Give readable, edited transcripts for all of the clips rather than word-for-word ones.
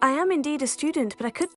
I am indeed a student, but I could...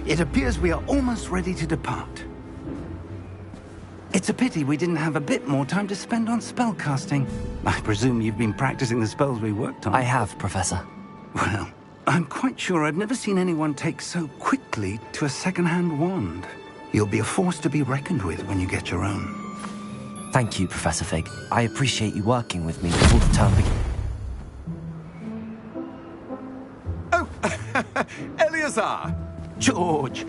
It appears we are almost ready to depart. It's a pity we didn't have a bit more time to spend on spellcasting. I presume you've been practicing the spells we worked on. I have, Professor. Well, I'm quite sure I've never seen anyone take so quickly to a second-hand wand. You'll be a force to be reckoned with when you get your own. Thank you, Professor Fig. I appreciate you working with me before the term begins. Oh, Eleazar! George,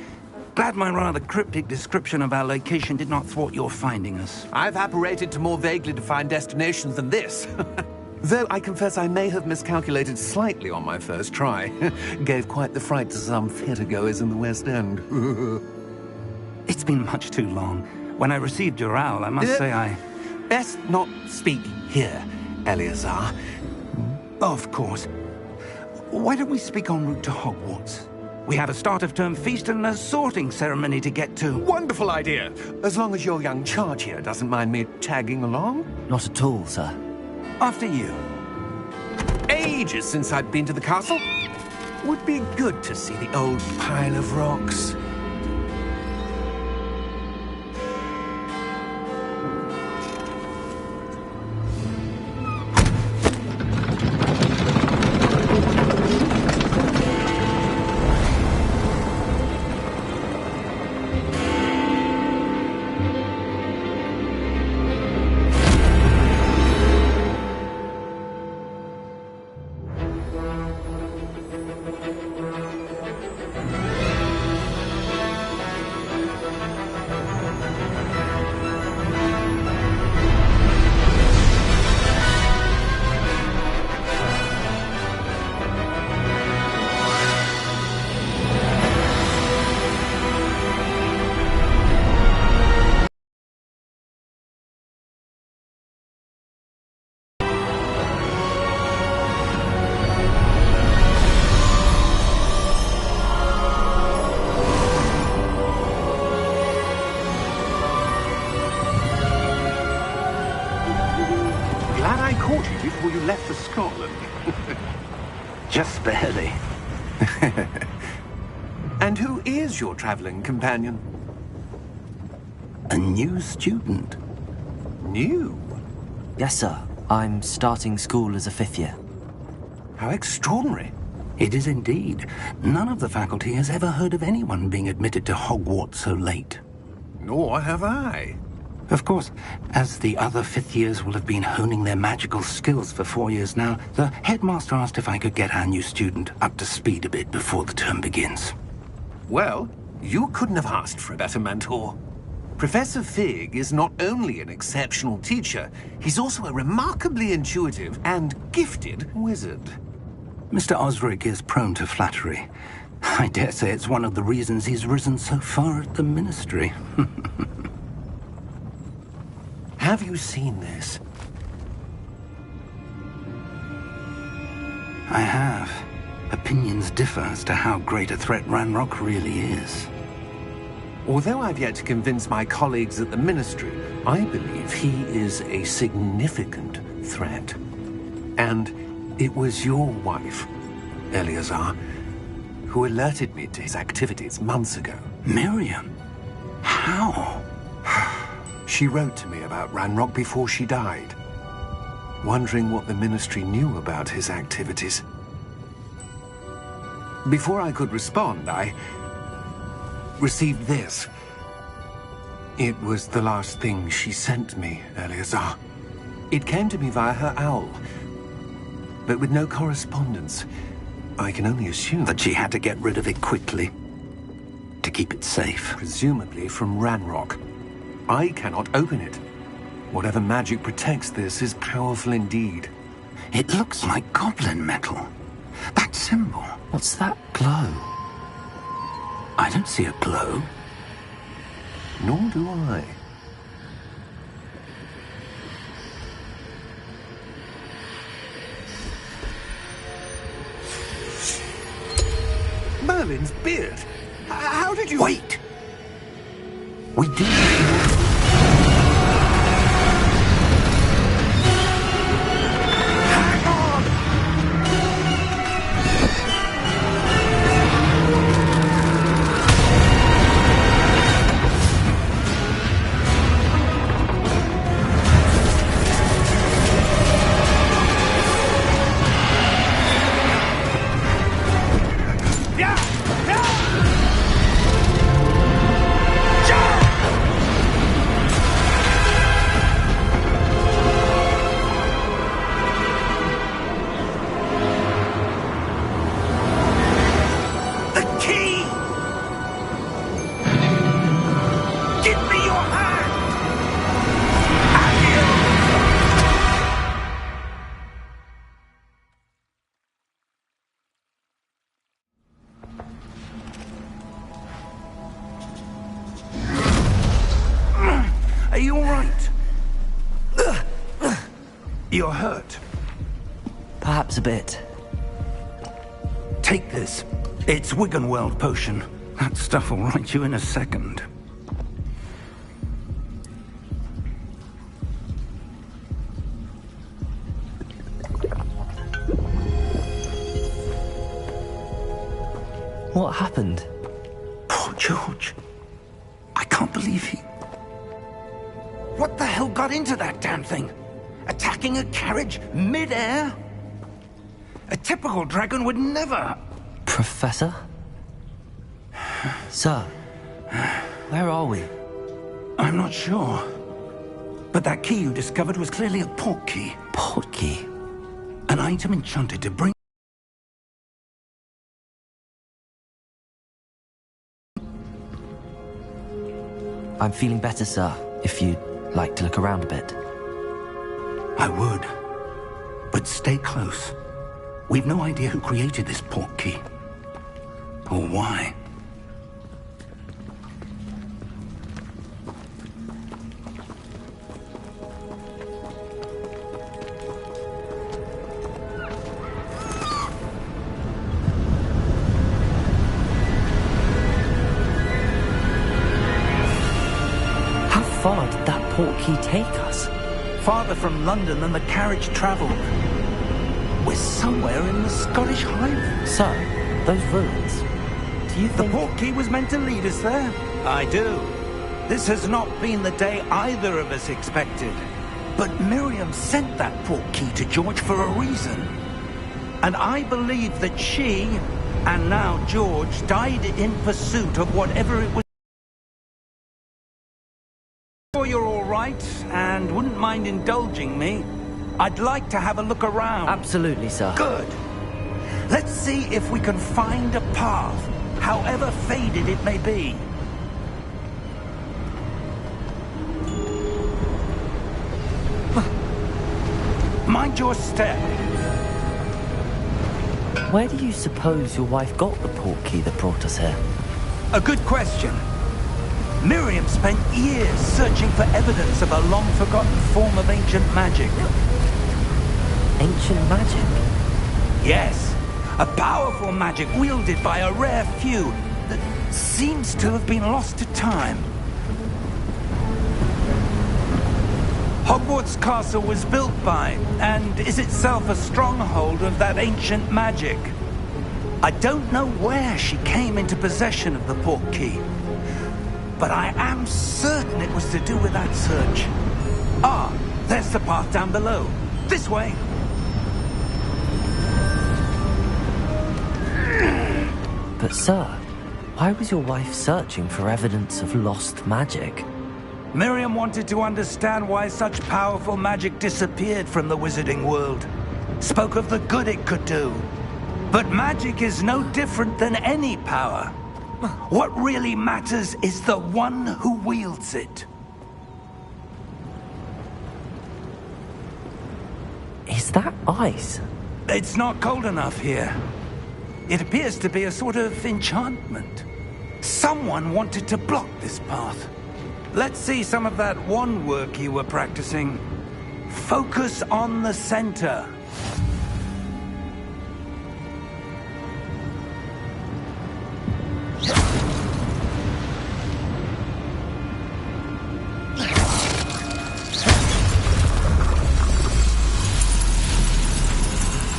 glad my rather cryptic description of our location did not thwart your finding us. I've apparated to more vaguely defined destinations than this. Though I confess I may have miscalculated slightly on my first try. Gave quite the fright to some theatre-goers in the West End. It's been much too long. When I received your owl, I must say I... Best not speak here, Eleazar. Of course. Why don't we speak en route to Hogwarts? We have a start-of-term feast and a sorting ceremony to get to. Wonderful idea! As long as your young charge here doesn't mind me tagging along. Not at all, sir. After you. Ages since I'd been to the castle. Would be good to see the old pile of rocks. Before you left for Scotland. Just barely. And who is your traveling companion? A new student. New? Yes, sir. I'm starting school as a 5th year. How extraordinary. It is indeed. None of the faculty has ever heard of anyone being admitted to Hogwarts so late. Nor have I. Of course, as the other 5th years will have been honing their magical skills for 4 years now, the headmaster asked if I could get our new student up to speed a bit before the term begins. Well, you couldn't have asked for a better mentor. Professor Fig is not only an exceptional teacher, he's also a remarkably intuitive and gifted wizard. Mr. Osric is prone to flattery. I dare say it's one of the reasons he's risen so far at the Ministry. Have you seen this? I have. Opinions differ as to how great a threat Ranrock really is. Although I've yet to convince my colleagues at the Ministry, I believe he is a significant threat. And it was your wife, Eleazar, who alerted me to his activities months ago. Miriam? How? She wrote to me about Ranrock before she died, wondering what the Ministry knew about his activities. Before I could respond, I received this. It was the last thing she sent me, Eleazar. It came to me via her owl, but with no correspondence. I can only assume That she had to get rid of it quickly, to keep it safe. presumably from Ranrock. I cannot open it. Whatever magic protects this is powerful indeed. It looks like goblin metal. That symbol. What's that glow? I don't see a glow. Nor do I. Merlin's beard? How did you... Wait! We did. Hang on! Yeah! Yeah! The key! Give me your hand! Are you all right? You're hurt. Perhaps a bit. Take this. It's Wiggenweld potion. That stuff will right you in a second. What happened? Poor George. I can't believe he... What the hell got into that damn thing? Attacking a carriage mid-air? A typical dragon would never... Professor? Sir, where are we? I'm not sure. But that key you discovered was clearly a port key. Port key? An item enchanted to bring... I'm feeling better, sir, if you'd like to look around a bit. I would. But stay close. We've no idea who created this port key. Or why. How far did that port key take us? Farther from London than the carriage travelled. We're somewhere in the Scottish Highlands. Sir, those ruins. Do you The think... port key was meant to lead us there? I do. This has not been the day either of us expected. But Miriam sent that port key to George for a reason. And I believe that she, and now George, died in pursuit of whatever it was. Sure you're all right, and wouldn't mind indulging me. I'd like to have a look around. Absolutely, sir. Good. Let's see if we can find a path, however faded it may be. Mind your step. Where do you suppose your wife got the portkey that brought us here? A good question. Miriam spent years searching for evidence of a long-forgotten form of ancient magic. Ancient magic? Yes, a powerful magic wielded by a rare few that seems to have been lost to time. Hogwarts Castle was built by, and is itself a stronghold of that ancient magic. I don't know where she came into possession of the portkey, but I am certain it was to do with that search. Ah, there's the path down below. This way. But sir, why was your wife searching for evidence of lost magic? Miriam wanted to understand why such powerful magic disappeared from the wizarding world. Spoke of the good it could do. But magic is no different than any power. What really matters is the one who wields it. Is that ice? It's not cold enough here. It appears to be a sort of enchantment. Someone wanted to block this path. Let's see some of that wand work you were practicing. Focus on the center.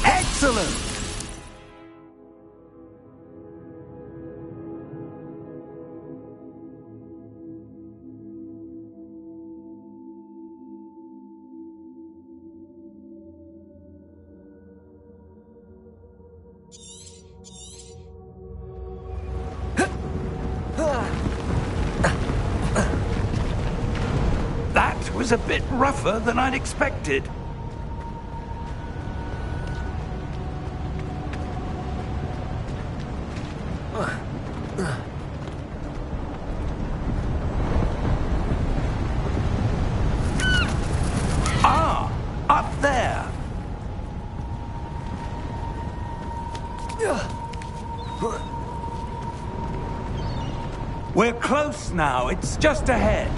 Excellent! That was a bit rougher than I'd expected. Ah, up there. We're close now. It's just ahead.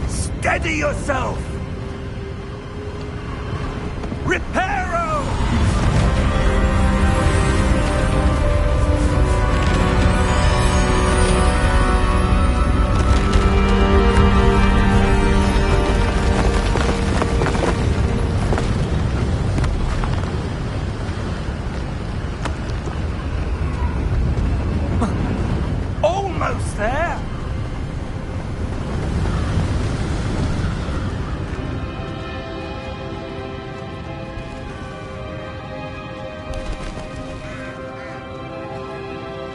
Steady yourself! Reparo! Almost there!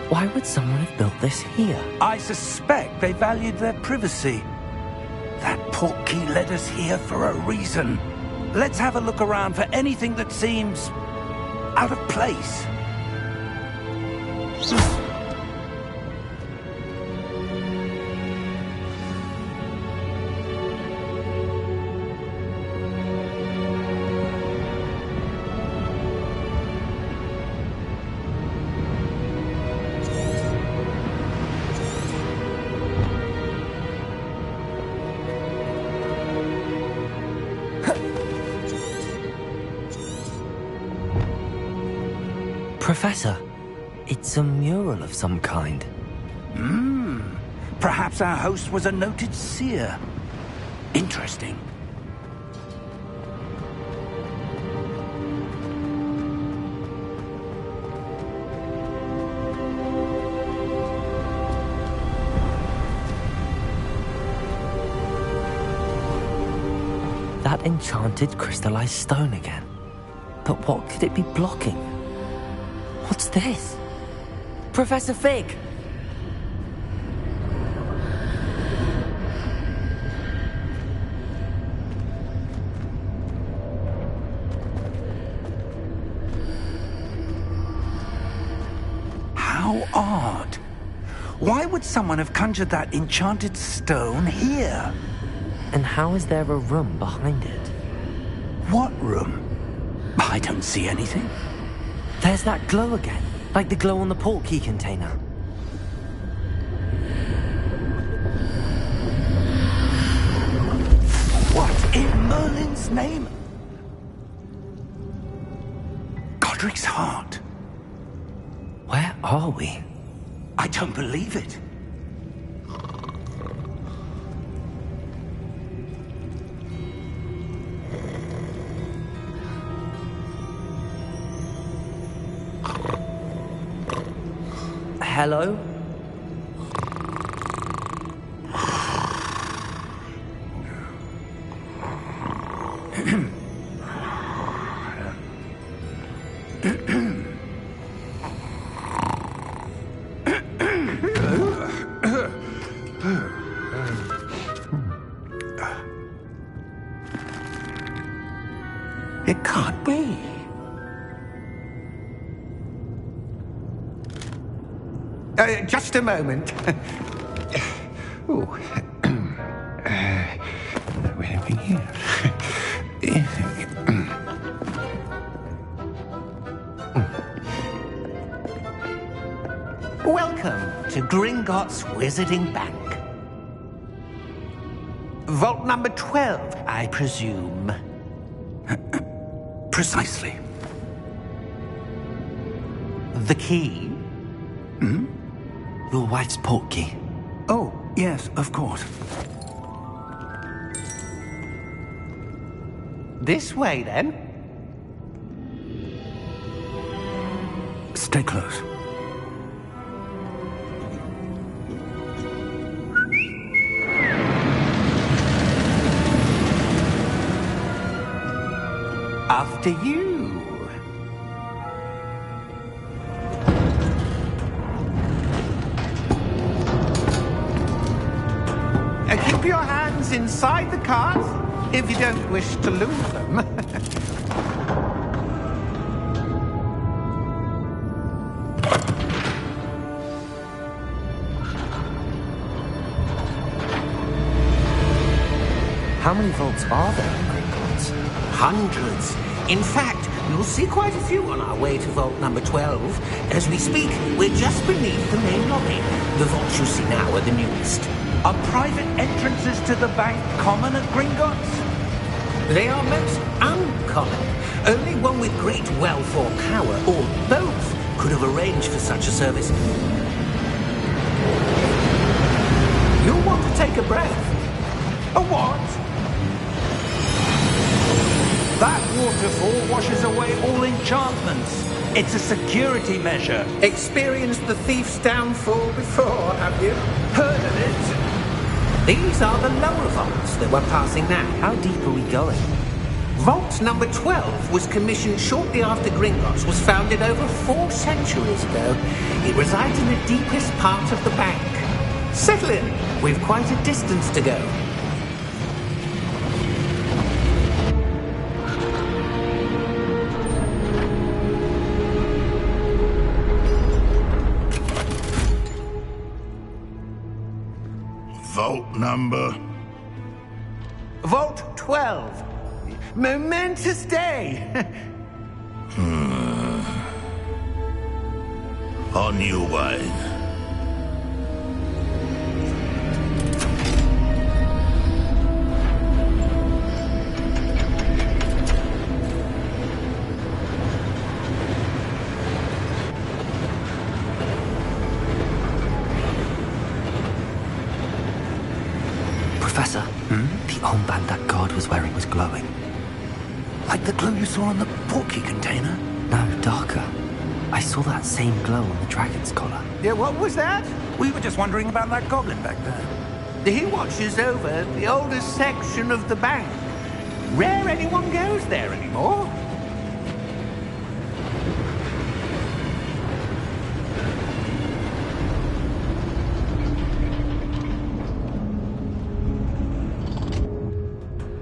Why would someone have built this here? I suspect they valued their privacy. That portkey led us here for a reason. Let's have a look around for anything that seems out of place. Professor, it's a mural of some kind. Perhaps our host was a noted seer. Interesting. That enchanted crystallized stone again. But what could it be blocking? What's this? Professor Fig! How odd. Why would someone have conjured that enchanted stone here? And how is there a room behind it? What room? I don't see anything. There's that glow again, like the glow on the portkey container. What in Merlin's name? Godric's heart. Where are we? I don't believe it. Hello? It can't be. Just a moment. Ooh. Where are we here? Welcome to Gringotts Wizarding Bank. Vault number 12, I presume. Precisely. The key? Hmm? Your wife's portkey. Oh, yes, of course. This way, then. Stay close. After you. Keep your hands inside the cart if you don't wish to lose them. How many vaults are there in Gringotts? Hundreds. In fact, you'll see quite a few on our way to vault number 12. As we speak, we're just beneath the main lobby. The vaults you see now are the newest. Are private entrances to the bank common at Gringotts? They are most uncommon. Only one with great wealth or power, or both, could have arranged for such a service. You'll want to take a breath. A what? That waterfall washes away all enchantments. It's a security measure. Experienced the thief's downfall before, have you? Heard of it? These are the lower vaults that we're passing now. How deep are we going? Vault number 12 was commissioned shortly after Gringotts was founded over 4 centuries ago. It resides in the deepest part of the bank. Settle in. We've quite a distance to go. Vault number? Vault 12. Momentous day. On your way. Professor, the armband that guard was wearing was glowing. Like the glow you saw on the portkey container? No, darker. I saw that same glow on the dragon's collar. Yeah, what was that? We were just wondering about that goblin back there. He watches over the oldest section of the bank. Rare anyone goes there anymore.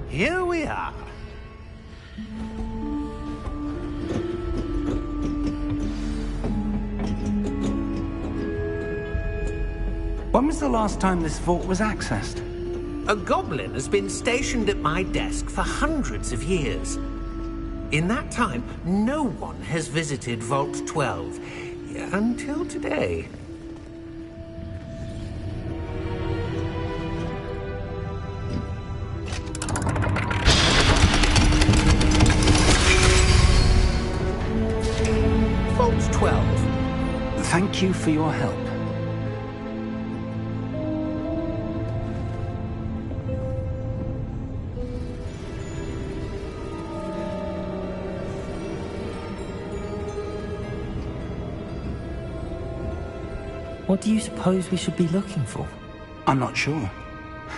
Here we are. When was the last time this vault was accessed? A goblin has been stationed at my desk for hundreds of years. In that time, no one has visited Vault 12. Until today. Vault 12. Thank you for your help. What do you suppose we should be looking for? I'm not sure.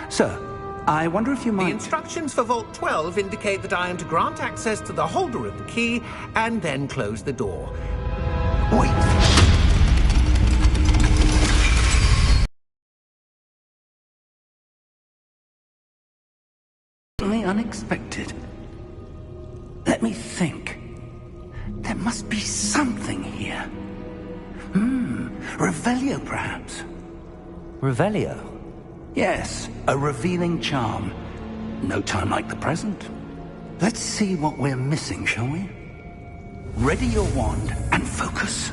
Sir, I wonder if you The might... instructions for Vault 12 indicate that I am to grant access to the holder of the key and then close the door. Wait! Unexpected. Let me think. There must be something here. Revelio, perhaps? Revelio? Yes, a revealing charm. No time like the present. Let's see what we're missing, shall we? Ready your wand and focus.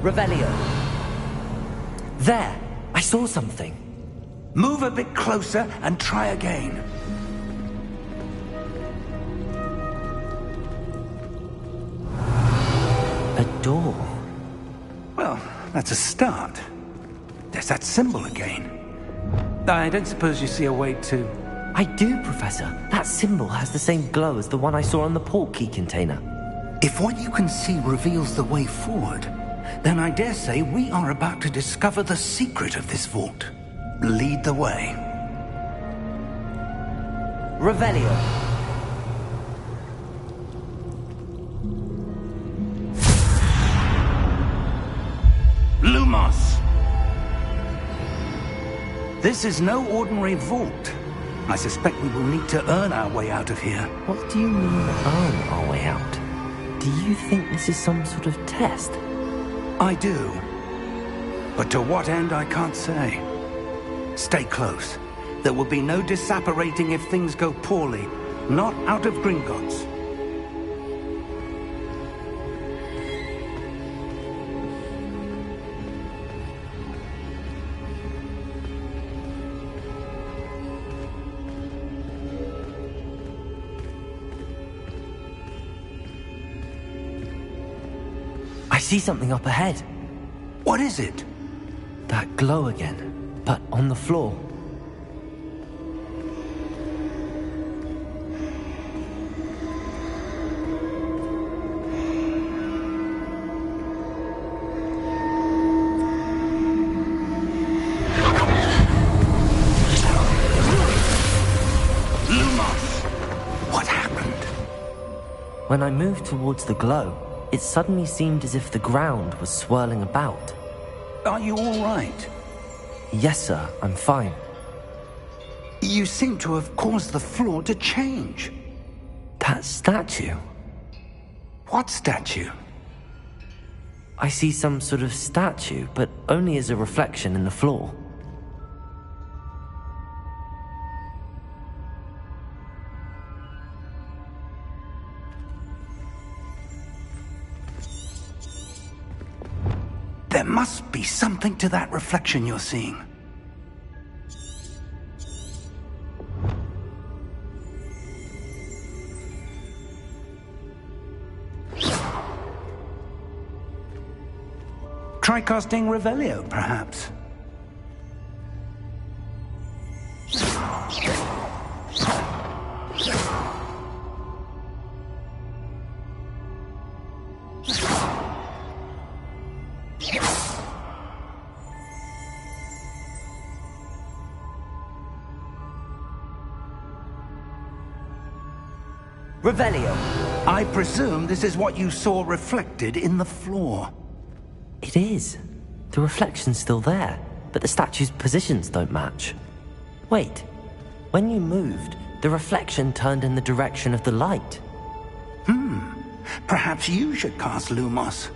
Revelio. There! I saw something. Move a bit closer and try again. A door. Well, that's a start. There's that symbol again. I don't suppose you see a way to... I do, Professor. That symbol has the same glow as the one I saw on the portkey container. If what you can see reveals the way forward, then I dare say we are about to discover the secret of this vault. Lead the way. Revelio. Lumos! This is no ordinary vault. I suspect we will need to earn our way out of here. What do you mean, earn our way out? Do you think this is some sort of test? I do. But to what end, I can't say. Stay close. There will be no disapparating if things go poorly. Not out of Gringotts. I see something up ahead. What is it? That glow again, but on the floor. Lumos! What happened? When I moved towards the glow, it suddenly seemed as if the ground was swirling about. Are you all right? Yes, sir, I'm fine. You seem to have caused the floor to change. That statue? What statue? I see some sort of statue, but only as a reflection in the floor. There must be something to that reflection you're seeing. Try casting Revelio, perhaps. Revelio. I presume this is what you saw reflected in the floor. It is. The reflection's still there, but the statue's positions don't match. Wait. When you moved, the reflection turned in the direction of the light. Perhaps you should cast Lumos.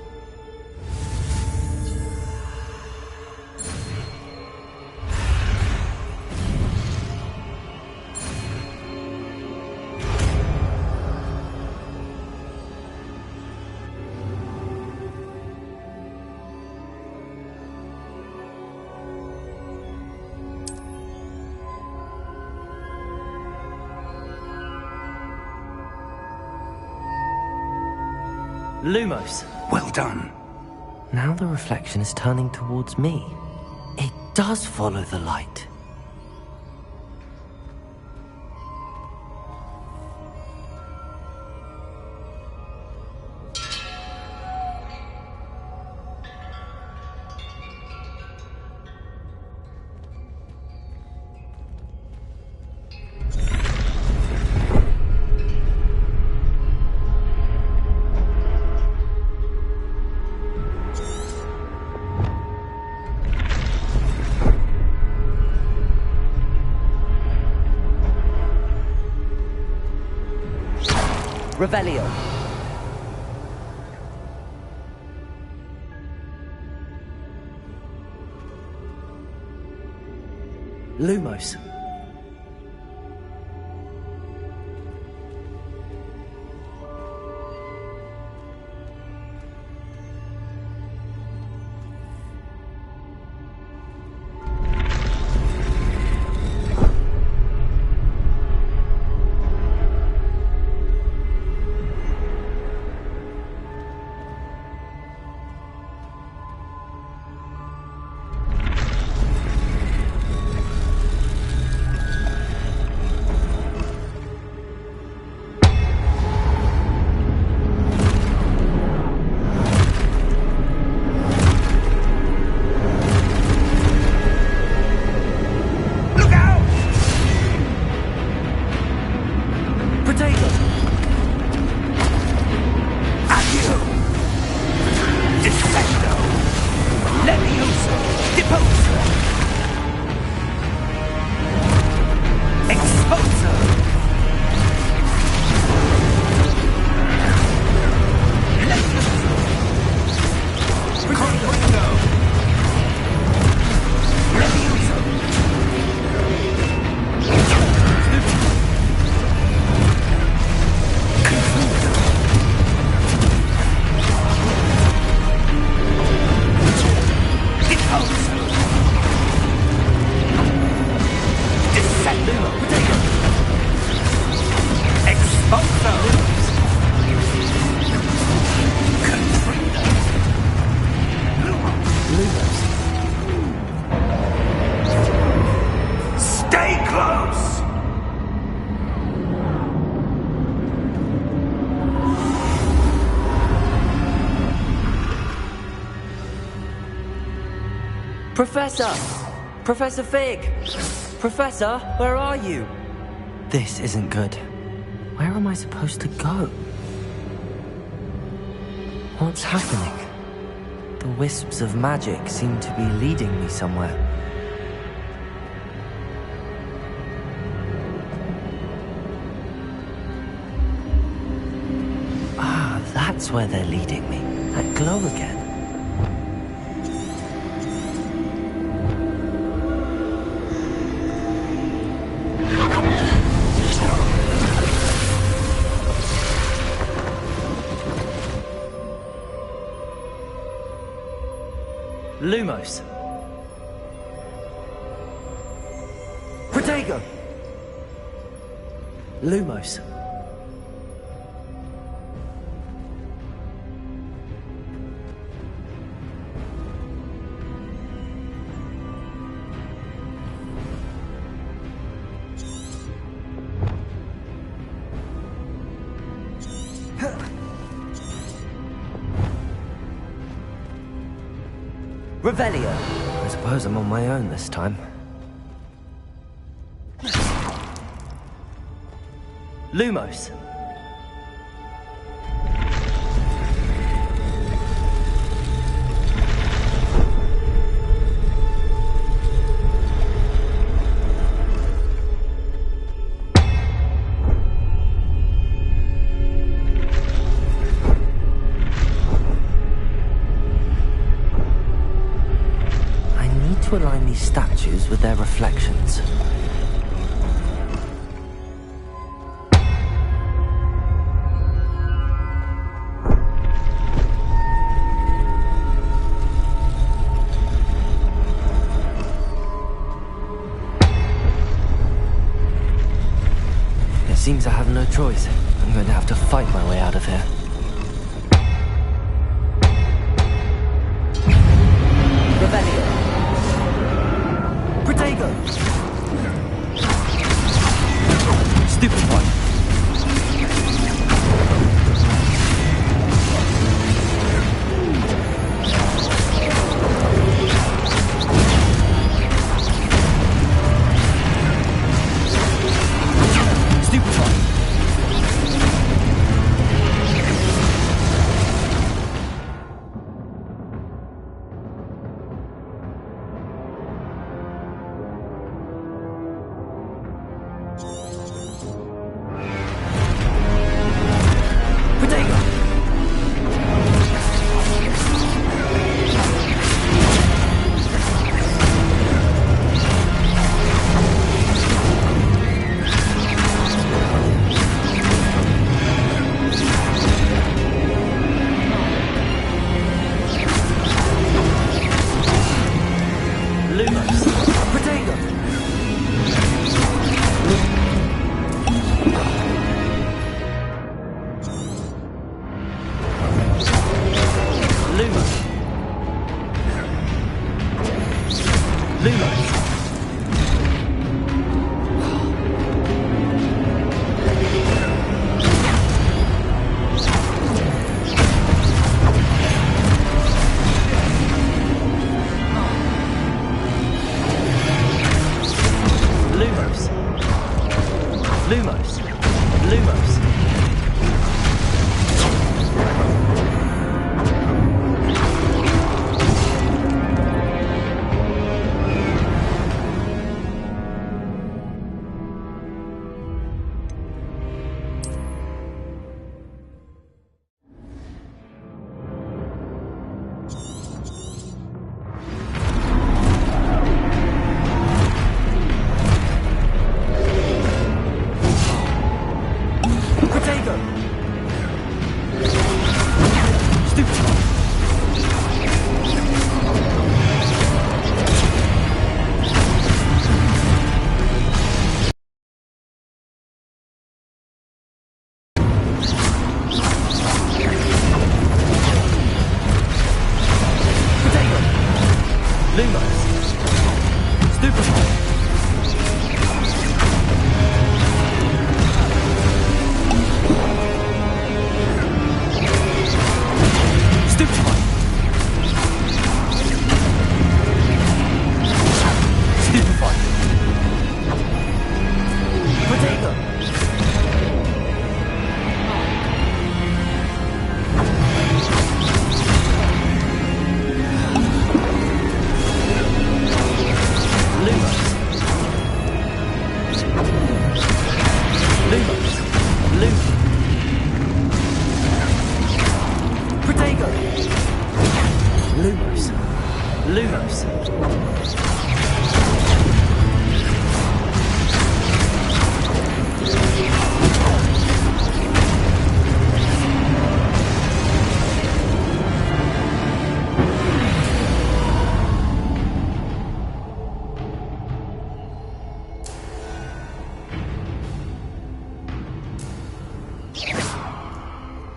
Lumos. Well done. Now the reflection is turning towards me. It does follow the light. Revelio. Lumos. Professor! Professor Fig! Professor, where are you? This isn't good. Where am I supposed to go? What's happening? The wisps of magic seem to be leading me somewhere. Ah, that's where they're leading me. That glow again. Lumos. Protego! Lumos. Revelio. I suppose I'm on my own this time. Lumos. reflections. It seems I have no choice. I'm going to have to fight my way out of here. Stupid one.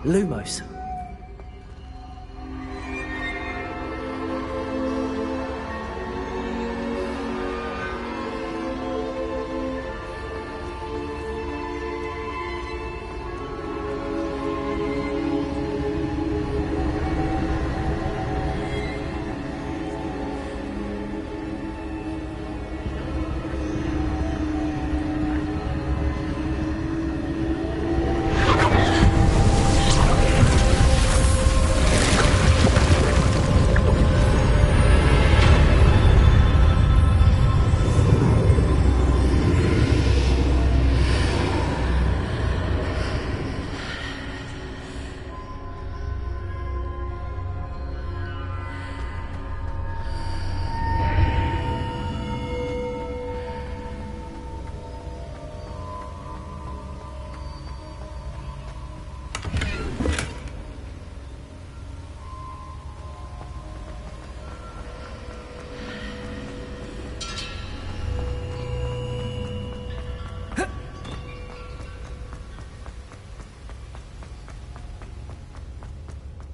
Lumos.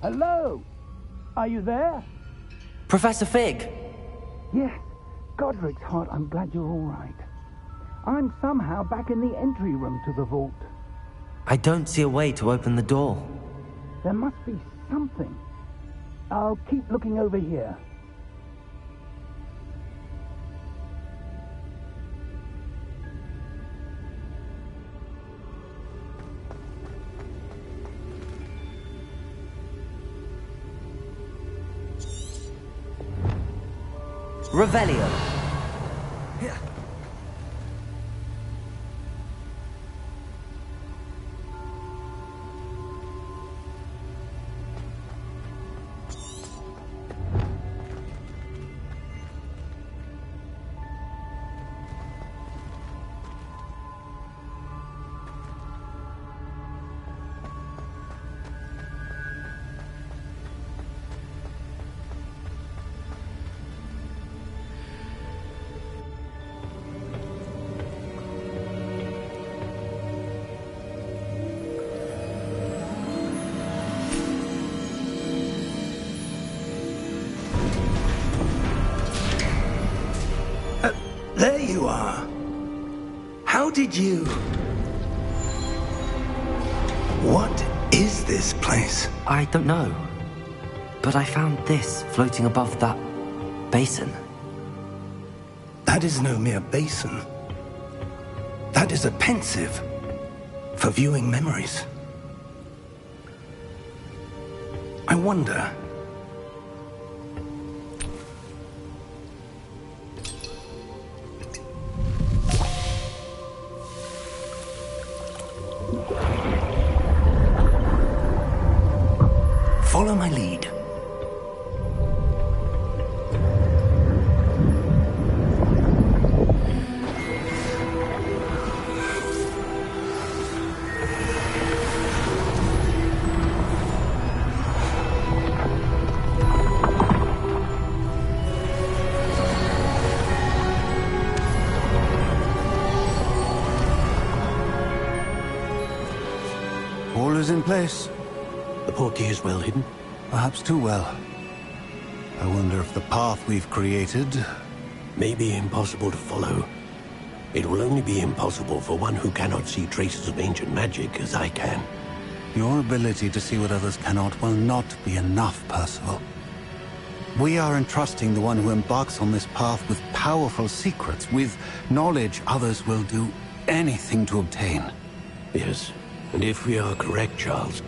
Hello? Are you there? Professor Fig! Yes. Godric's heart, I'm glad you're all right. I'm somehow back in the entry room to the vault. I don't see a way to open the door. There must be something. I'll keep looking over here. Revelio. There you are. How did you... What is this place? I don't know. But I found this floating above that basin. That is no mere basin. That is a pensive for viewing memories. I wonder... Follow my lead. All is in place. The portkey is well hidden. Perhaps too well. I wonder if the path we've created... May be impossible to follow. It will only be impossible for one who cannot see traces of ancient magic as I can. Your ability to see what others cannot will not be enough, Percival. We are entrusting the one who embarks on this path with powerful secrets, with knowledge others will do anything to obtain. Yes, and if we are correct, Charles,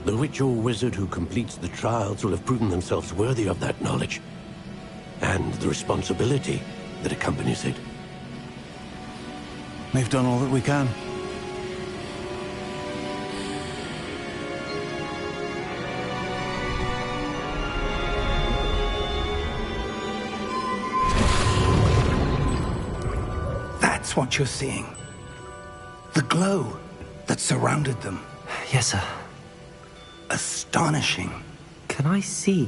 the witch or wizard who completes the trials will have proven themselves worthy of that knowledge, and the responsibility that accompanies it. We've done all that we can. That's what you're seeing. The glow that surrounded them. Yes, sir. Astonishing. Can I see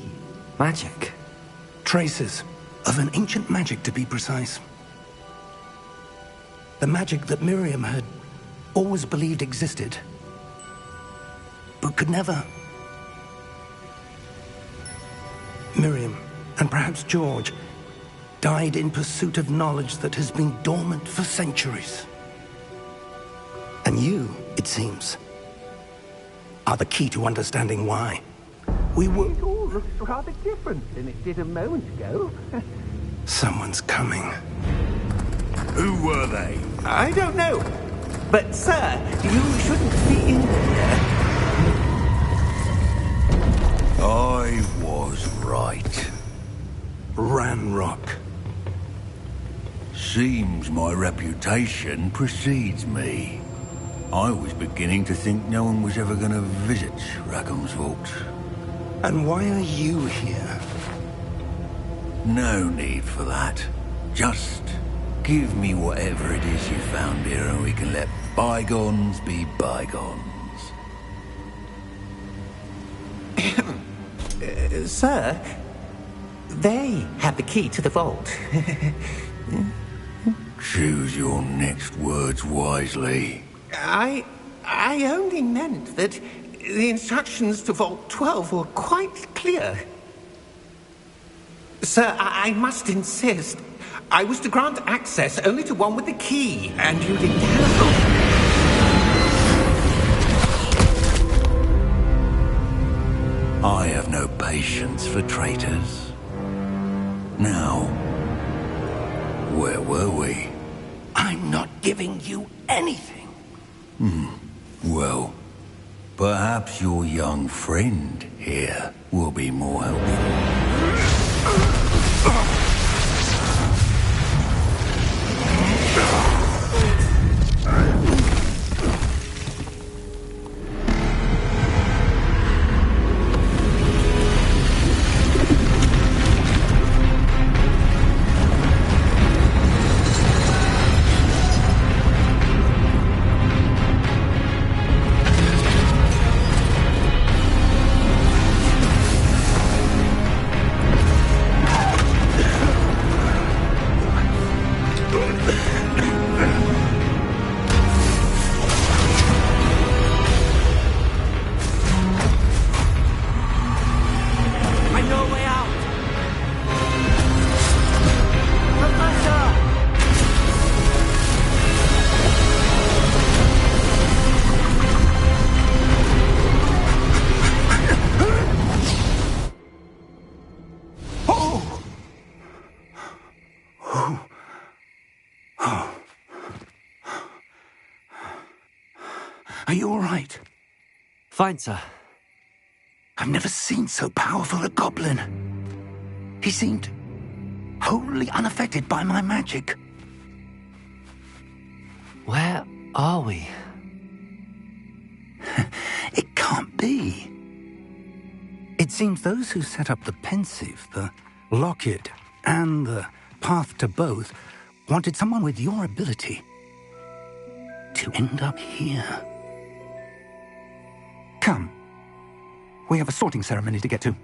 magic? Traces of an ancient magic, to be precise. The magic that Miriam had always believed existed, but could never. Miriam, and perhaps George, died in pursuit of knowledge that has been dormant for centuries. And you, it seems, are the key to understanding why. We were... It all looks rather different than it did a moment ago. Someone's coming. Who were they? I don't know. But, sir, you shouldn't be in here. I was right. Ranrock. Seems my reputation precedes me. I was beginning to think no one was ever going to visit Rackham's vault. And why are you here? No need for that. Just give me whatever it is you found here and we can let bygones be bygones. Sir, they have the key to the vault. Choose your next words wisely. I only meant that The instructions to Vault 12 were quite clear. Sir, I must insist. I was to grant access only to one with the key, and you didn't have... I have no patience for traitors. Now, where were we? I'm not giving you anything. Well, perhaps your young friend here will be more helpful. Are you all right? Fine, sir. I've never seen so powerful a goblin. He seemed wholly unaffected by my magic. Where are we? It can't be. It seems those who set up the pensive, the locket, and the path to both wanted someone with your ability to end up here. Come. We have a sorting ceremony to get to.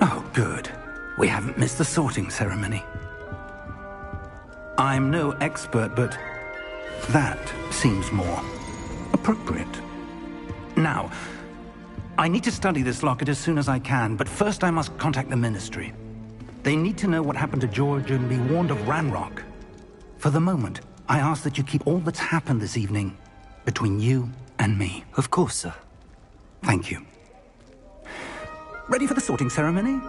Oh, good. We haven't missed the sorting ceremony. I'm no expert, but that seems more appropriate. Now, I need to study this locket as soon as I can, but first I must contact the Ministry. They need to know what happened to George and be warned of Ranrock. For the moment, I ask that you keep all that's happened this evening between you and me. Of course, sir. Thank you. Ready for the sorting ceremony?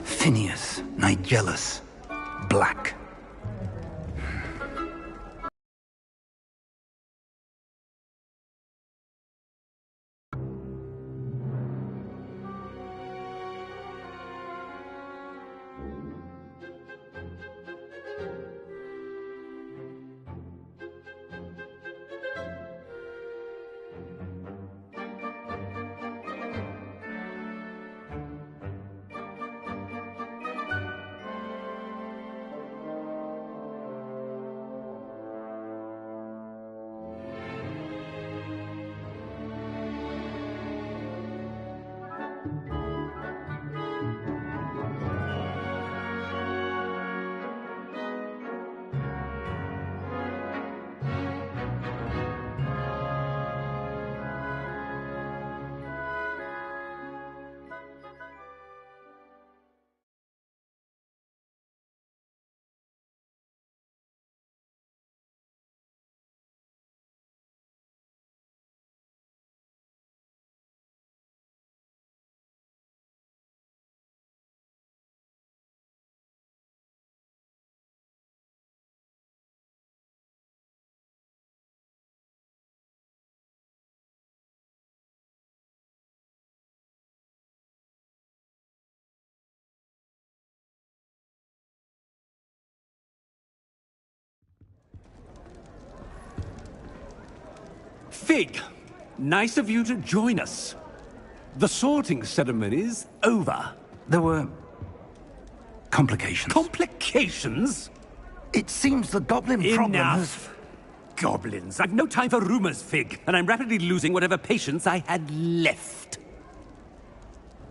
Phineas, Nigellus, Black. Fig, nice of you to join us. The sorting ceremony's over. There were complications. Complications? It seems the goblin problem has... Enough. Goblins. I've no time for rumors, Fig, and I'm rapidly losing whatever patience I had left.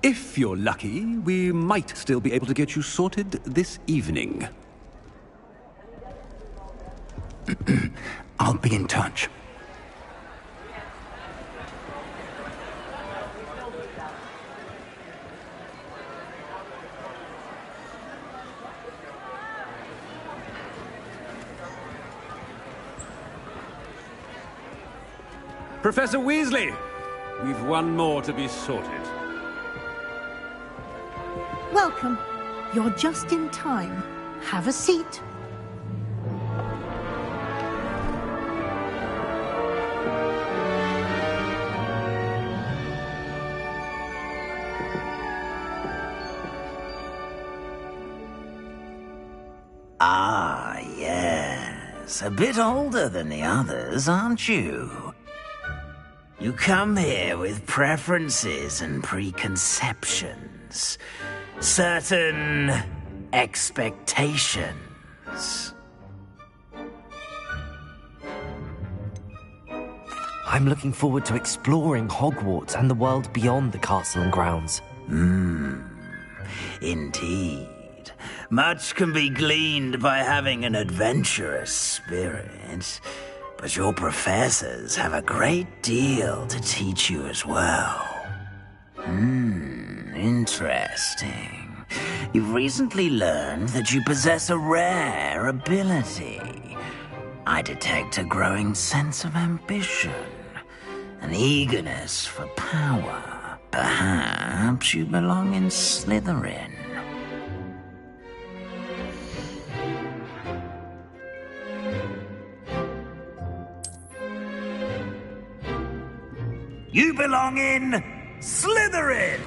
If you're lucky, we might still be able to get you sorted this evening. I'll be in touch. Professor Weasley, we've one more to be sorted. Welcome. You're just in time. Have a seat. Ah, yes. A bit older than the others, aren't you? You come here with preferences and preconceptions. Certain expectations. I'm looking forward to exploring Hogwarts and the world beyond the castle and grounds. Indeed. Much can be gleaned by having an adventurous spirit, but your professors have a great deal to teach you as well. Interesting. You've recently learned that you possess a rare ability. I detect a growing sense of ambition, an eagerness for power. Perhaps you belong in Slytherin. You belong in Slytherin!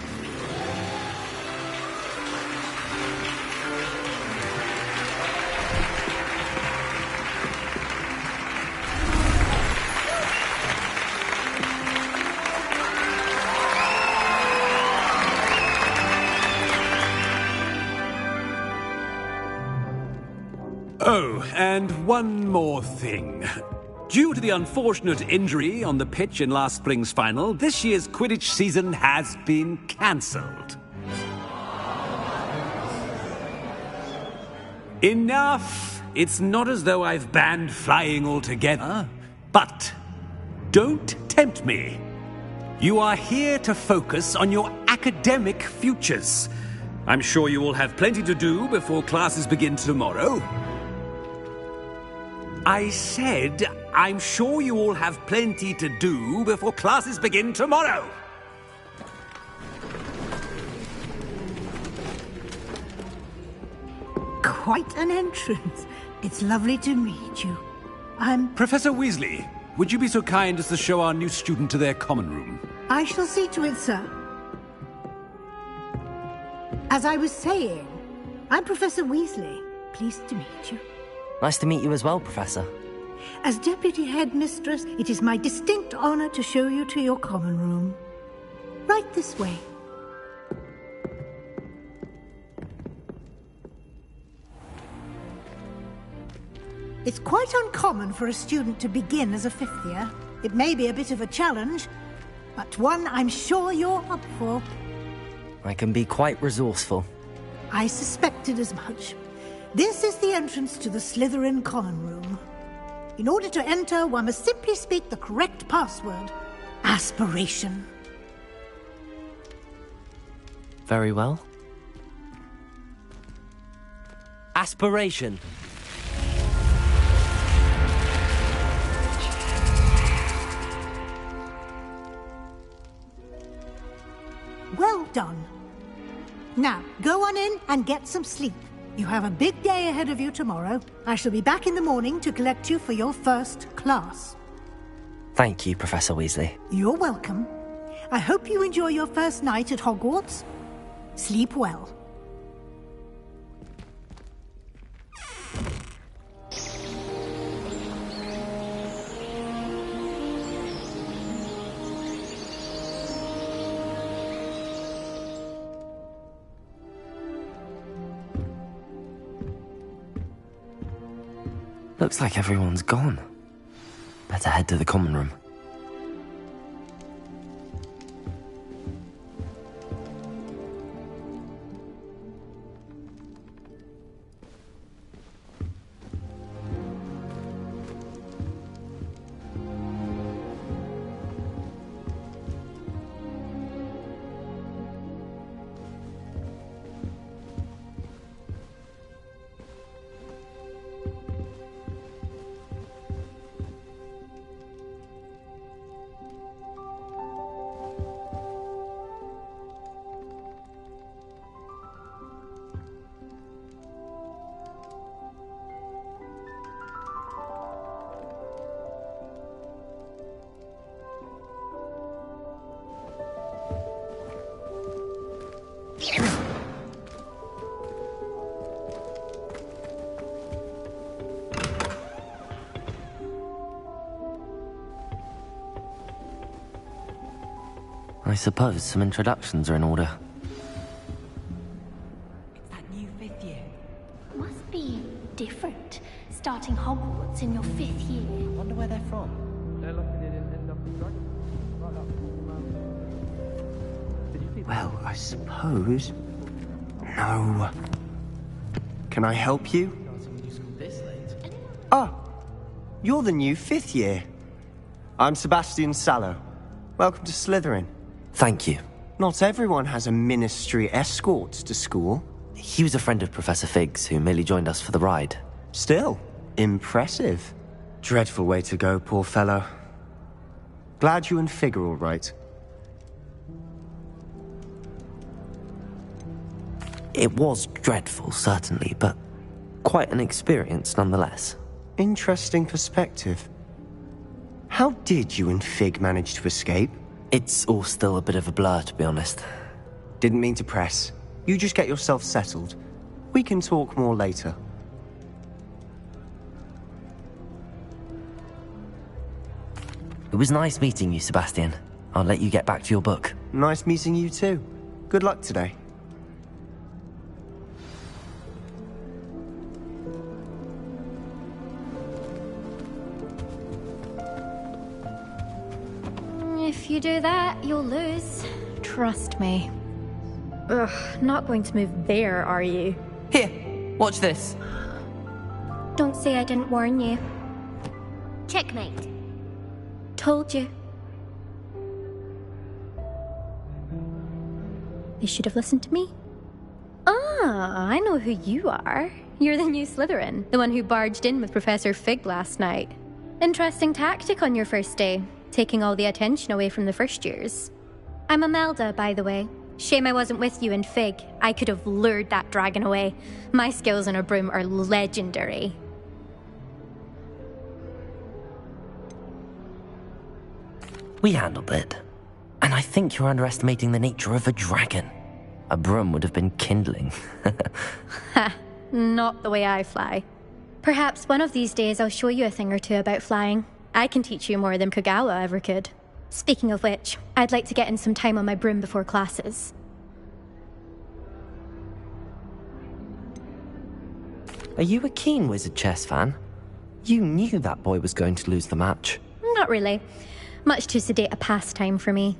Oh, and one more thing. Due to the unfortunate injury on the pitch in last spring's final, this year's Quidditch season has been cancelled. Enough! It's not as though I've banned flying altogether, but don't tempt me. You are here to focus on your academic futures. I'm sure you will have plenty to do before classes begin tomorrow. I said, I'm sure you all have plenty to do before classes begin tomorrow. Quite an entrance. It's lovely to meet you. Professor Weasley, would you be so kind as to show our new student to their common room? I shall see to it, sir. As I was saying, I'm Professor Weasley. Pleased to meet you. Nice to meet you as well, Professor. As Deputy Headmistress, it is my distinct honor to show you to your common room. Right this way. It's quite uncommon for a student to begin as a fifth year. It may be a bit of a challenge, but one I'm sure you're up for. I can be quite resourceful. I suspected as much. This is the entrance to the Slytherin common room. In order to enter, one must simply speak the correct password. Aspiration. Very well. Aspiration. Well done. Now, go on in and get some sleep. You have a big day ahead of you tomorrow. I shall be back in the morning to collect you for your first class. Thank you, Professor Weasley. You're welcome. I hope you enjoy your first night at Hogwarts. Sleep well. Looks like everyone's gone. Better head to the common room. I suppose some introductions are in order. It's that new 5th year. Must be different, starting Hogwarts in your 5th year. I wonder where they're from. Well, I suppose... No. Can I help you? Ah, you're the new 5th year. I'm Sebastian Sallow. Welcome to Slytherin. Thank you. Not everyone has a ministry escort to school. He was a friend of Professor Fig's who merely joined us for the ride. Still, impressive. Dreadful way to go, poor fellow. Glad you and Fig are all right. It was dreadful, certainly, but quite an experience nonetheless. Interesting perspective. How did you and Fig manage to escape? It's all still a bit of a blur, to be honest. Didn't mean to press. You just get yourself settled. We can talk more later. It was nice meeting you, Sebastian. I'll let you get back to your book. Nice meeting you too. Good luck today. If you do that, you'll lose. Trust me. Ugh, not going to move there, are you? Here, watch this. Don't say I didn't warn you. Checkmate. Told you. They should have listened to me. Ah, I know who you are. You're the new Slytherin, the one who barged in with Professor Fig last night. Interesting tactic on your first day, taking all the attention away from the first years. I'm Imelda, by the way. Shame I wasn't with you in Fig. I could have lured that dragon away. My skills on a broom are legendary. We handled it. And I think you're underestimating the nature of a dragon. A broom would have been kindling. Ha, not the way I fly. Perhaps one of these days I'll show you a thing or two about flying. I can teach you more than Kagawa ever could. Speaking of which, I'd like to get in some time on my broom before classes. Are you a keen Wizard chess fan? You knew that boy was going to lose the match. Not really. Much too sedate a pastime for me.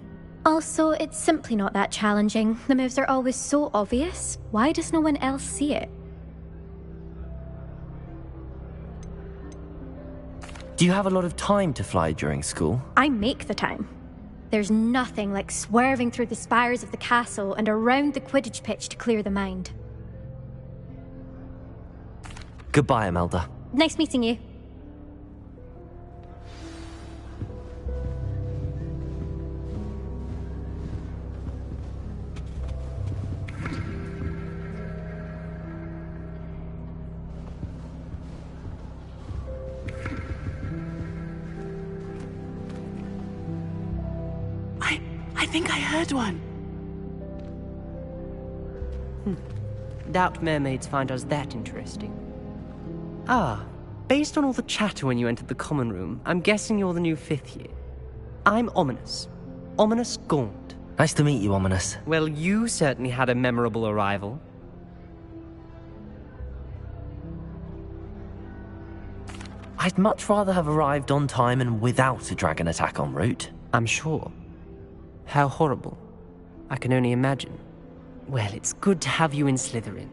Also, it's simply not that challenging. The moves are always so obvious. Why does no one else see it? Do you have a lot of time to fly during school? I make the time. There's nothing like swerving through the spires of the castle and around the Quidditch pitch to clear the mind. Goodbye, Imelda. Nice meeting you. I think I heard one. Doubt mermaids find us that interesting. Ah, based on all the chatter when you entered the common room, I'm guessing you're the new 5th year. I'm Ominous. Ominous Gaunt. Nice to meet you, Ominous. Well, you certainly had a memorable arrival. I'd much rather have arrived on time and without a dragon attack en route. I'm sure. How horrible. I can only imagine. Well, it's good to have you in Slytherin.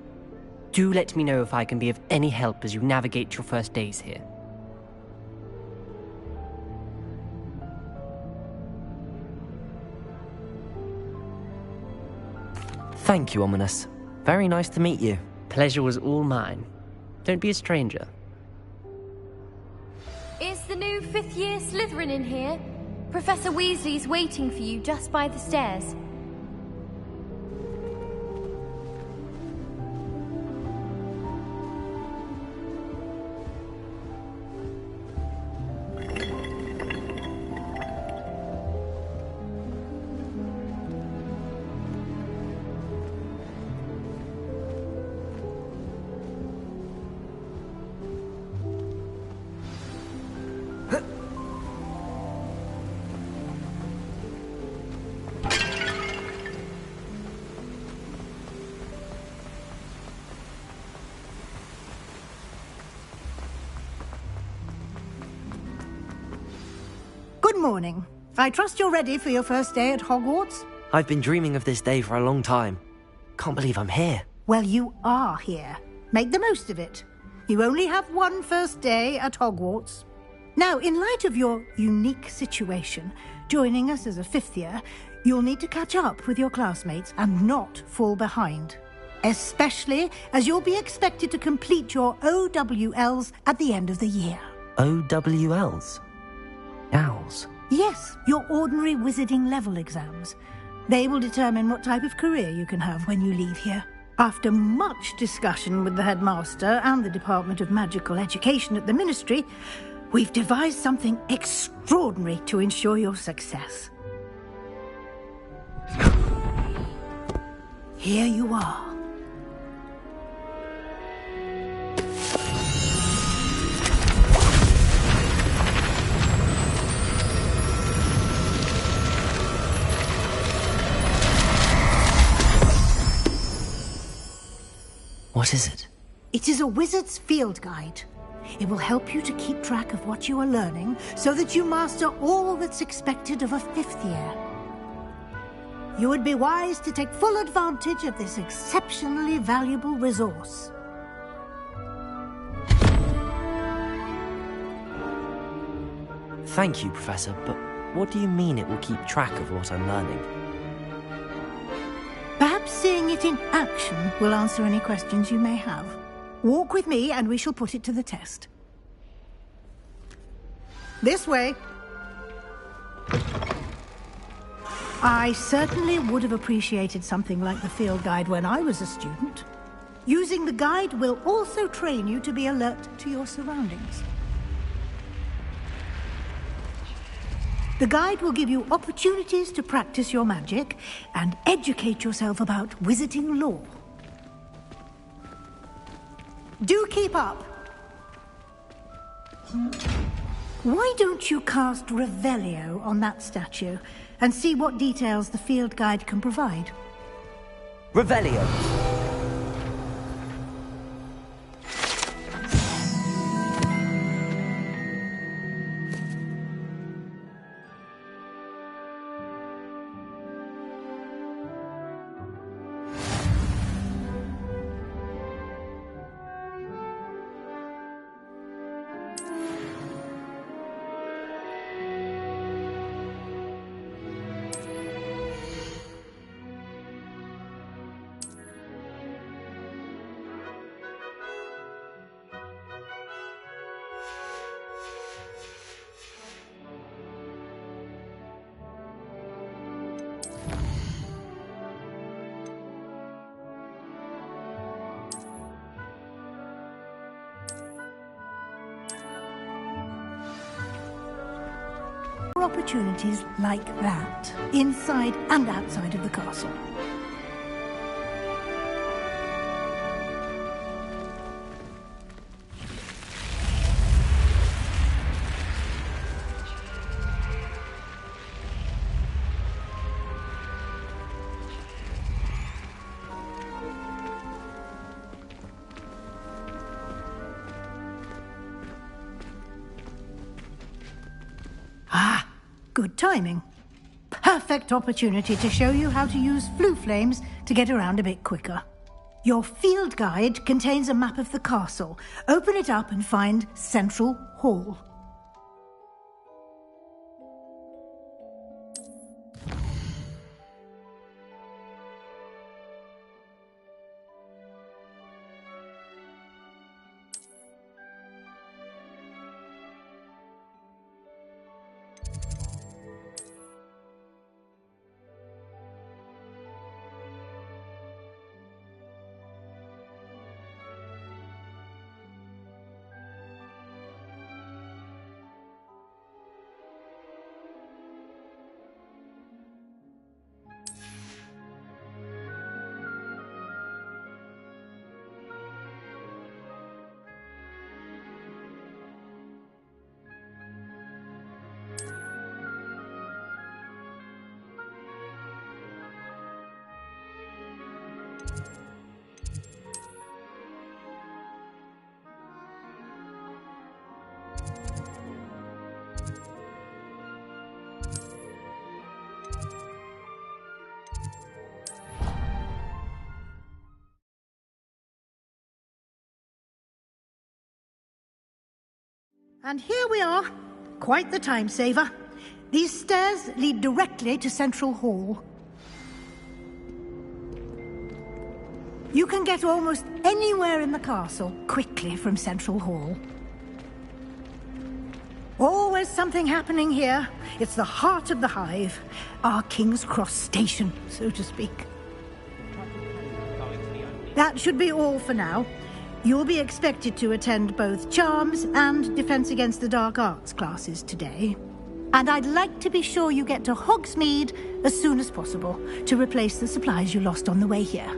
Do let me know if I can be of any help as you navigate your first days here. Thank you, Ominous. Very nice to meet you. Pleasure was all mine. Don't be a stranger. Is the new 5th year Slytherin in here? Professor Weasley's waiting for you just by the stairs. Good morning. I trust you're ready for your first day at Hogwarts? I've been dreaming of this day for a long time. Can't believe I'm here. Well, you are here. Make the most of it. You only have one first day at Hogwarts. Now, in light of your unique situation, joining us as a 5th year, you'll need to catch up with your classmates and not fall behind. Especially as you'll be expected to complete your OWLs at the end of the year. OWLs? Owls? Yes, your ordinary wizarding level exams. They will determine what type of career you can have when you leave here. After much discussion with the headmaster and the Department of Magical Education at the Ministry, we've devised something extraordinary to ensure your success. Here you are. What is it? It is a wizard's field guide. It will help you to keep track of what you are learning so that you master all that's expected of a 5th year. You would be wise to take full advantage of this exceptionally valuable resource. Thank you, Professor, but what do you mean it will keep track of what I'm learning? Perhaps seeing it in action will answer any questions you may have. Walk with me and we shall put it to the test. This way. I certainly would have appreciated something like the field guide when I was a student. Using the guide will also train you to be alert to your surroundings. The guide will give you opportunities to practice your magic and educate yourself about wizarding lore. Do keep up. Why don't you cast Revelio on that statue and see what details the field guide can provide? Revelio! opportunities like that, inside and outside of the castle. Ah, good timing. Perfect opportunity to show you how to use flue flames to get around a bit quicker. Your field guide contains a map of the castle. Open it up and find Central Hall. And here we are. Quite the time saver. These stairs lead directly to Central Hall. You can get almost anywhere in the castle quickly from Central Hall. Always something happening here. It's the heart of the hive. Our King's Cross station, so to speak. That should be all for now. You'll be expected to attend both Charms and Defense Against the Dark Arts classes today. And I'd like to be sure you get to Hogsmeade as soon as possible to replace the supplies you lost on the way here.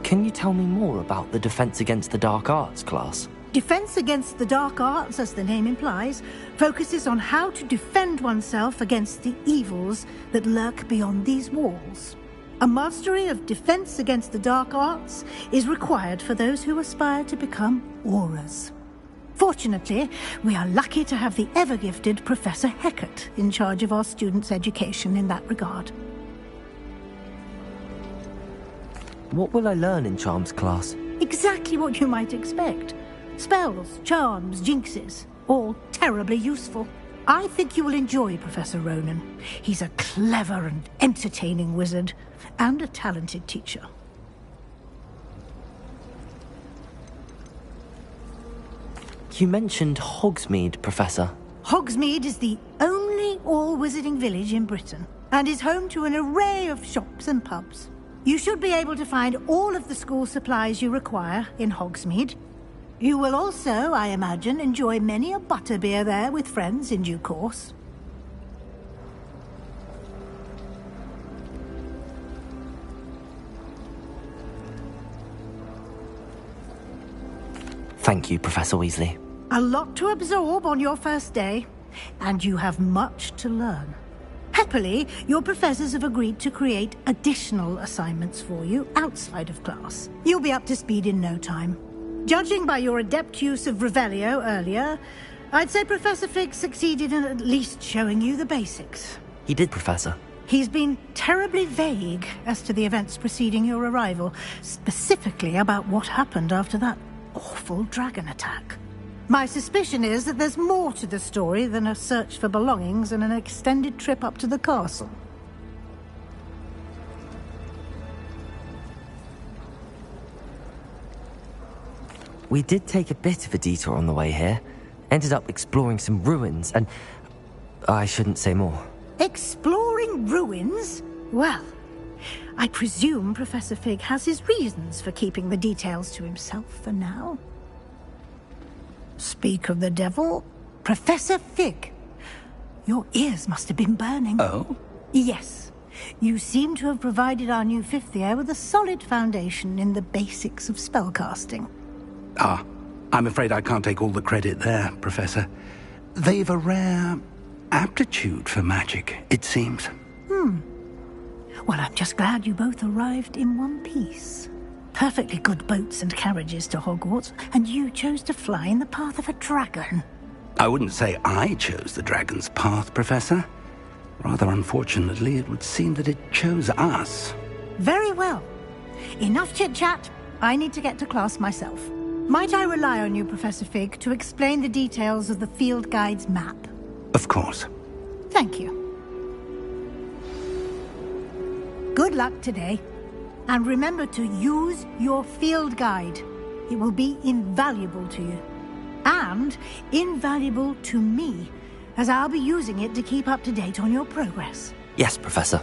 Can you tell me more about the Defense Against the Dark Arts class? Defense Against the Dark Arts, as the name implies, focuses on how to defend oneself against the evils that lurk beyond these walls. A mastery of Defense Against the Dark Arts is required for those who aspire to become Aurors. Fortunately, we are lucky to have the ever-gifted Professor Hecat in charge of our students' education in that regard. What will I learn in Charms class? Exactly what you might expect. Spells, charms, jinxes, all terribly useful. I think you will enjoy Professor Ronan. He's a clever and entertaining wizard, and a talented teacher. You mentioned Hogsmeade, Professor. Hogsmeade is the only all-wizarding village in Britain, and is home to an array of shops and pubs. You should be able to find all of the school supplies you require in Hogsmeade. You will also, I imagine, enjoy many a butterbeer there with friends in due course. Thank you, Professor Weasley. A lot to absorb on your first day, and you have much to learn. Happily, your professors have agreed to create additional assignments for you outside of class. You'll be up to speed in no time. Judging by your adept use of Revelio earlier, I'd say Professor Fig succeeded in at least showing you the basics. He did, Professor. He's been terribly vague as to the events preceding your arrival, specifically about what happened after that awful dragon attack. My suspicion is that there's more to the story than a search for belongings and an extended trip up to the castle. We did take a bit of a detour on the way here. Ended up exploring some ruins, and I shouldn't say more. Exploring ruins? Well, I presume Professor Fig has his reasons for keeping the details to himself for now. Speak of the devil. Professor Fig. Your ears must have been burning. Oh? Yes. You seem to have provided our new fifth year with a solid foundation in the basics of spellcasting. Ah, I'm afraid I can't take all the credit there, Professor. They've a rare aptitude for magic, it seems. Well, I'm just glad you both arrived in one piece. Perfectly good boats and carriages to Hogwarts, and you chose to fly in the path of a dragon. I wouldn't say I chose the dragon's path, Professor. Rather unfortunately, it would seem that it chose us. Very well. Enough chit-chat. I need to get to class myself. Might I rely on you, Professor Fig, to explain the details of the field guide's map? Of course. Thank you. Good luck today. And remember to use your field guide. It will be invaluable to you. And invaluable to me, as I'll be using it to keep up to date on your progress. Yes, Professor.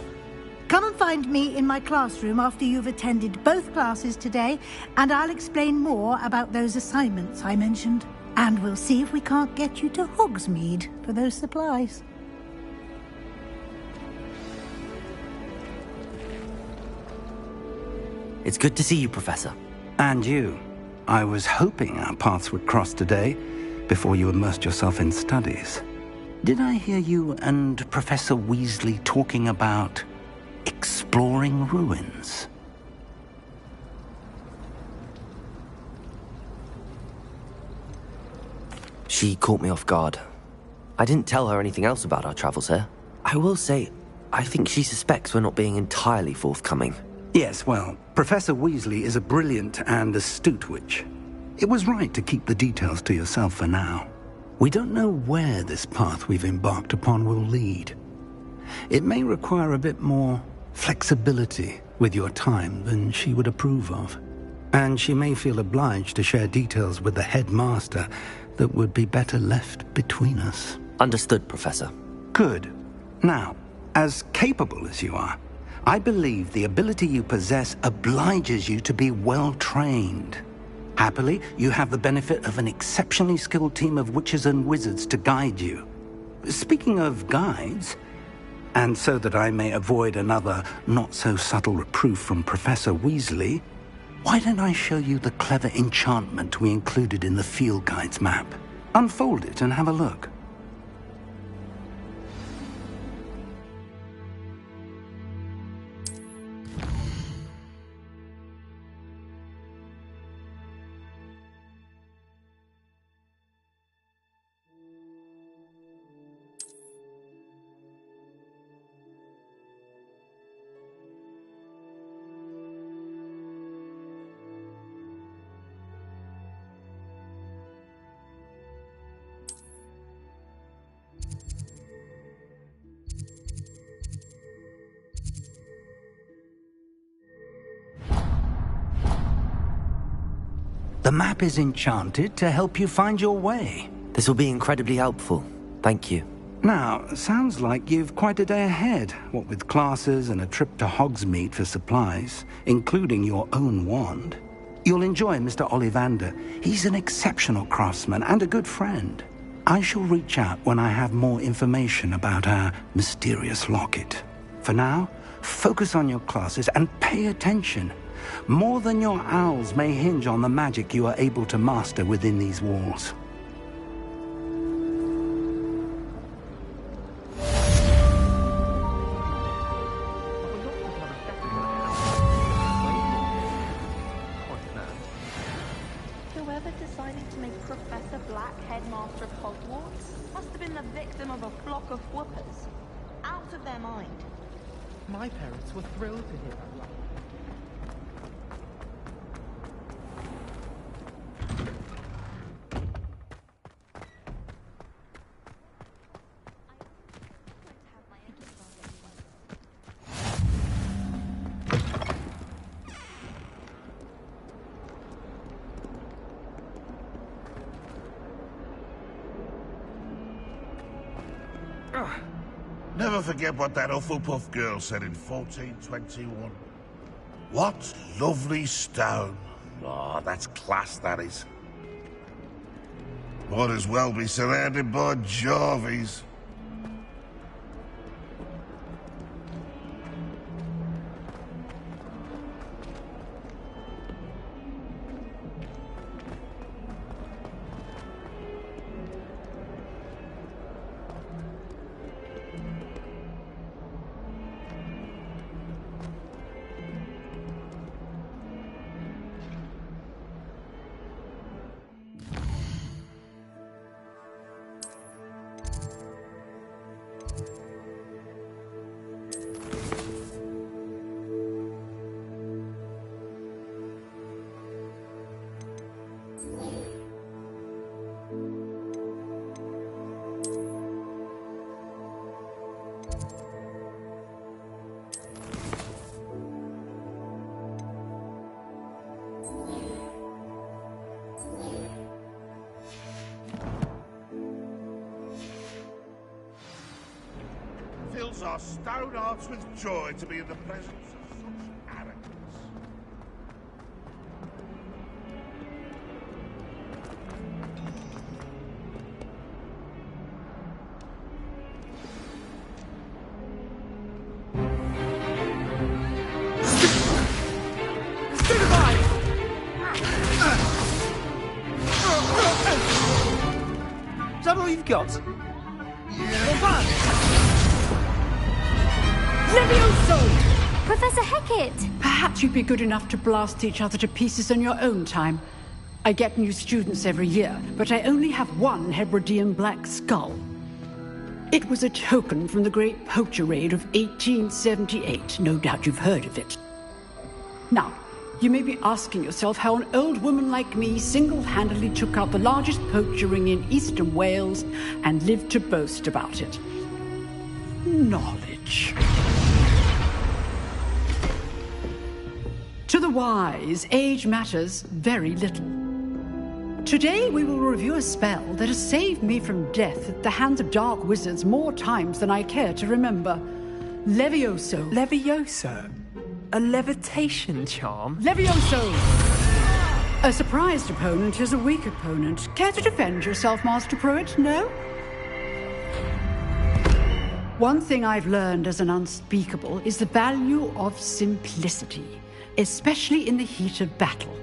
Come and find me in my classroom after you've attended both classes today, and I'll explain more about those assignments I mentioned. And we'll see if we can't get you to Hogsmeade for those supplies. It's good to see you, Professor. And you. I was hoping our paths would cross today, before you immersed yourself in studies. Did I hear you and Professor Weasley talking about exploring ruins? She caught me off guard. I didn't tell her anything else about our travels here. I will say, I think she suspects we're not being entirely forthcoming. Yes, well, Professor Weasley is a brilliant and astute witch. It was right to keep the details to yourself for now. We don't know where this path we've embarked upon will lead. It may require a bit more flexibility with your time than she would approve of. And she may feel obliged to share details with the headmaster that would be better left between us. Understood, Professor. Good. Now, as capable as you are, I believe the ability you possess obliges you to be well-trained. Happily, you have the benefit of an exceptionally skilled team of witches and wizards to guide you. Speaking of guides, and so that I may avoid another not-so-subtle reproof from Professor Weasley, why don't I show you the clever enchantment we included in the field guide's map? Unfold it and have a look. The map is enchanted to help you find your way. This will be incredibly helpful. Thank you. Now, sounds like you've quite a day ahead, what with classes and a trip to Hogsmeade for supplies, including your own wand. You'll enjoy Mr. Ollivander. He's an exceptional craftsman and a good friend. I shall reach out when I have more information about our mysterious locket. For now, focus on your classes and pay attention. More than your owls may hinge on the magic you are able to master within these walls. Whoever decided to make Professor Black headmaster of Hogwarts must have been the victim of a flock of whoopers. Out of their mind. My parents were thrilled to hear that. Never forget what that Hufflepuff girl said in 1421. What lovely stone. Oh, that's class, that is. Might as well be surrounded by Jarvies. Fills our stone hearts with joy to be in the presence of such arrogance. Is that all you've got? Levioso! Professor Hecat! Perhaps you'd be good enough to blast each other to pieces on your own time. I get new students every year, but I only have one Hebridean black skull. It was a token from the Great Poacher Raid of 1878. No doubt you've heard of it. Now, you may be asking yourself how an old woman like me single-handedly took out the largest poacher ring in eastern Wales and lived to boast about it. Knowledge. To the wise, age matters very little. Today we will review a spell that has saved me from death at the hands of dark wizards more times than I care to remember. Levioso. Levioso? A levitation charm? Levioso! A surprised opponent is a weak opponent. Care to defend yourself, Master Pruitt? No? One thing I've learned as an unspeakable is the value of simplicity, especially in the heat of battle.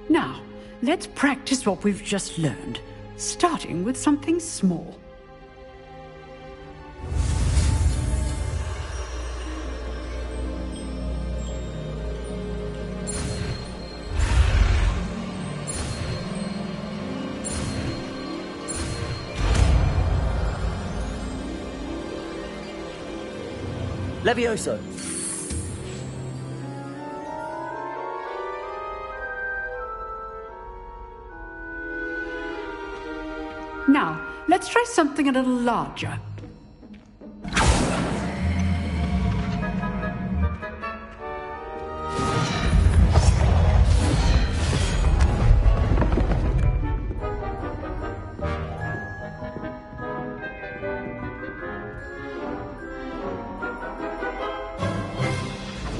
Now, let's practice what we've just learned, starting with something small. Levioso. Now, let's try something a little larger.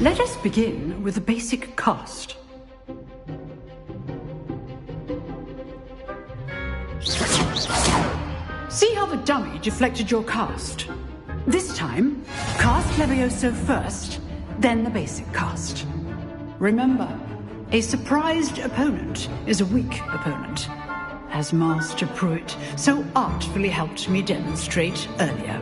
Let us begin with a basic cast. See how the dummy deflected your cast? This time, cast Levioso first, then the basic cast. Remember, a surprised opponent is a weak opponent, as Master Pruitt so artfully helped me demonstrate earlier.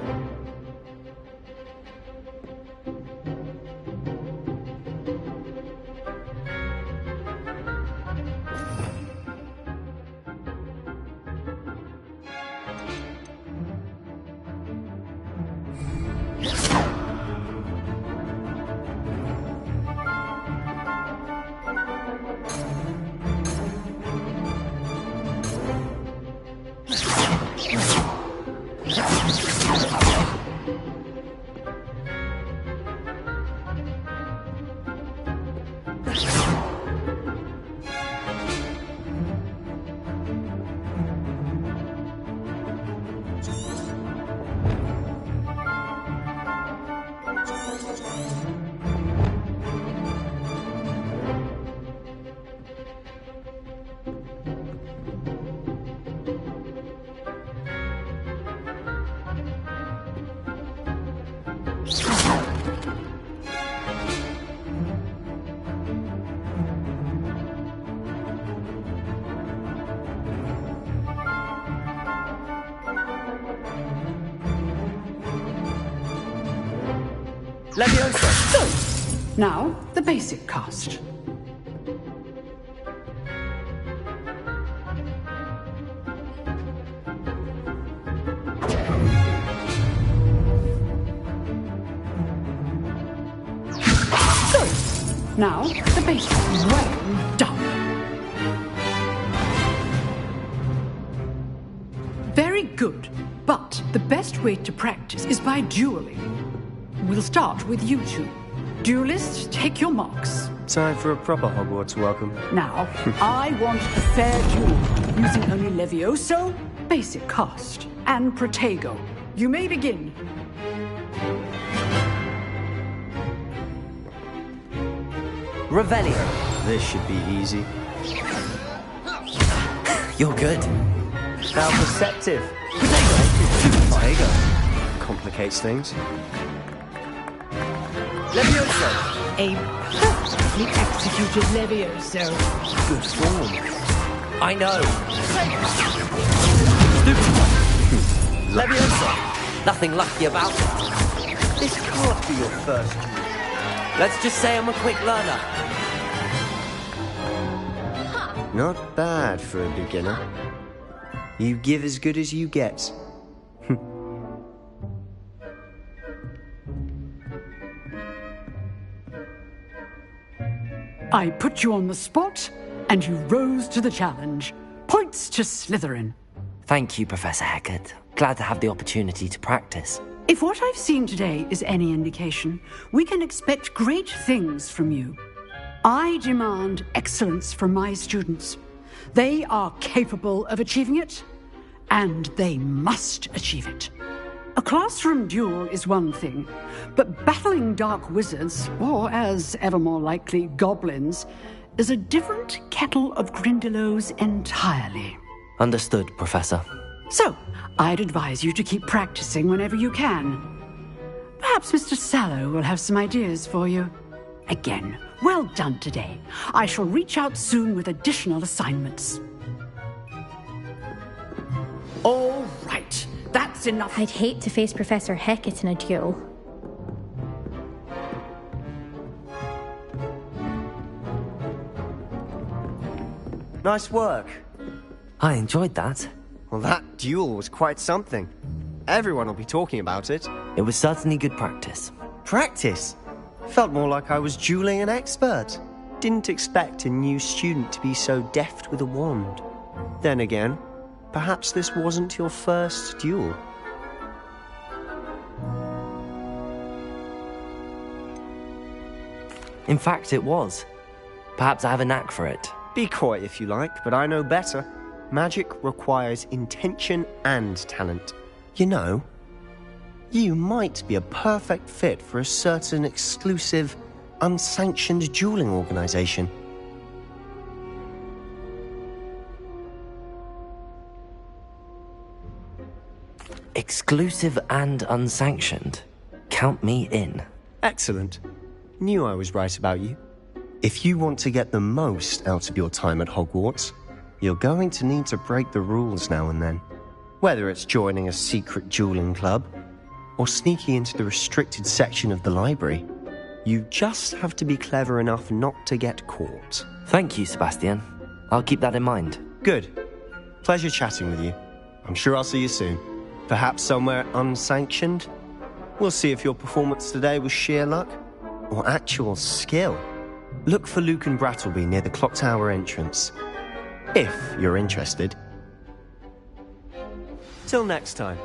Levioso. Good. Now, the basic cast. Good. Now, the basic. Well done. Very good. But the best way to practice is by dueling. We'll start with you two. Duelists, take your marks. Time for a proper Hogwarts welcome. Now, I want a fair duel, using only Levioso, basic cast, and Protego. You may begin. Revelio. This should be easy. You're good. How perceptive. Protego. Complicates things. Levioso. A perfectly executed Levioso. Good form. I know. Levioso. Nothing lucky about it. This can't be your first. Let's just say I'm a quick learner. Not bad for a beginner. You give as good as you get. I put you on the spot, and you rose to the challenge. Points to Slytherin. Thank you, Professor Hecat. Glad to have the opportunity to practice. If what I've seen today is any indication, we can expect great things from you. I demand excellence from my students. They are capable of achieving it, and they must achieve it. A classroom duel is one thing, but battling dark wizards, or as ever more likely, goblins, is a different kettle of Grindylows entirely. Understood, Professor. So, I'd advise you to keep practicing whenever you can. Perhaps Mr. Sallow will have some ideas for you. Again, well done today. I shall reach out soon with additional assignments. All right, that's enough. I'd hate to face Professor Hecat in a duel. Nice work. I enjoyed that. Well, that duel was quite something. Everyone will be talking about it. It was certainly good practice. Practice? Felt more like I was dueling an expert. Didn't expect a new student to be so deft with a wand. Then again, perhaps this wasn't your first duel. In fact, it was. Perhaps I have a knack for it. Be coy if you like, but I know better. Magic requires intention and talent. You know, you might be a perfect fit for a certain exclusive, unsanctioned dueling organization. Exclusive and unsanctioned. Count me in. Excellent. Knew I was right about you. If you want to get the most out of your time at Hogwarts, you're going to need to break the rules now and then. Whether it's joining a secret dueling club, or sneaking into the restricted section of the library, you just have to be clever enough not to get caught. Thank you, Sebastian. I'll keep that in mind. Good. Pleasure chatting with you. I'm sure I'll see you soon. Perhaps somewhere unsanctioned? We'll see if your performance today was sheer luck, or actual skill. Look for Luke and Brattleby near the clock tower entrance. If you're interested. Till next time.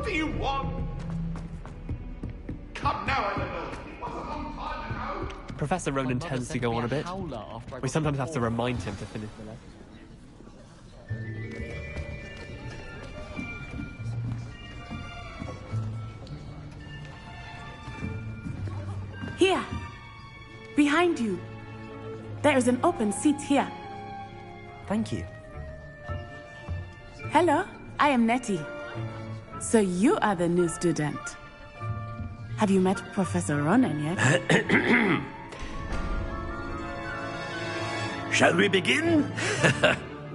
What do you want? Come now, Eleanor. It was a long time ago. Professor Ronan tends to go on a bit. We sometimes have to remind him to finish the lesson. Here. Behind you. There is an open seat here. Thank you. Hello, I am Nettie. So you are the new student. Have you met Professor Ronan yet? Shall we begin?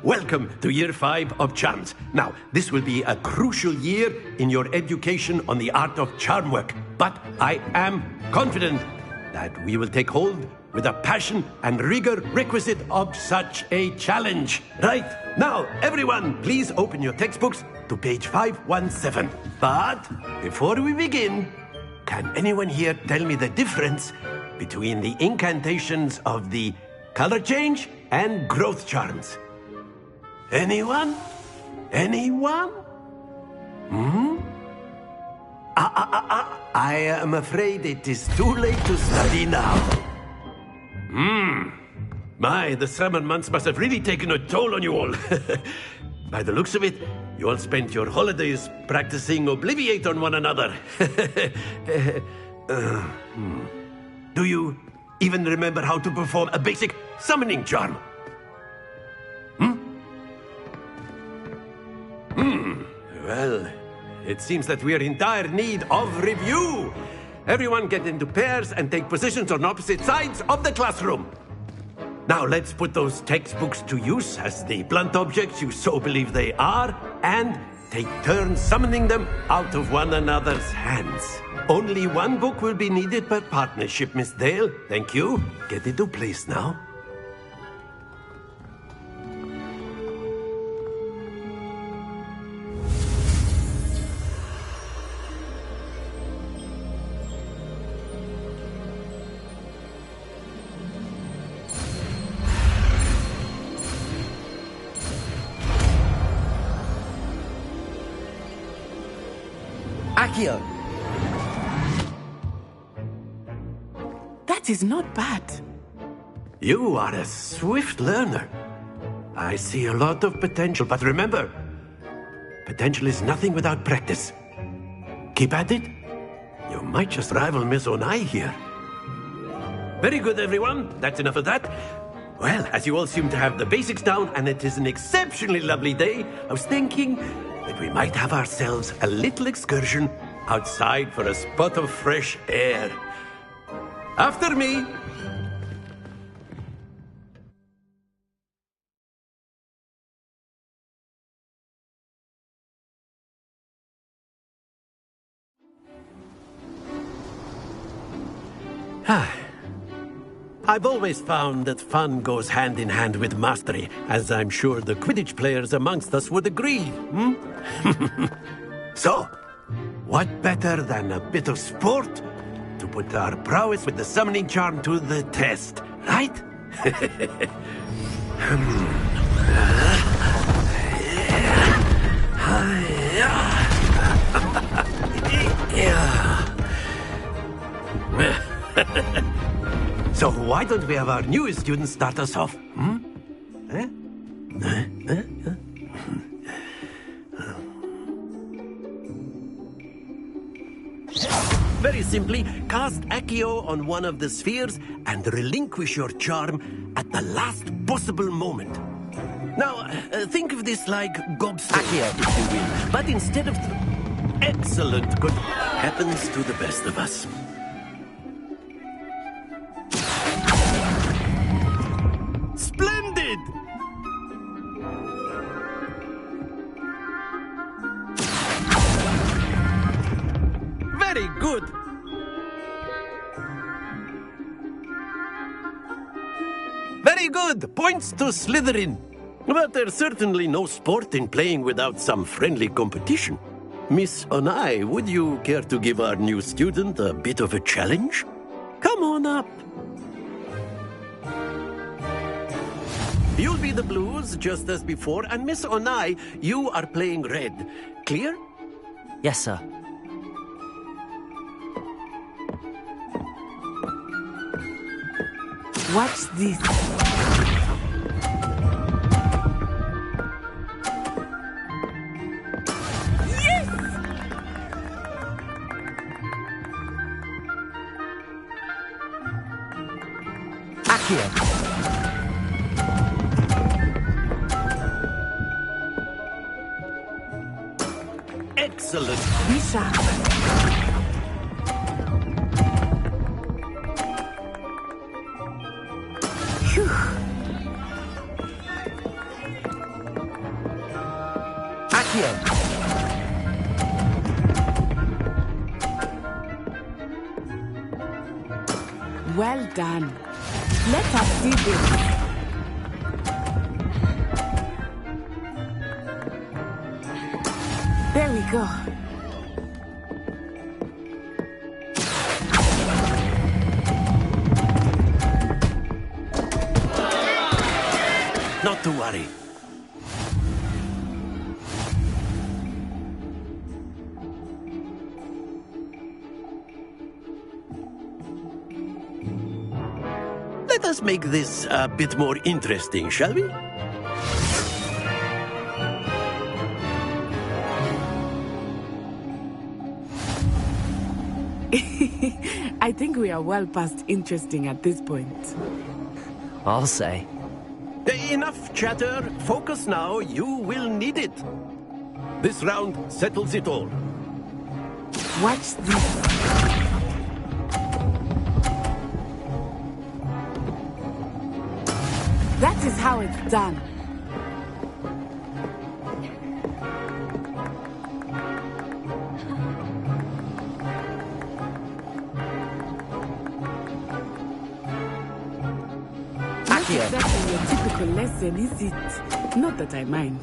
Welcome to Year 5 of Charms. Now, this will be a crucial year in your education on the art of charm work. But I am confident that we will take hold with the passion and rigor requisite of such a challenge. Right, now, everyone, please open your textbooks to page 517. But before we begin, can anyone here tell me the difference between the incantations of the color change and growth charms? Anyone? Anyone? I am afraid it is too late to study now. My, the summer months must have really taken a toll on you all. By the looks of it, you all spent your holidays practicing Obliviate on one another. Do you even remember how to perform a basic summoning charm? Well, it seems that we are in dire need of review. Everyone get into pairs and take positions on opposite sides of the classroom. Now let's put those textbooks to use as the blunt objects you so believe they are, and take turns summoning them out of one another's hands. Only one book will be needed per partnership, Miss Dale. Thank you. Get into place now. Accio! That is not bad. You are a swift learner. I see a lot of potential, but remember, potential is nothing without practice. Keep at it. You might just rival Miss Onai here. Very good, everyone. That's enough of that. Well, as you all seem to have the basics down, and it is an exceptionally lovely day, I was thinking that we might have ourselves a little excursion outside for a spot of fresh air. After me. I've always found that fun goes hand in hand with mastery, as I'm sure the Quidditch players amongst us would agree. So, what better than a bit of sport to put our prowess with the summoning charm to the test, right? So why don't we have our newest student start us off? Very simply, cast Accio on one of the spheres and relinquish your charm at the last possible moment. Now, think of this like gobstopper, if you will. But instead of... Excellent. Good. Happens to the best of us. Splendid! Very good. Very good. Points to Slytherin. But there's certainly no sport in playing without some friendly competition. Miss Onai, would you care to give our new student a bit of a challenge? Come on up. You'll be the blues, just as before, and Miss Onai, you are playing red. Clear? Yes, sir. Watch this. Yes! Accio! Excellent. Be sharp. Phew. Accio! Well done. Let us see this. There we go. Not to worry. Let us make this a bit more interesting, shall we? I think we are well past interesting at this point. I'll say. Enough chatter. Focus now. You will need it. This round settles it all. Watch this. That is how it's done. Not exactly your typical lesson, is it? Not that I mind.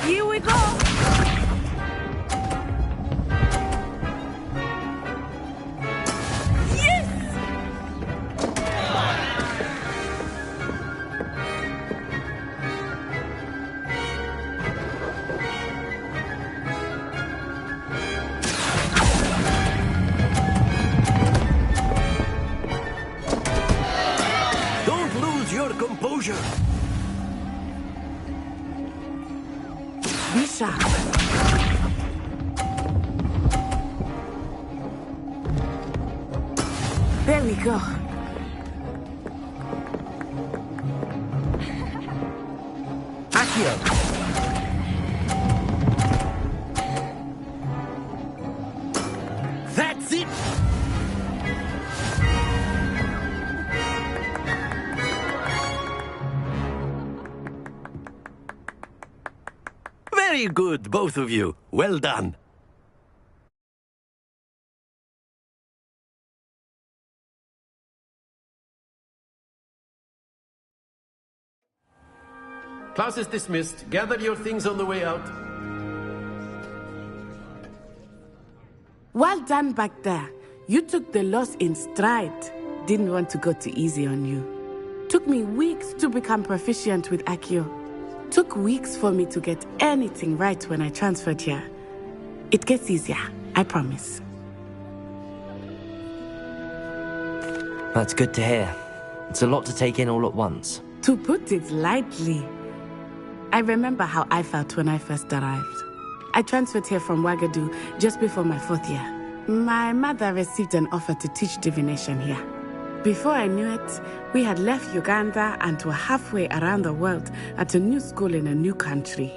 Here we go! Composure. Be sharp. There we go. Accio! That's it. Very good, both of you. Well done. Class is dismissed. Gather your things on the way out. Well done back there. You took the loss in stride. Didn't want to go too easy on you. Took me weeks to become proficient with Accio. Took weeks for me to get anything right when I transferred here. It gets easier, I promise. That's good to hear. It's a lot to take in all at once. To put it lightly, I remember how I felt when I first arrived. I transferred here from Wagadu just before my 4th year. My mother received an offer to teach divination here. Before I knew it, we had left Uganda and were halfway around the world at a new school in a new country.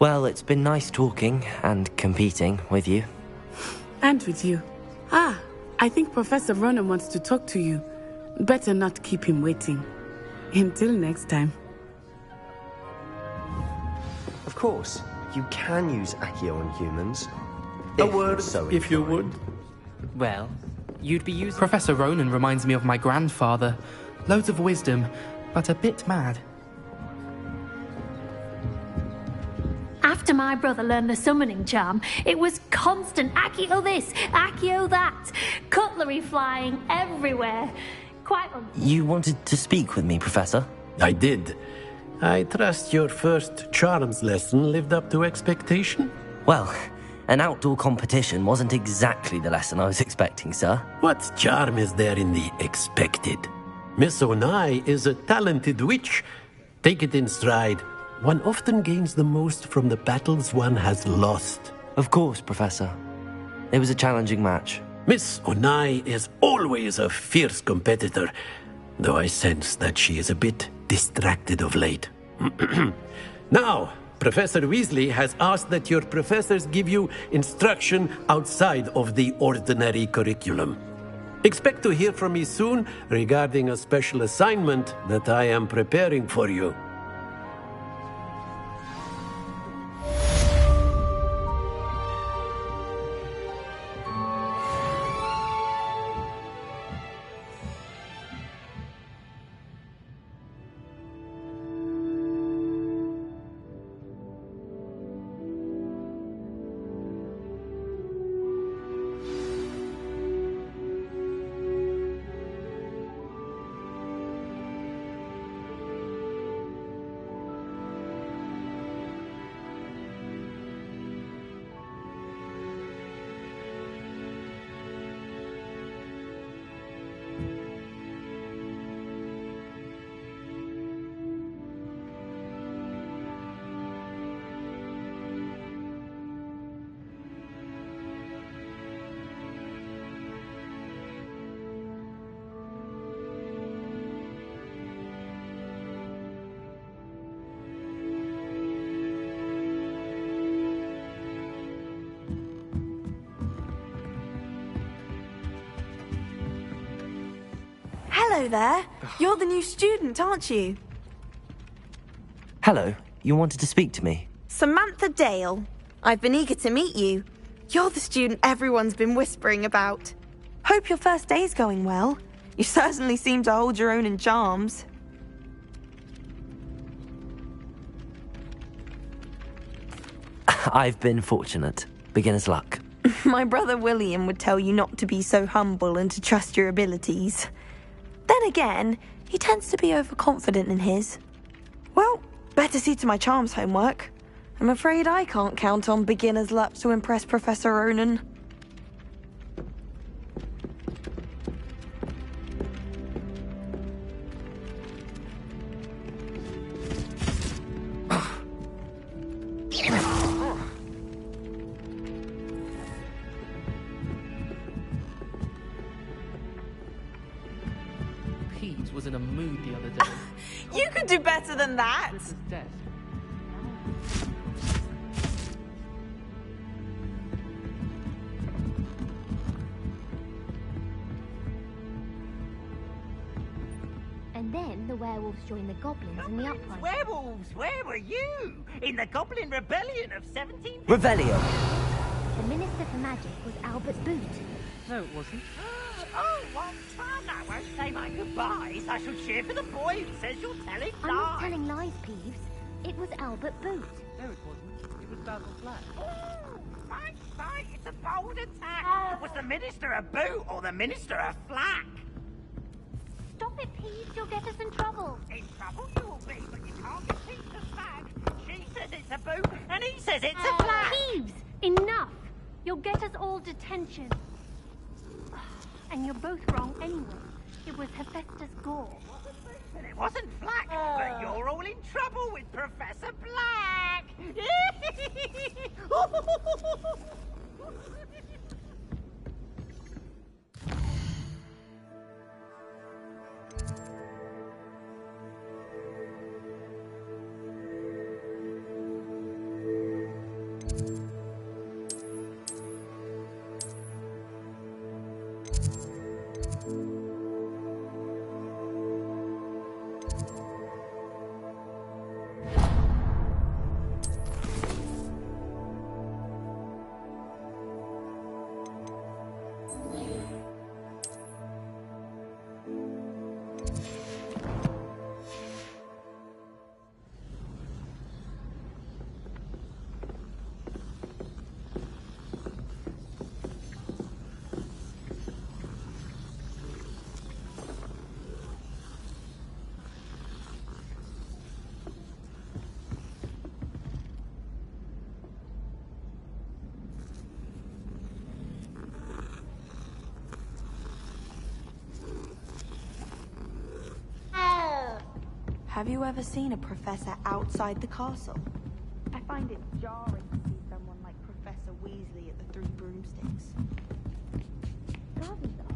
Well, it's been nice talking and competing with you. And with you. I think Professor Ronan wants to talk to you. Better not keep him waiting. Until next time. Of course, you can use Accio on humans. A word, if you would. Well, you'd be using... Professor Ronan reminds me of my grandfather. Loads of wisdom, but a bit mad. After my brother learned the summoning charm, it was constant Accio this, Accio that, cutlery flying everywhere. You wanted to speak with me, Professor? I did. I trust your first charms lesson lived up to expectation? Well, an outdoor competition wasn't exactly the lesson I was expecting, sir. What charm is there in the expected? Miss Onai is a talented witch. Take it in stride. One often gains the most from the battles one has lost. Of course, Professor. It was a challenging match. Miss Onai is always a fierce competitor, though I sense that she is a bit distracted of late. Now, Professor Weasley has asked that your professors give you instruction outside of the ordinary curriculum. Expect to hear from me soon regarding a special assignment that I am preparing for you. Hello there. You're the new student, aren't you? Hello, you wanted to speak to me? Samantha Dale. I've been eager to meet you. You're the student everyone's been whispering about. Hope your first day's going well. You certainly seem to hold your own in charms. I've been fortunate. Beginner's luck. My brother William would tell you not to be so humble and to trust your abilities. Then again, he tends to be overconfident in his. Well, better see to my charms homework. I'm afraid I can't count on beginner's luck to impress Professor Ronan. Peeves was in a mood the other day. You could do better than that. And then the werewolves joined the goblins in the uprising. Werewolves, where were you? In the Goblin Rebellion of 17... Revelio! The Minister for Magic was Albert Boot. No, it wasn't. Oh, what fun! I won't say my goodbyes. I shall cheer for the boy who says you're telling lies. I'm not telling lies, Peeves. It was Albert Boot. No, it wasn't. It was Basil Flack. Oh, fight, it's a bold attack. Was the Minister a boot or the Minister a flack? Stop it, Peeves. You'll get us in trouble. In trouble you will be, but you can't defeat the fact. She says it's a boot, and he says it's a flack. Peeves, enough. You'll get us all detention. And you're both wrong anyway. It was Hephaestus Gore. And it wasn't Flack, but you're all in trouble with Professor Black. Have you ever seen a professor outside the castle? I find it jarring to see someone like Professor Weasley at the Three Broomsticks. Garden dog?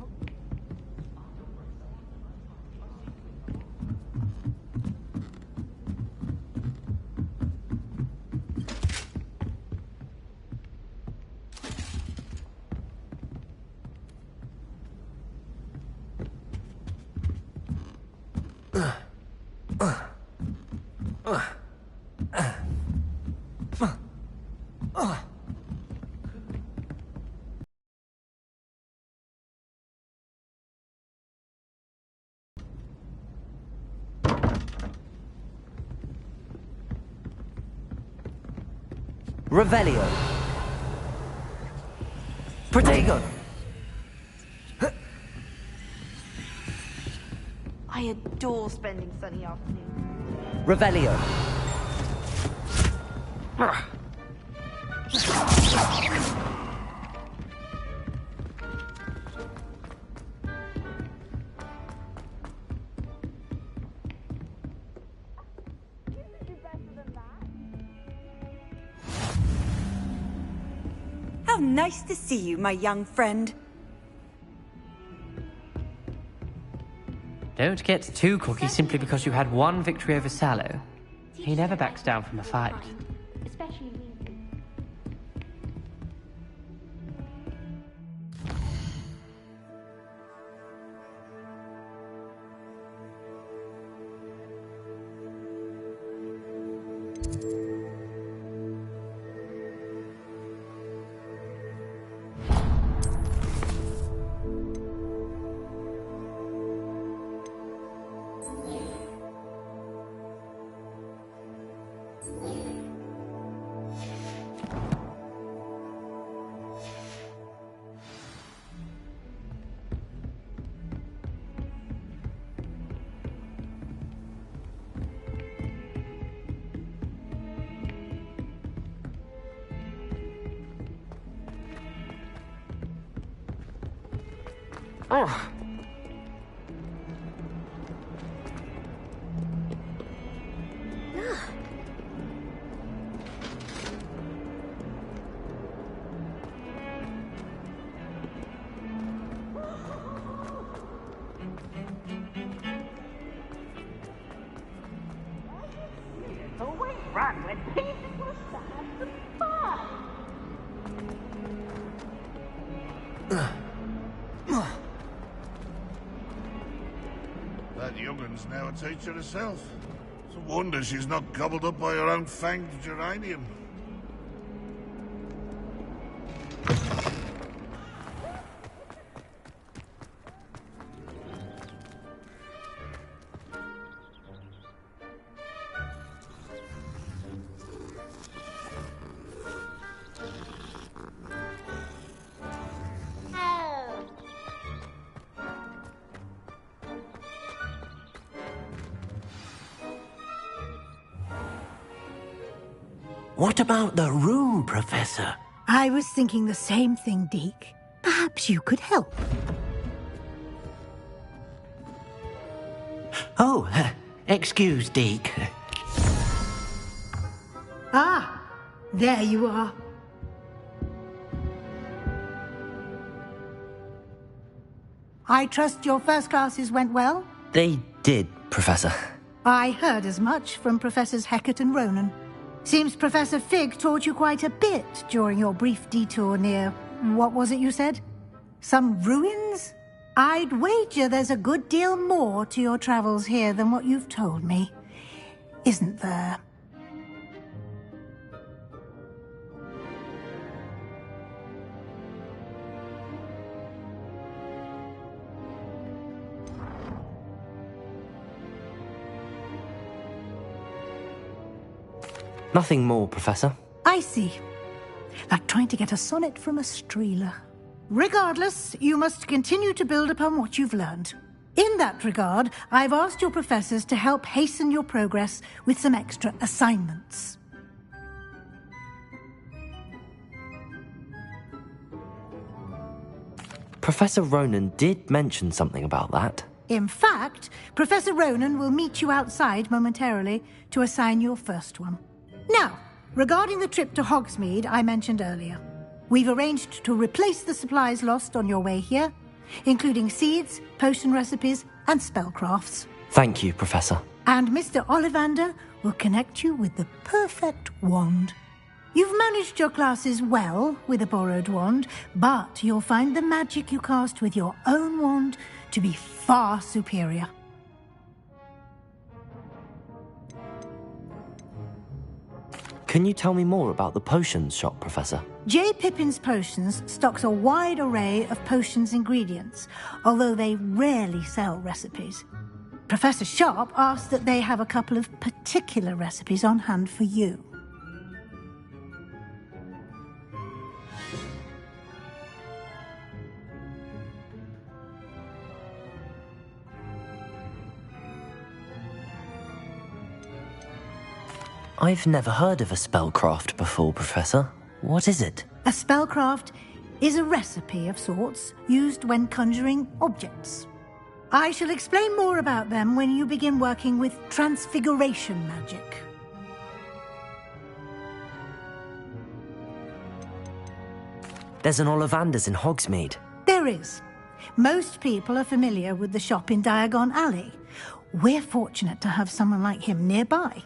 Revelio. Protego. I adore spending sunny afternoons. Revelio. How nice to see you, my young friend. Don't get too cocky simply because you had one victory over Sallow. He never backs down from a fight. Especially Weasley. Oh. Always run when people stand to fight. That young'un's now a teacher herself. It's a wonder she's not gobbled up by her own fanged geranium. What about the room, Professor? I was thinking the same thing, Deke. Perhaps you could help. Oh, excuse, Deke. Ah, there you are. I trust your first classes went well? They did, Professor. I heard as much from Professors Hecat and Ronan. Seems Professor Fig taught you quite a bit during your brief detour near... what was it you said? Some ruins? I'd wager there's a good deal more to your travels here than what you've told me. Isn't there? Nothing more, Professor. I see. Like trying to get a sonnet from a streeler. Regardless, you must continue to build upon what you've learned. In that regard, I've asked your professors to help hasten your progress with some extra assignments. Professor Ronan did mention something about that. In fact, Professor Ronan will meet you outside momentarily to assign your first one. Now, regarding the trip to Hogsmeade I mentioned earlier, we've arranged to replace the supplies lost on your way here, including seeds, potion recipes, and spellcrafts. Thank you, Professor. And Mr. Ollivander will connect you with the perfect wand. You've managed your classes well with a borrowed wand, but you'll find the magic you cast with your own wand to be far superior. Can you tell me more about the potions shop, Professor? J. Pippin's Potions stocks a wide array of potions ingredients, although they rarely sell recipes. Professor Sharp asked that they have a couple of particular recipes on hand for you. I've never heard of a spellcraft before, Professor. What is it? A spellcraft is a recipe of sorts used when conjuring objects. I shall explain more about them when you begin working with transfiguration magic. There's an Ollivander's in Hogsmeade. There is. Most people are familiar with the shop in Diagon Alley. We're fortunate to have someone like him nearby.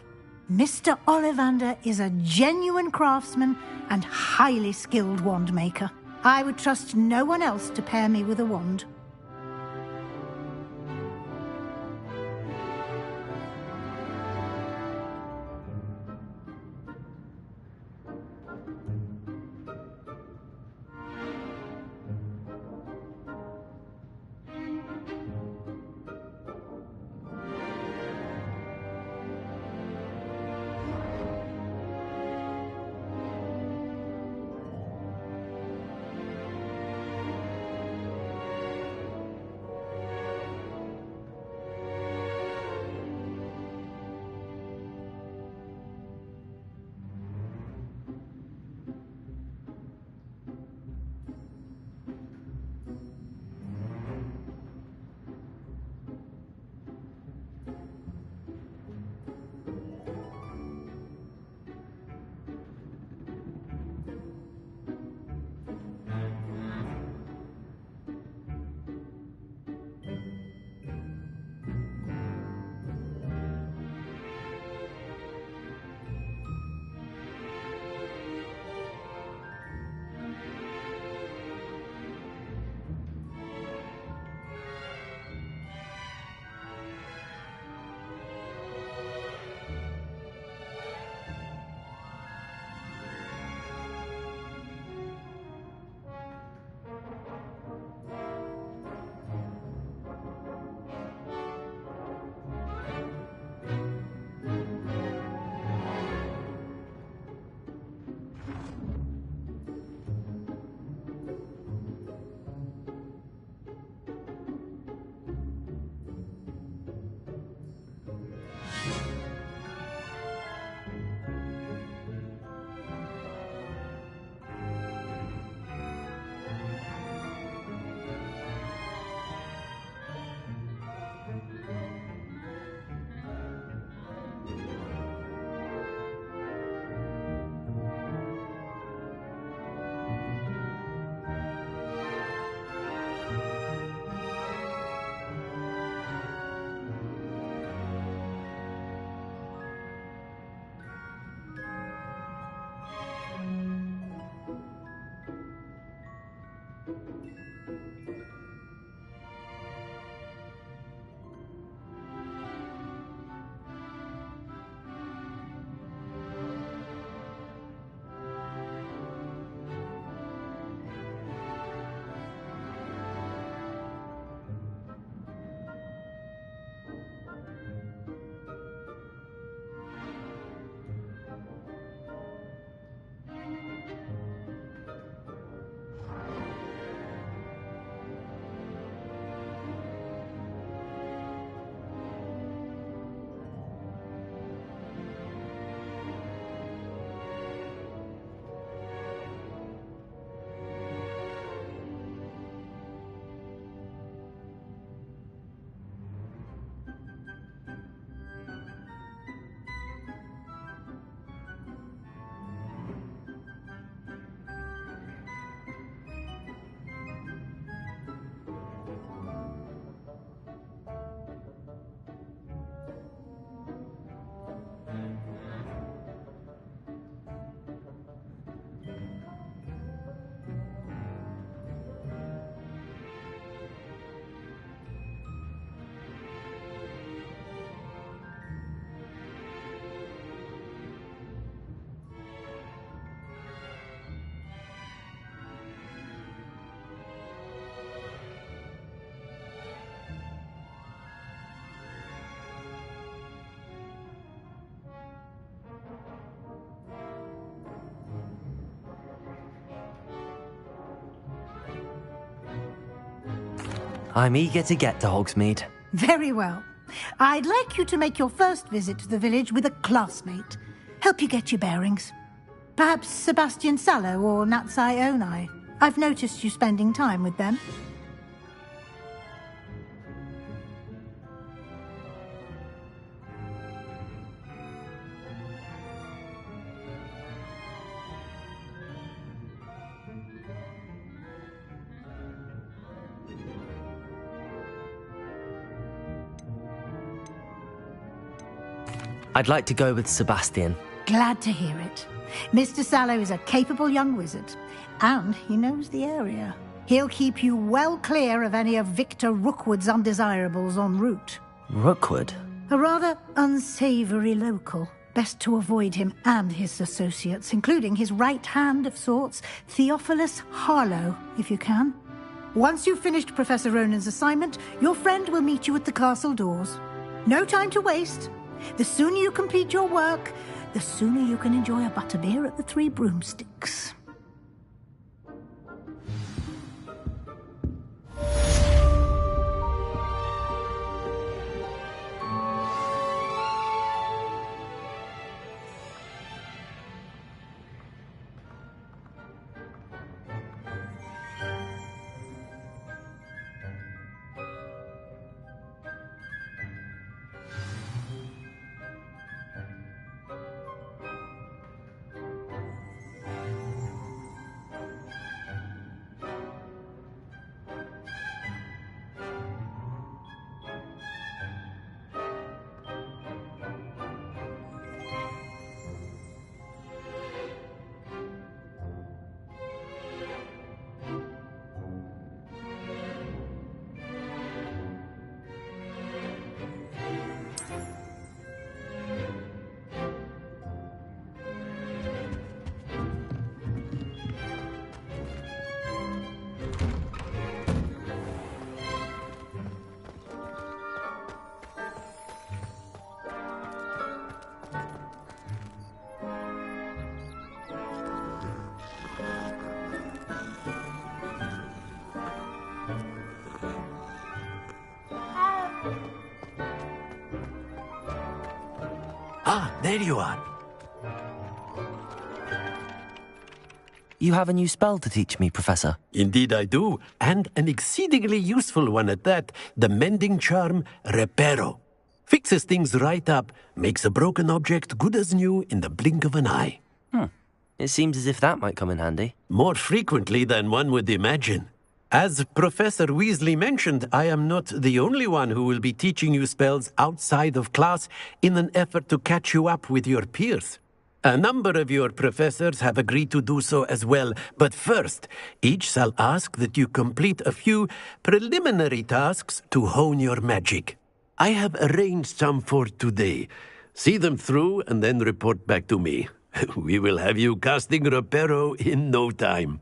Mr. Ollivander is a genuine craftsman and highly skilled wand maker. I would trust no one else to pair me with a wand. I'm eager to get to Hogsmeade. Very well. I'd like you to make your first visit to the village with a classmate. Help you get your bearings. Perhaps Sebastian Sallow or Natsai Onai. I've noticed you spending time with them. I'd like to go with Sebastian. Glad to hear it. Mr. Sallow is a capable young wizard, and he knows the area. He'll keep you well clear of any of Victor Rookwood's undesirables en route. Rookwood? A rather unsavory local. Best to avoid him and his associates, including his right hand of sorts, Theophilus Harlow, if you can. Once you've finished Professor Ronan's assignment, your friend will meet you at the castle doors. No time to waste. The sooner you complete your work, the sooner you can enjoy a butterbeer at the Three Broomsticks. Ah, there you are. You have a new spell to teach me, Professor. Indeed I do, and an exceedingly useful one at that. The mending charm, Reparo. Fixes things right up, makes a broken object good as new in the blink of an eye. It seems as if that might come in handy. More frequently than one would imagine. As Professor Weasley mentioned, I am not the only one who will be teaching you spells outside of class in an effort to catch you up with your peers. A number of your professors have agreed to do so as well, but first, each shall ask that you complete a few preliminary tasks to hone your magic. I have arranged some for today. See them through and then report back to me. We will have you casting Reparo in no time.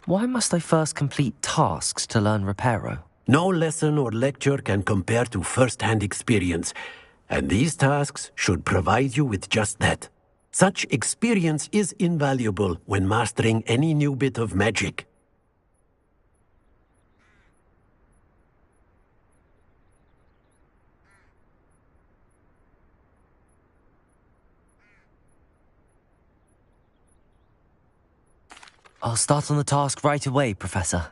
Why must I first complete tasks to learn Reparo? No lesson or lecture can compare to first-hand experience, and these tasks should provide you with just that. Such experience is invaluable when mastering any new bit of magic. I'll start on the task right away, Professor.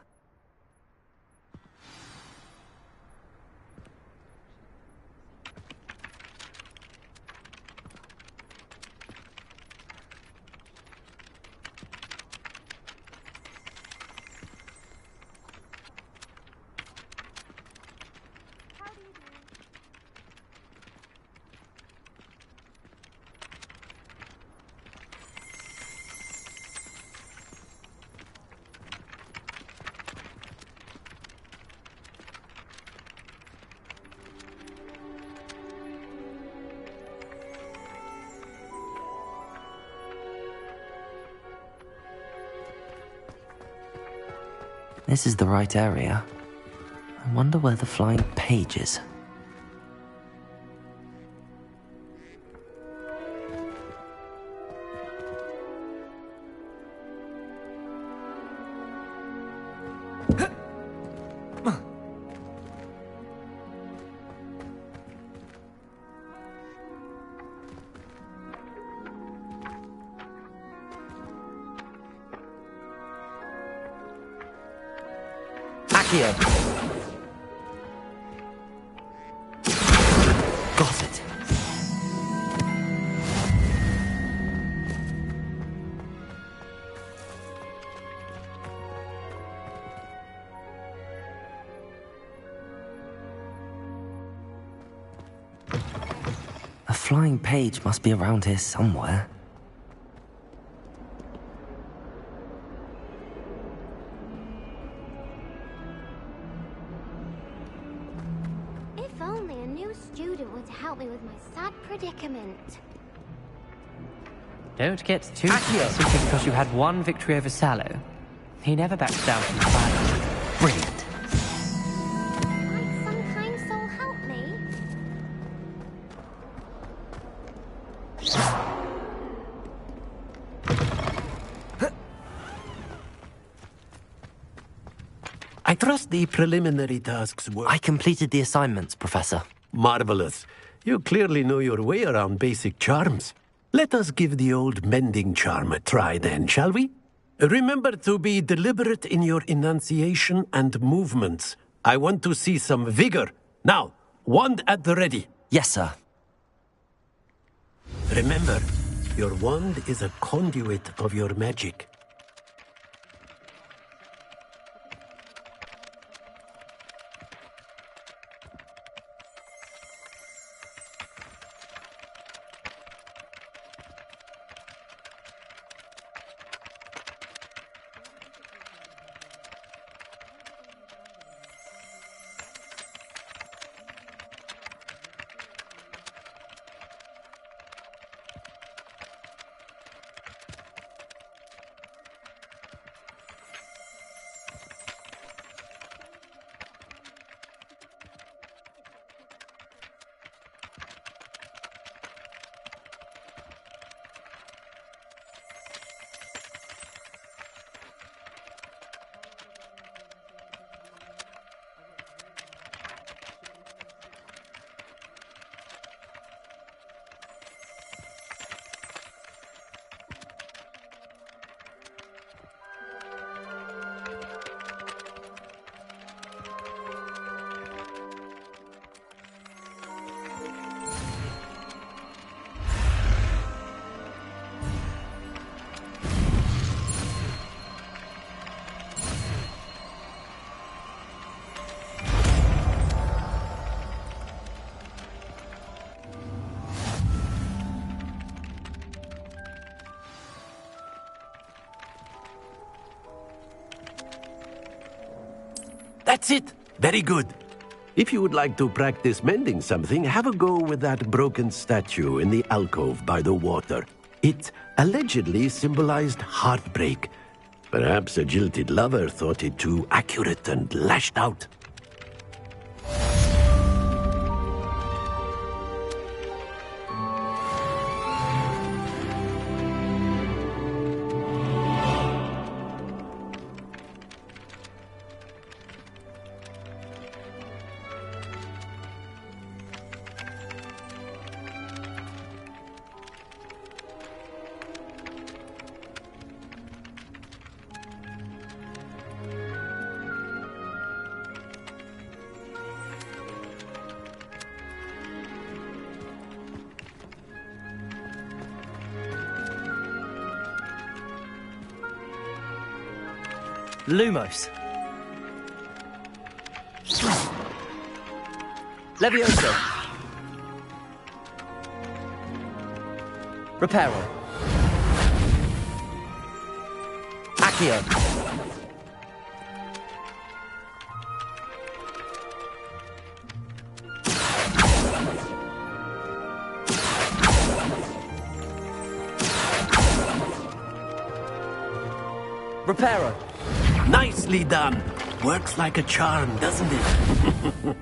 This is the right area. I wonder where the flying page is. Accio. Got it. A flying page must be around here somewhere. If only a new student were to help me with my sad predicament. Don't get too serious simply because you had one victory over Sallow. He never backs down from the fight. Brilliant. Might some kind soul help me? I trust the preliminary tasks were... I completed the assignments, Professor. Marvelous. You clearly know your way around basic charms. Let us give the old mending charm a try then, shall we? Remember to be deliberate in your enunciation and movements. I want to see some vigor. Now, wand at the ready. Yes, sir. Remember, your wand is a conduit of your magic. That's it. Very good. If you would like to practice mending something, have a go with that broken statue in the alcove by the water. It allegedly symbolized heartbreak. Perhaps a jilted lover thought it too accurate and lashed out. Lumos. Levioso. Reparo. Accio. Reparo. Nicely done. Works like a charm, doesn't it?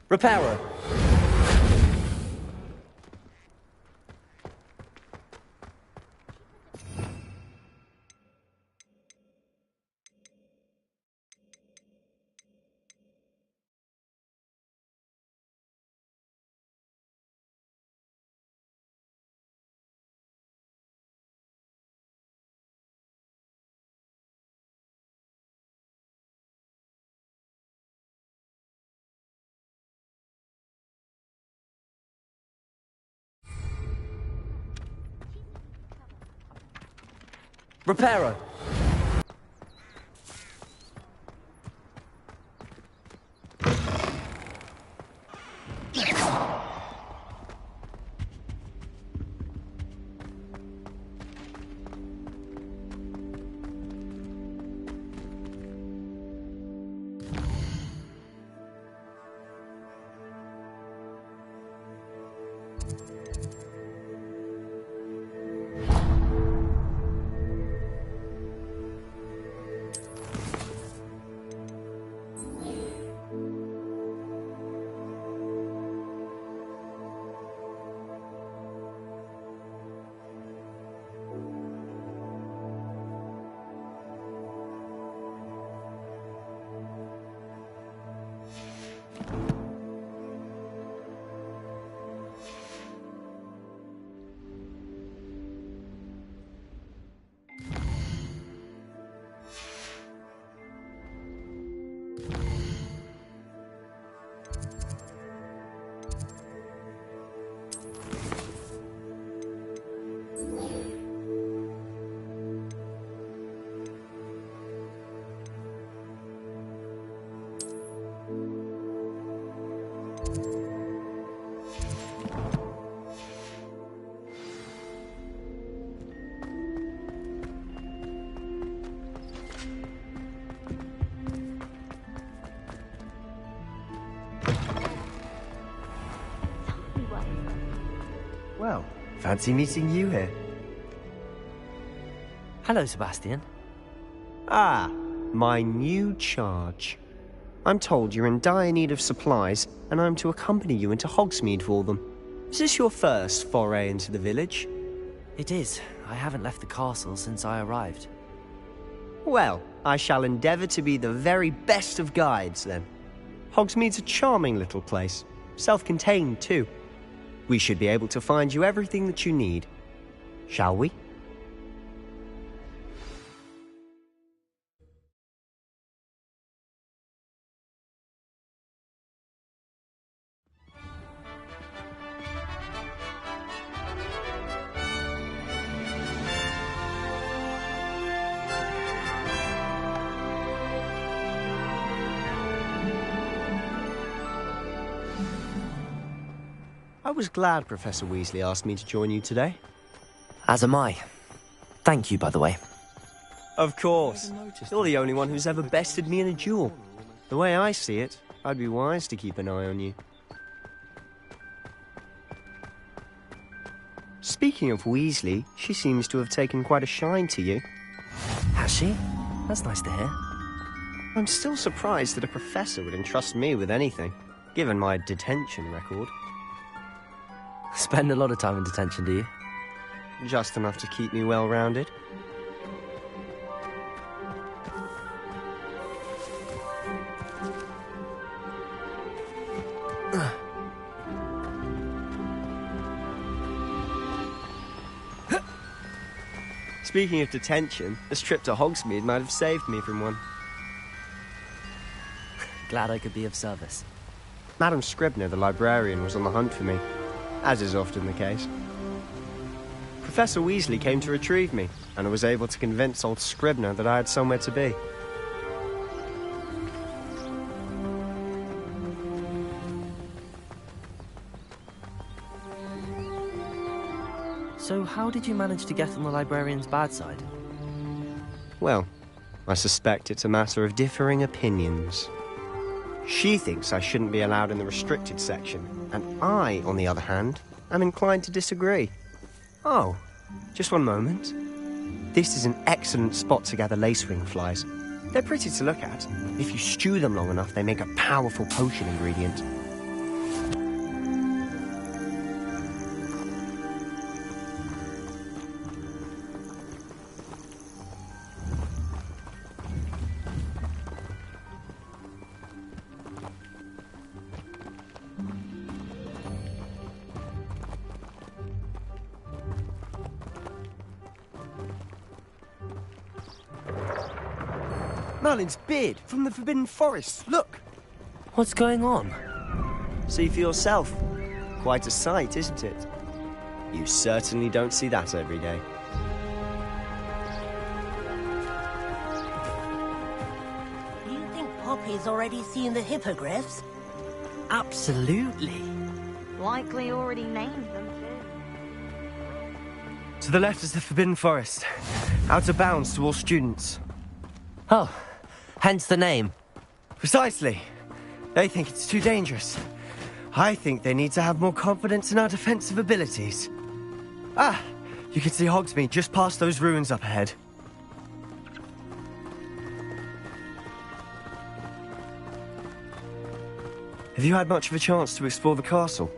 Reparo! Reparo! Well, fancy meeting you here. Hello, Sebastian. Ah, my new charge. I'm told you're in dire need of supplies, and I'm to accompany you into Hogsmeade for them. Is this your first foray into the village? It is. I haven't left the castle since I arrived. Well, I shall endeavour to be the very best of guides, then. Hogsmeade's a charming little place. Self-contained, too. We should be able to find you everything that you need. Shall we? I was glad Professor Weasley asked me to join you today. As am I. Thank you, by the way. Of course. You're the only one who's ever bested me in a duel. The way I see it, I'd be wise to keep an eye on you. Speaking of Weasley, she seems to have taken quite a shine to you. Has she? That's nice to hear. I'm still surprised that a professor would entrust me with anything, given my detention record. Spend a lot of time in detention, do you? Just enough to keep me well-rounded. Speaking of detention, this trip to Hogsmeade might have saved me from one. Glad I could be of service. Madam Scribner, the librarian, was on the hunt for me, as is often the case. Professor Weasley came to retrieve me, and I was able to convince old Scribner that I had somewhere to be. So how did you manage to get on the librarian's bad side? Well, I suspect it's a matter of differing opinions. She thinks I shouldn't be allowed in the restricted section, and I, on the other hand, am inclined to disagree. Oh, just one moment. This is an excellent spot to gather lacewing flies. They're pretty to look at. If you stew them long enough, they make a powerful potion ingredient. Merlin's beard from the Forbidden Forest. Look! What's going on? See for yourself. Quite a sight, isn't it? You certainly don't see that every day. Do you think Poppy's already seen the hippogriffs? Absolutely. Likely already named them too. To the left is the Forbidden Forest. Out of bounds to all students. Oh, hence the name. Precisely. They think it's too dangerous. I think they need to have more confidence in our defensive abilities. Ah, you can see Hogsmeade just past those ruins up ahead. Have you had much of a chance to explore the castle?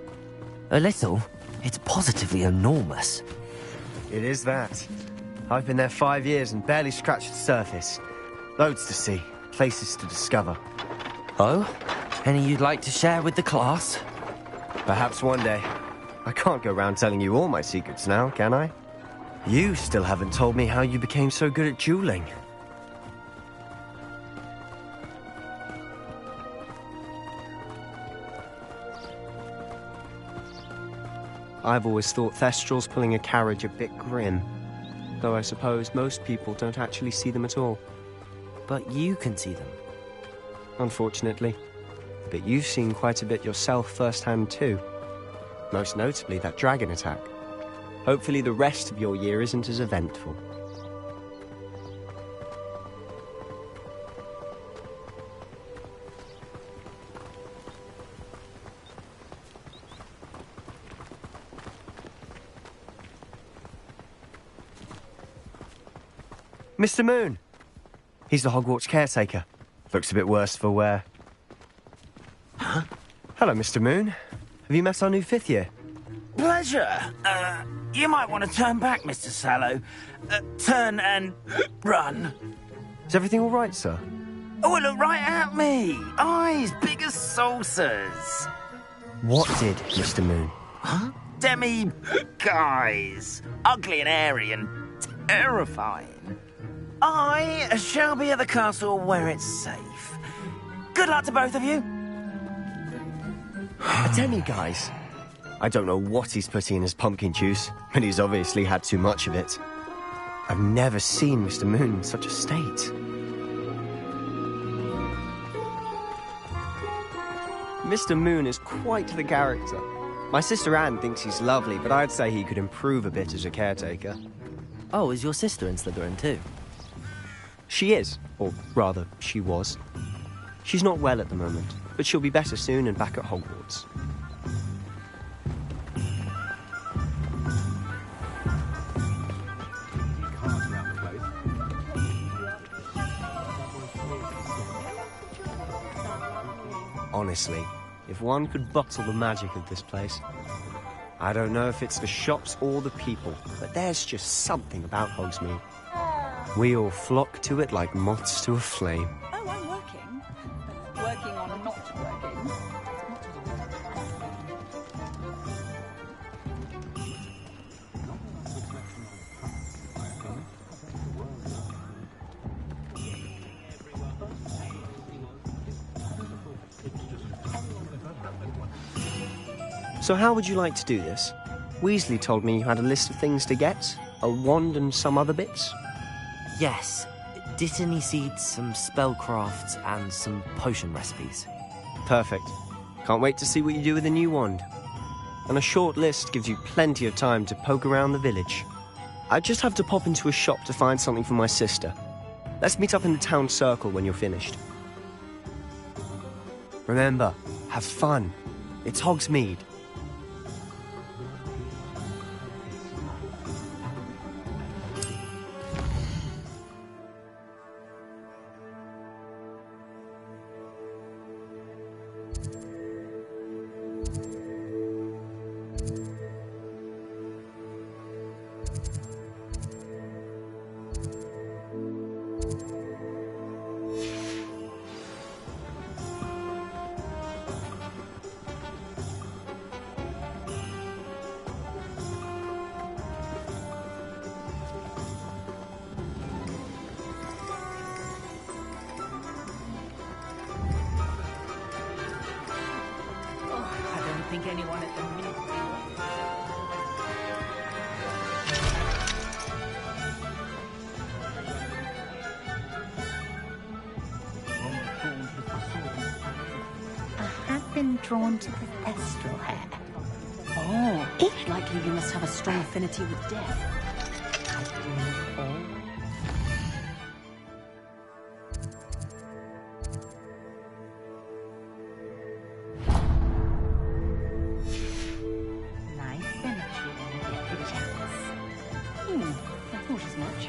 A little. It's positively enormous. It is that. I've been there 5 years and barely scratched the surface. Loads to see, places to discover. Oh? Any you'd like to share with the class? Perhaps one day. I can't go around telling you all my secrets now, can I? You still haven't told me how you became so good at dueling. I've always thought Thestrals pulling a carriage a bit grim. Though I suppose most people don't actually see them at all. But you can see them. Unfortunately. But you've seen quite a bit yourself firsthand too. Most notably that dragon attack. Hopefully the rest of your year isn't as eventful. Mr. Moon! He's the Hogwarts caretaker. Looks a bit worse for wear. Huh? Hello, Mr. Moon. Have you met our new 5th year? Pleasure. You might want to turn back, Mr. Sallow. Turn and run. Is everything all right, sir? Oh, look right at me. Eyes big as saucers. What did, Mr. Moon? Huh? Demi guys. Ugly and airy and terrifying. I shall be at the castle where it's safe. Good luck to both of you. A demi-guise? I don't know what he's putting in his pumpkin juice, but he's obviously had too much of it. I've never seen Mr. Moon in such a state. Mr. Moon is quite the character. My sister Anne thinks he's lovely, but I'd say he could improve a bit as a caretaker. Oh, is your sister in Slytherin too? She is, or rather, she was. She's not well at the moment, but she'll be better soon and back at Hogwarts. Honestly, if one could bottle the magic of this place. I don't know if it's the shops or the people, but there's just something about Hogsmeade. We all flock to it like moths to a flame. Oh, I'm working. Working on not working. So how would you like to do this? Weasley told me you had a list of things to get, a wand and some other bits. Yes. Dittany seeds, some spellcrafts, and some potion recipes. Perfect. Can't wait to see what you do with the new wand. And a short list gives you plenty of time to poke around the village. I just have to pop into a shop to find something for my sister. Let's meet up in the town circle when you're finished. Remember, have fun. It's Hogsmeade. anyone at the ministry. I have been drawn to the thestral hair. Oh, likely you must have a strong affinity with death. Nice symmetry when you get the chance. I thought as much.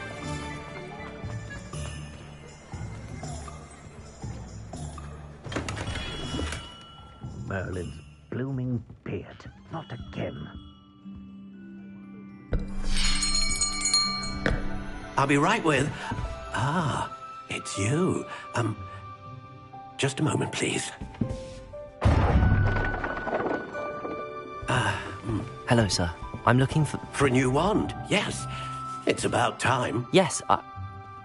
Merlin's blooming beard. Not again. I'll be right with... Ah, it's you. Just a moment, please. Hello, sir. I'm looking for... For a new wand, yes. It's about time. Yes,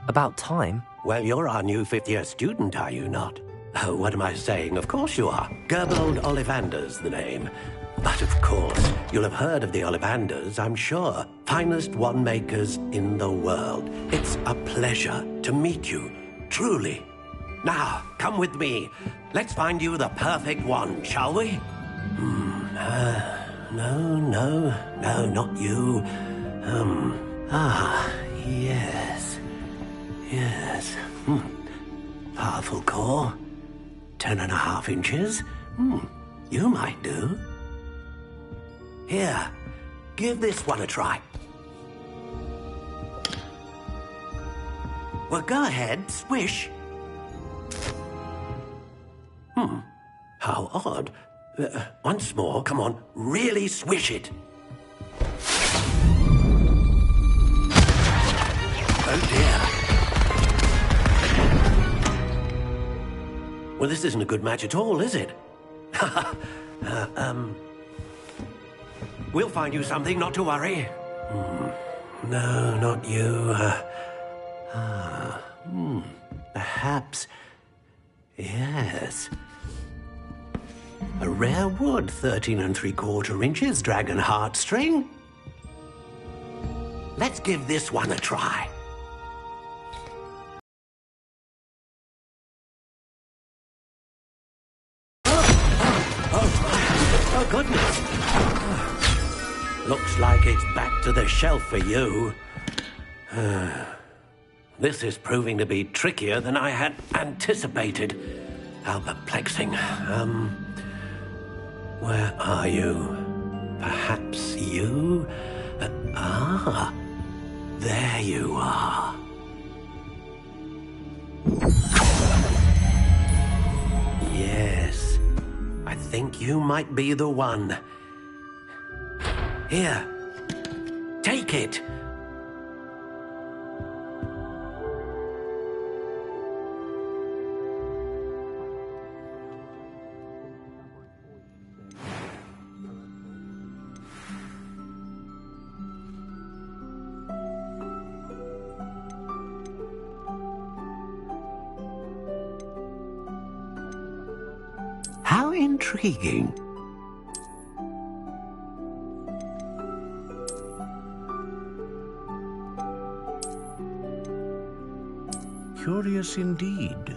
about time? Well, you're our new fifth-year student, are you not? Oh, what am I saying? Of course you are. Gerbold Ollivander's the name. But of course, you'll have heard of the Ollivanders, I'm sure. Finest wand makers in the world. It's a pleasure to meet you, truly. Now, come with me. Let's find you the perfect wand, shall we? No, not you. Yes. Powerful core. 10.5 inches. You might do. Here, give this one a try. Well, go ahead, swish. How odd. Once more, come on, really swish it. Oh dear. Well, this isn't a good match at all, is it? We'll find you something, not to worry. No, not you. Perhaps... Yes. A rare wood, 13 3/4 inches, dragon heartstring. Let's give this one a try. Oh, goodness. Looks like it's back to the shelf for you. This is proving to be trickier than I had anticipated. How perplexing. Where are you? Perhaps you? There you are. Yes, I think you might be the one. Here, take it. How intriguing. Curious indeed.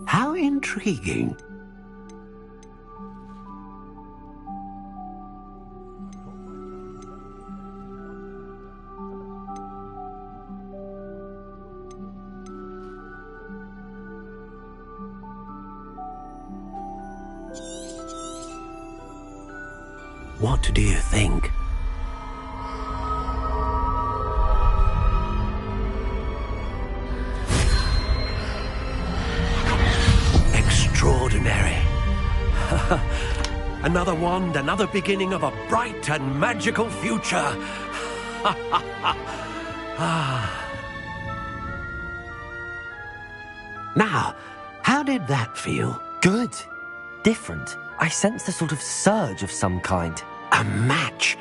How intriguing. What do you think? Extraordinary. Another wand, another beginning of a bright and magical future. Now, how did that feel? Good. Different. I sensed a sort of surge of some kind. A match.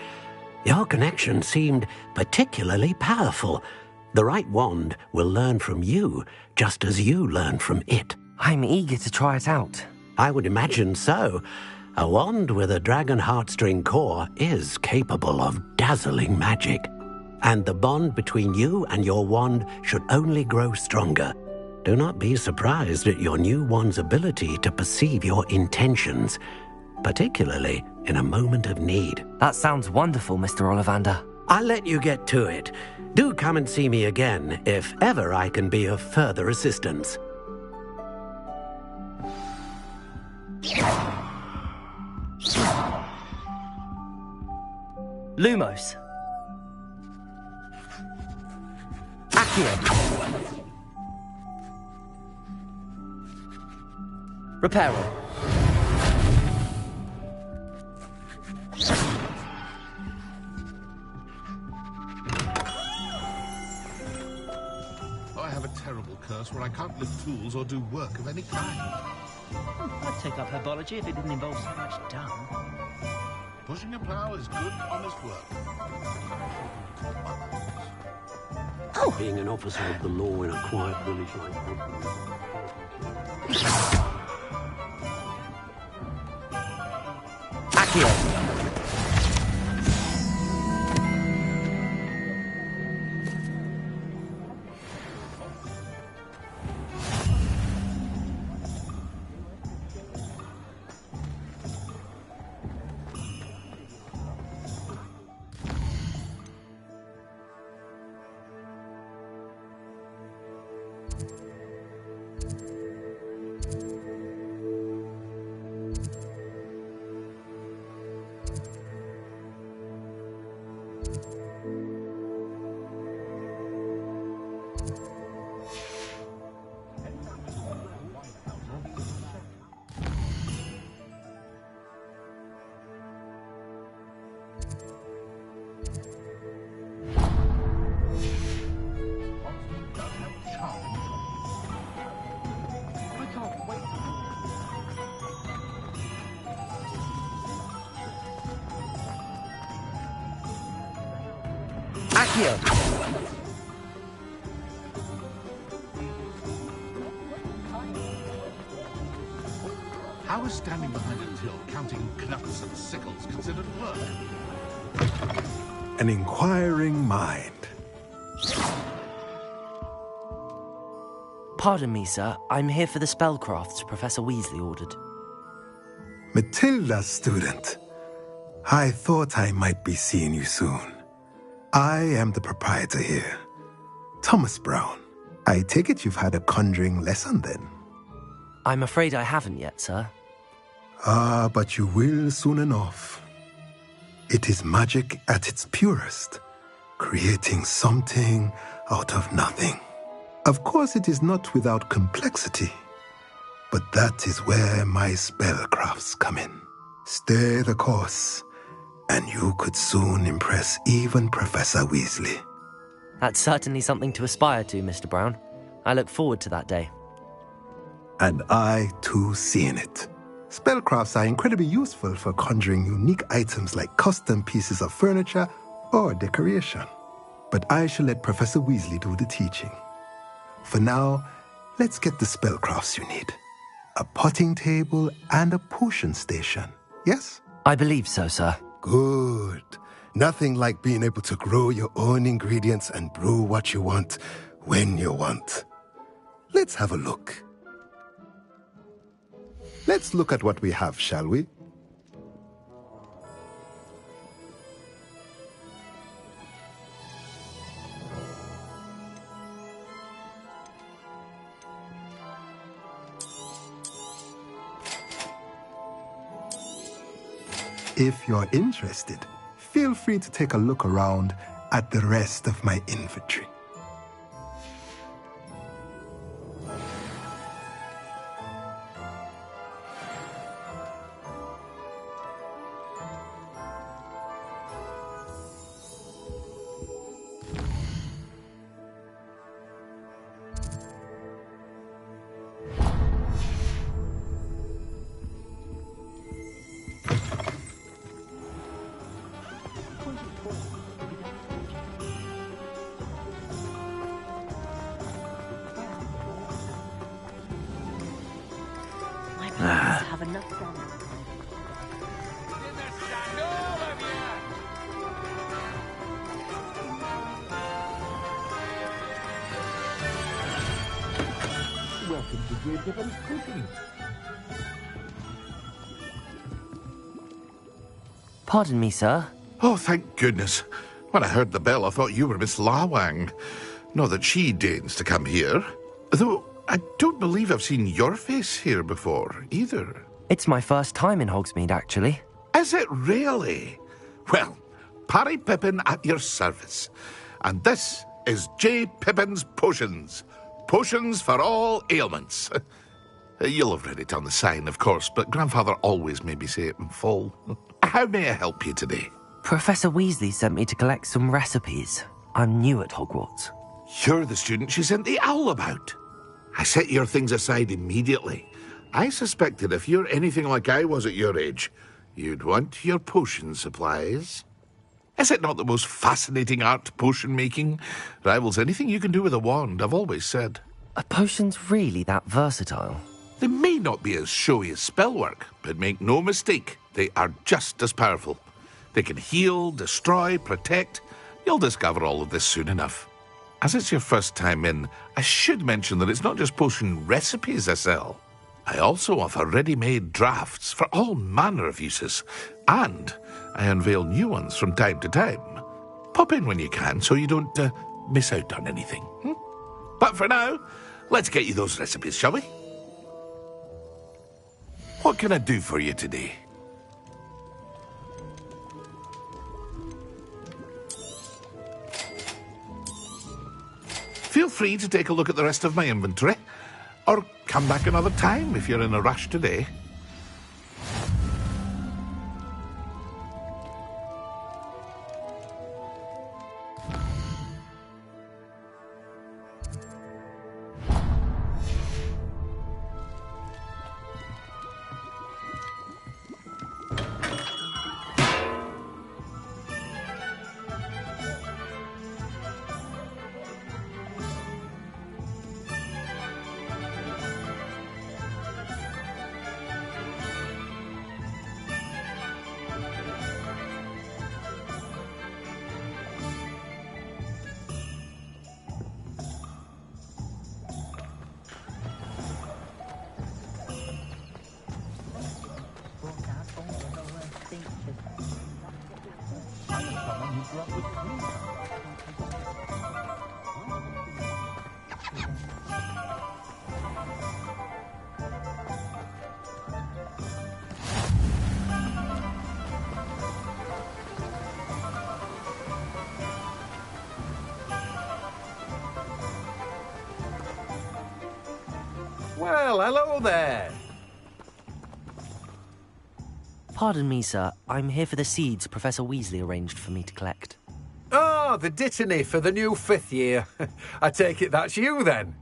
Your connection seemed particularly powerful. The right wand will learn from you, just as you learn from it. I'm eager to try it out. I would imagine so. A wand with a dragon heartstring core is capable of dazzling magic. And the bond between you and your wand should only grow stronger. Do not be surprised at your new wand's ability to perceive your intentions, particularly in a moment of need. That sounds wonderful, Mr. Ollivander. I'll let you get to it. Do come and see me again if ever I can be of further assistance. Lumos. Accio. Reparo. I have a terrible curse where I can't lift tools or do work of any kind. I'd take up herbology if it didn't involve so much dung. Pushing a plough is good, honest work. Being an officer of the law in a quiet village like Accio. Accio. How is standing behind a till counting knucks and sickles considered work? An inquiring mind. Pardon me, sir. I'm here for the spellcrafts Professor Weasley ordered. Matilda's student. I thought I might be seeing you soon. I am the proprietor here, Thomas Brown. I take it you've had a conjuring lesson then? I'm afraid I haven't yet, sir. Ah, but you will soon enough. It is magic at its purest, creating something out of nothing. Of course, it is not without complexity, but that is where my spellcrafts come in. Stay the course, and you could soon impress even Professor Weasley. That's certainly something to aspire to, Mr. Brown. I look forward to that day. And I, too, seeing it. Spellcrafts are incredibly useful for conjuring unique items like custom pieces of furniture or decoration. But I shall let Professor Weasley do the teaching. For now, let's get the spellcrafts you need. A potting table and a potion station, yes? I believe so, sir. Good. Nothing like being able to grow your own ingredients and brew what you want when you want. Let's have a look. Let's look at what we have, shall we? If you're interested, feel free to take a look around at the rest of my inventory. have enough done. Welcome to Great Pippin's cooking. Pardon me, sir. Oh, thank goodness. When I heard the bell, I thought you were Miss Lawang. Not that she deigns to come here. Though I don't believe I've seen your face here before, either. It's my first time in Hogsmeade, actually. Is it really? Well, Parry Pippin at your service. And this is J. Pippin's Potions. Potions for all ailments. You'll have read it on the sign, of course, but Grandfather always made me say it in full. How may I help you today? Professor Weasley sent me to collect some recipes. I'm new at Hogwarts. You're the student she sent the owl about. I set your things aside immediately. I suspected if you're anything like I was at your age, you'd want your potion supplies. Is it not the most fascinating art, potion making? Rivals anything you can do with a wand, I've always said. Are potions really that versatile? They may not be as showy as spellwork, but make no mistake, they are just as powerful. They can heal, destroy, protect. You'll discover all of this soon enough. As it's your first time in, I should mention that it's not just potion recipes I sell. I also offer ready-made drafts for all manner of uses, and I unveil new ones from time to time. Pop in when you can so you don't miss out on anything. But for now, let's get you those recipes, shall we? What can I do for you today? Feel free to take a look at the rest of my inventory, or come back another time if you're in a rush today. Well, hello there. Pardon me, sir. I'm here for the seeds Professor Weasley arranged for me to collect. Oh, the dittany for the new 5th year. I take it that's you, then.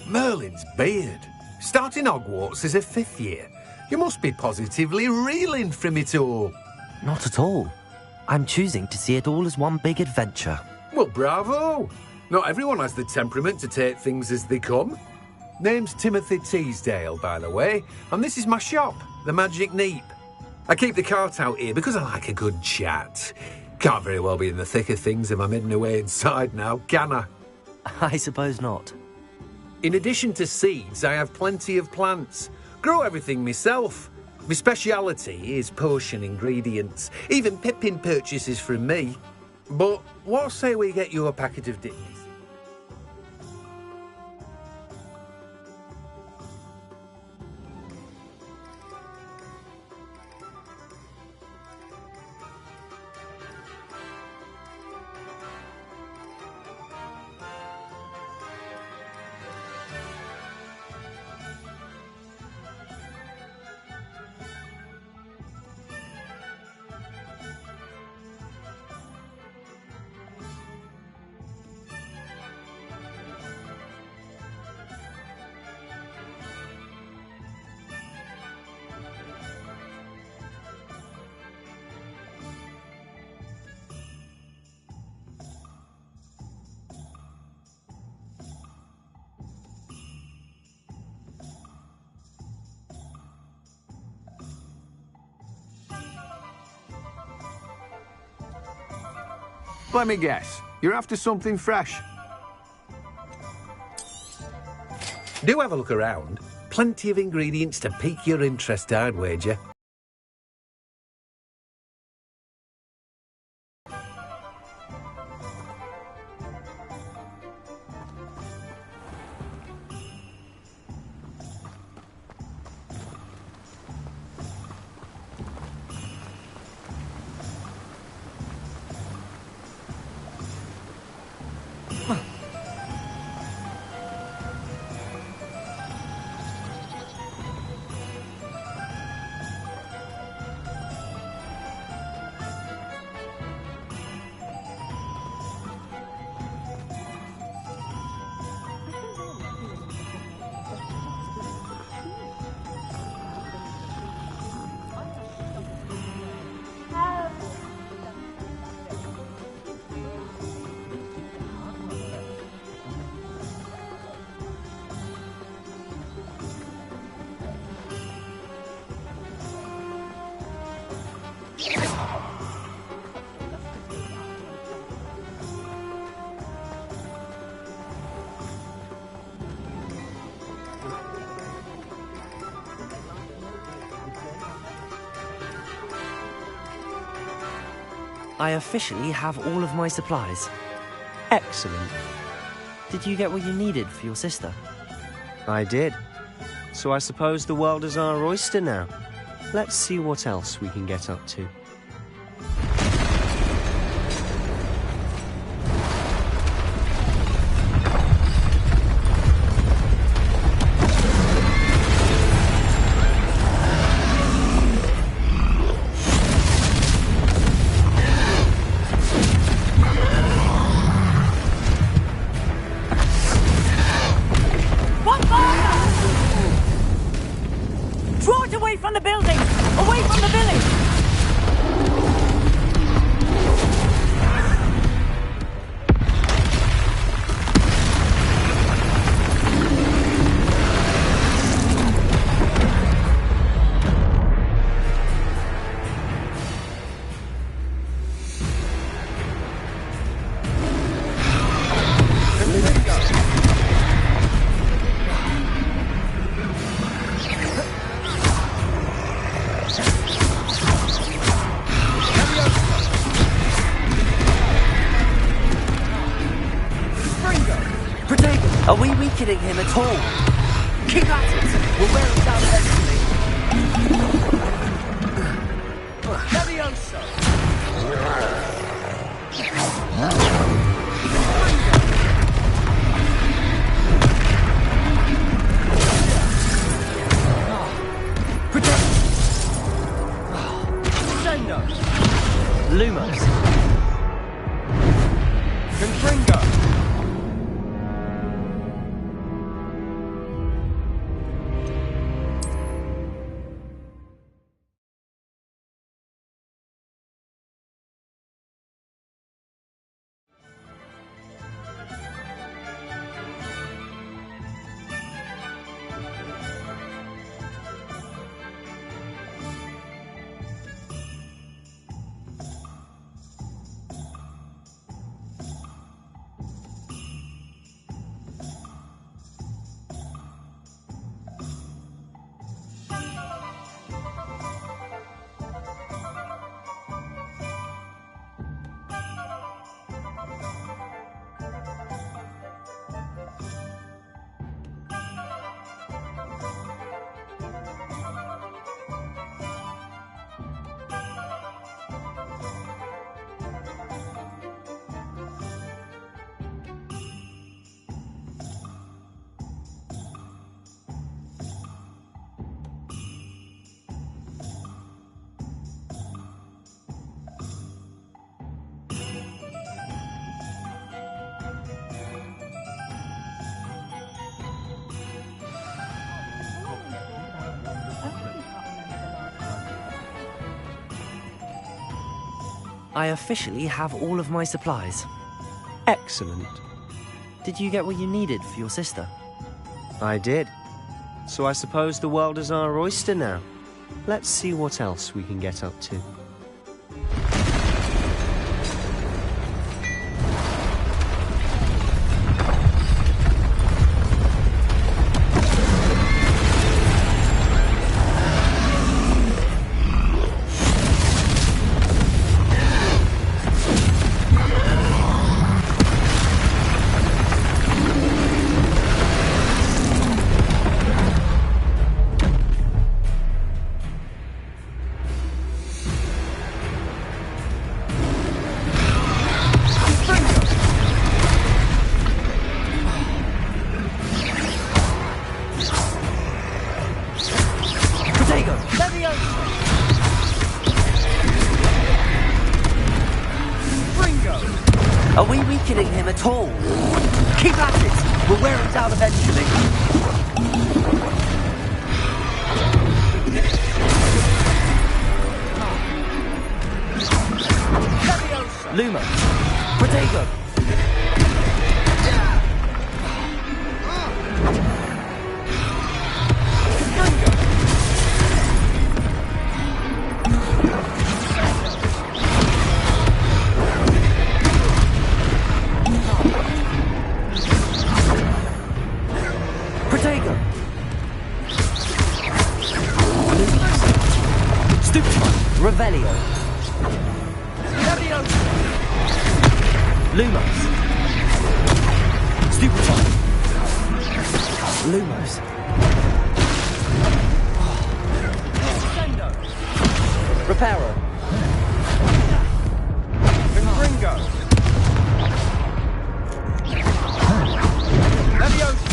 Merlin's beard. Starting Hogwarts as a 5th year. You must be positively reeling from it all. Not at all. I'm choosing to see it all as one big adventure. Well, bravo. Not everyone has the temperament to take things as they come. Name's Timothy Teasdale, by the way, and this is my shop, the Magic Neep. I keep the cart out here because I like a good chat. Can't very well be in the thick of things if I'm hidden away inside now, can I? I suppose not. In addition to seeds, I have plenty of plants. Grow everything myself. My speciality is potion ingredients. Even Pippin purchases from me. But what say we get you a packet of ditters? Let me guess. You're after something fresh. Do have a look around. Plenty of ingredients to pique your interest, I'd wager. I officially have all of my supplies. Excellent. Did you get what you needed for your sister? I did. So I suppose the world is our oyster now. Let's see what else we can get up to. Are we weakening him at all? Keep at it! We'll wear him down eventually. Levioso! Sendo! Lumos! Confringo! I officially have all of my supplies. Excellent. Did you get what you needed for your sister? I did. So I suppose the world is our oyster now. Let's see what else we can get up to. Are we weakening him at all? Keep at it! We'll wear him down eventually. Luma! Protego! Protego! Stupefy! Revelio! Lumos! Stupefy! Lumos! Reparo! Confringo! Leviosa!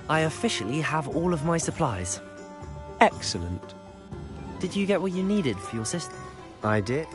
I officially have all of my supplies. Excellent. Did you get what you needed for your sister? I did.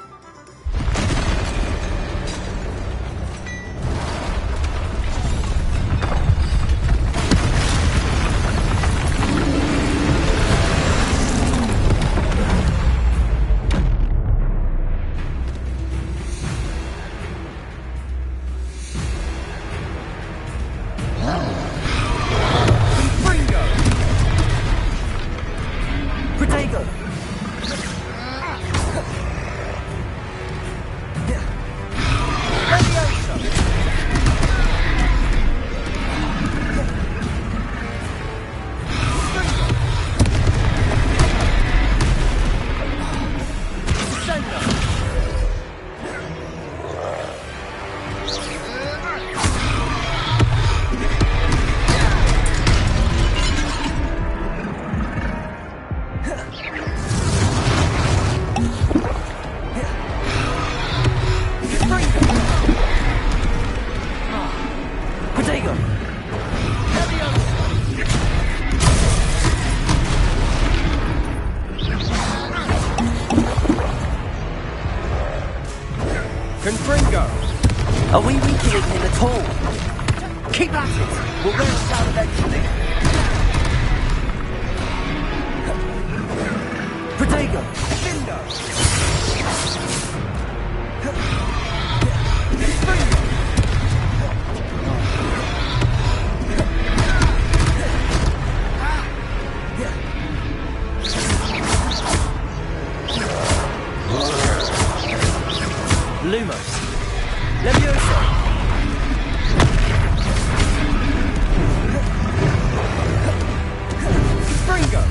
Are we weakening him at all? Keep at it! We'll wear him down eventually. Protego! Lumos! Leviosa! Springo!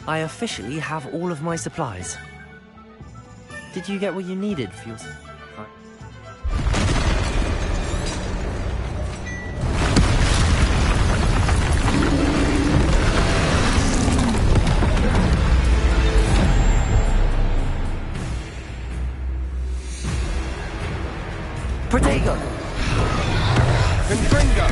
I officially have all of my supplies. Did you get what you needed for your... Protego! Confringo!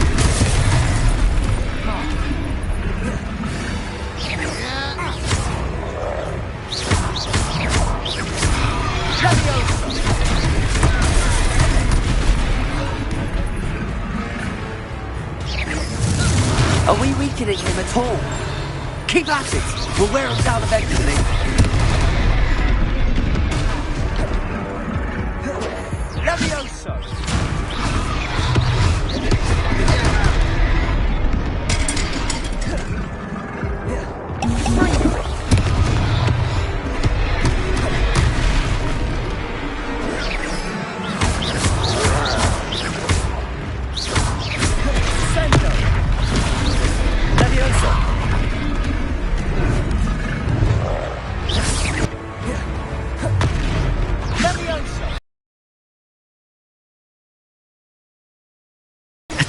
Are we weakening him at all? Keep at it! We'll wear him down eventually. Levioso!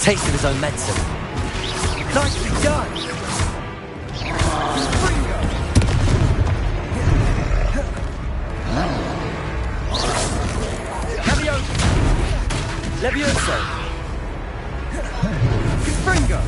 Taste of his own medicine. Nicely done! Levioso! Levioso! Confringo!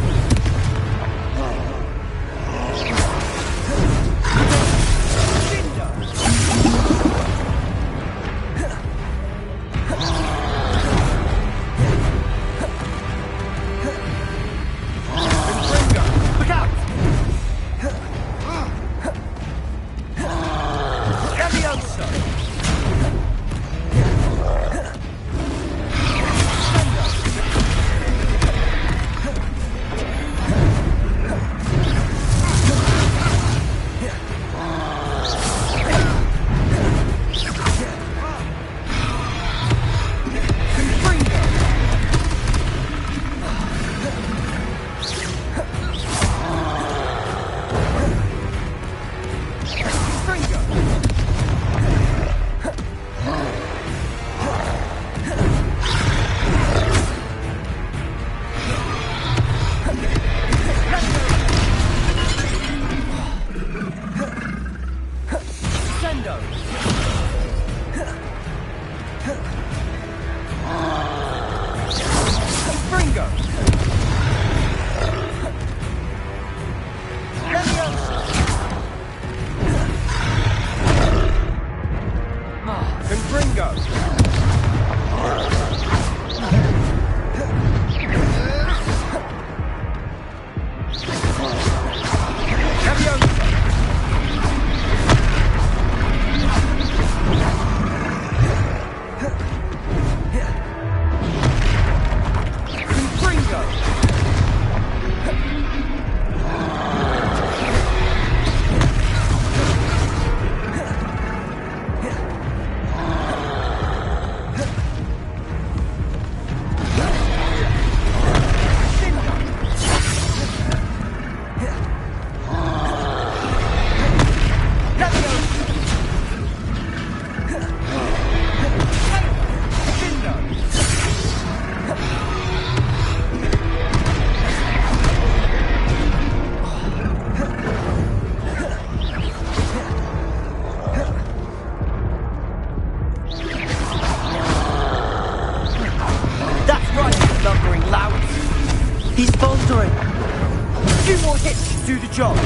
He's faltering. A few more hits should do the job.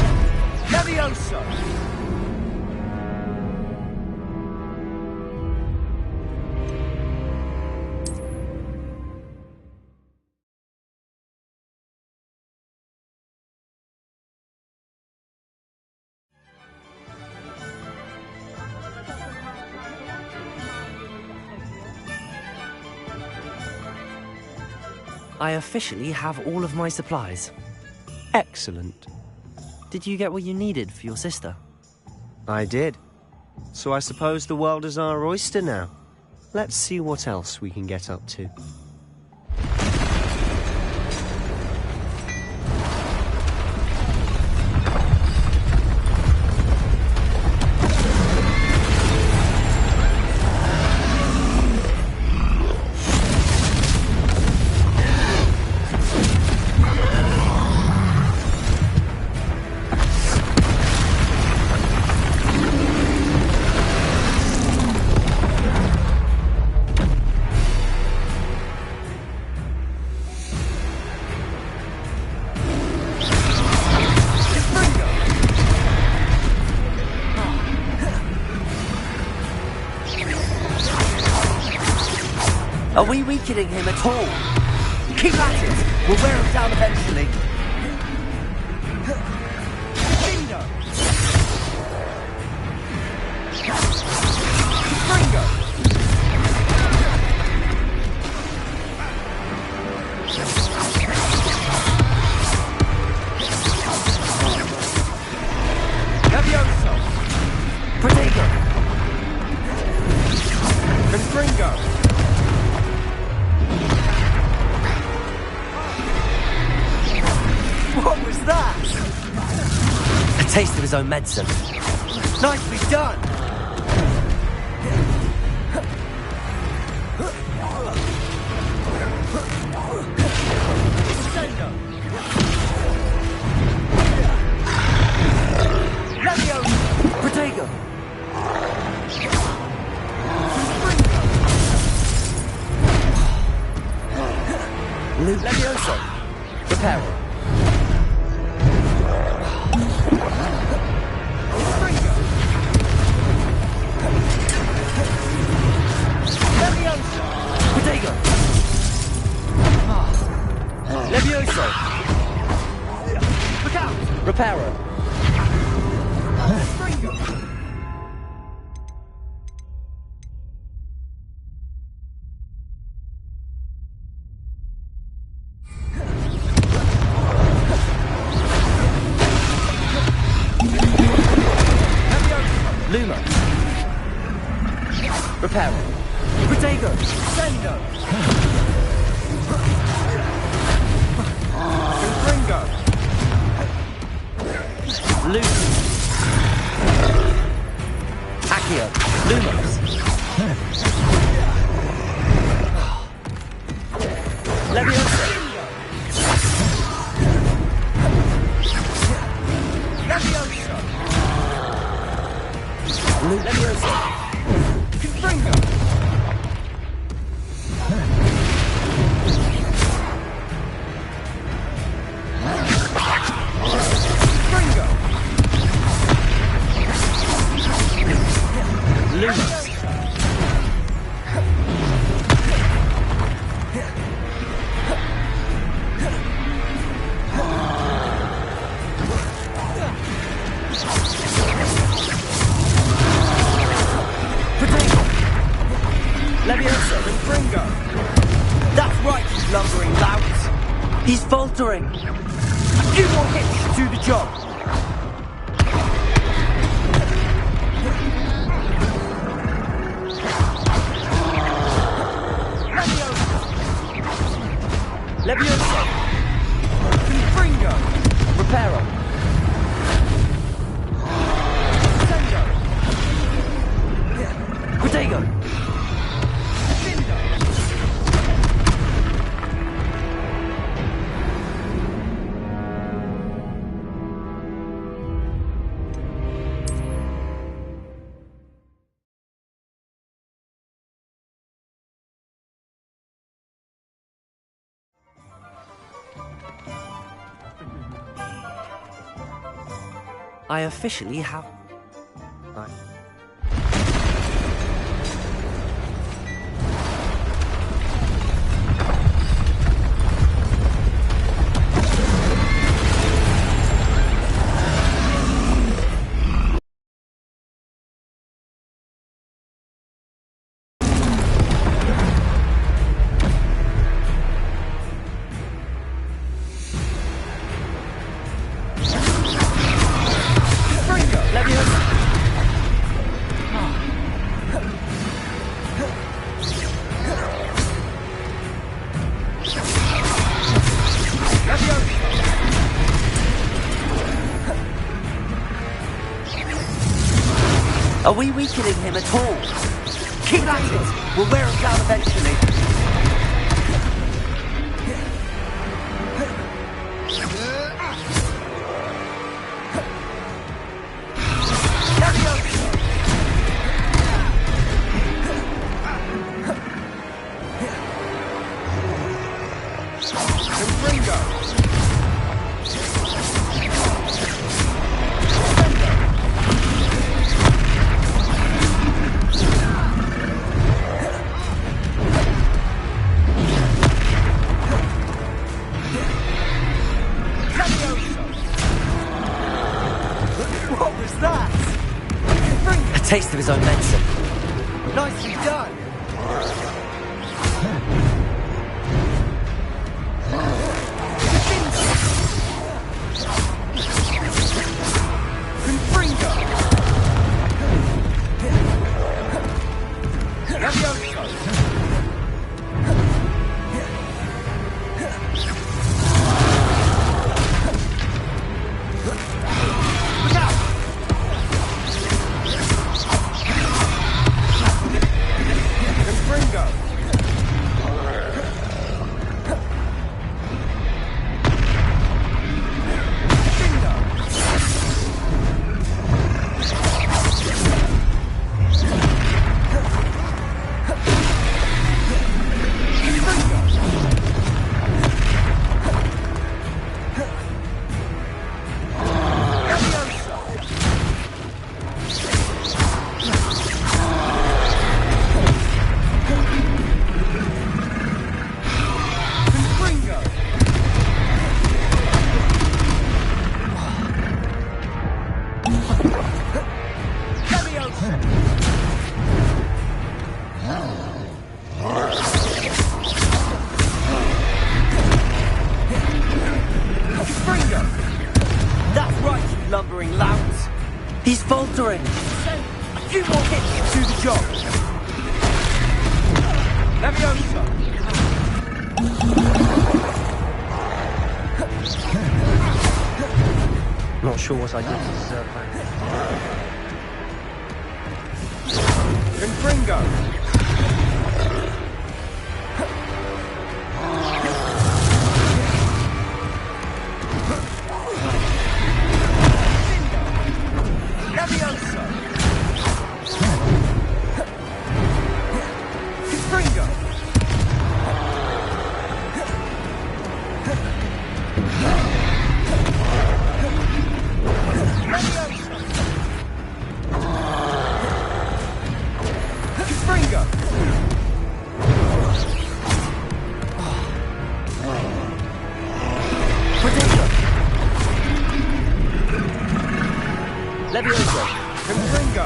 Levioso! I officially have all of my supplies. Excellent. Did you get what you needed for your sister? I did. So I suppose the world is our oyster now. Let's see what else we can get up to. Are we weakening him at all? Keep at it! We'll wear him down eventually. Bingo! Bingo! Levioso! Protego! Confringo! What was that? A taste of his own medicine. Nicely done! Protego! Levioso! Reparo! Protego! Levioso! Look out! Reparo! Luma! Reparo! Protego! Sendo! Confringo! Luma! Accio! Lumos! Levioso! Levioso! Levioso! Confringo! Confringo! Lumos! Levioso! Confringo! That's right, you lumbering lout! He's faltering! A few more hits to do the job! Levioso! Confringo! Reparo! Sendo! Protego! I officially have... Are we weakening him at all? Keep at it! We'll wear him down eventually. taste of his own medicine. Nicely done. Confringo. Levioso. Look out. Confringo. That's right, you lumbering louts. He's faltering. A few more hits to do the job. Leviosa. Not sure what I did to deserve that. Confringo. Leviosa. Confringo. Confringo. Levioso. Confringo.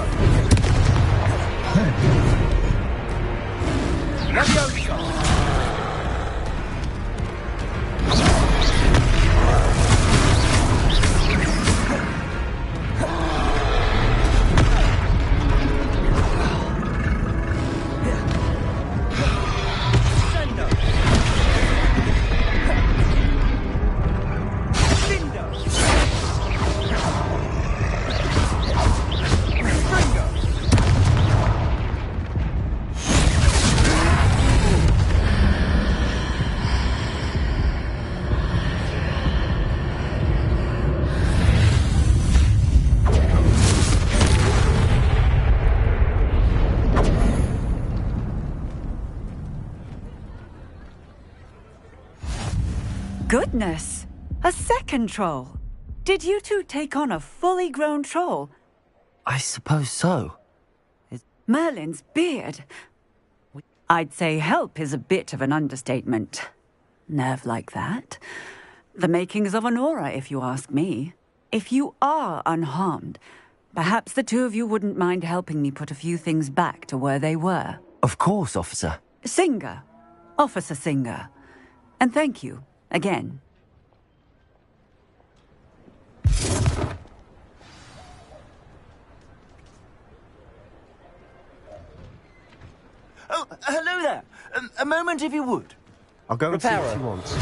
Leviosa. Goodness! A second troll! Did you two take on a fully grown troll? I suppose so. Merlin's beard. I'd say help is a bit of an understatement. Nerve like that. The makings of an aura, if you ask me. If you are unharmed, perhaps the two of you wouldn't mind helping me put a few things back to where they were. Of course, officer. Singer. Officer Singer. And thank you, again. Oh, hello there. A moment, if you would. I'll go and see what Reparo. she wants.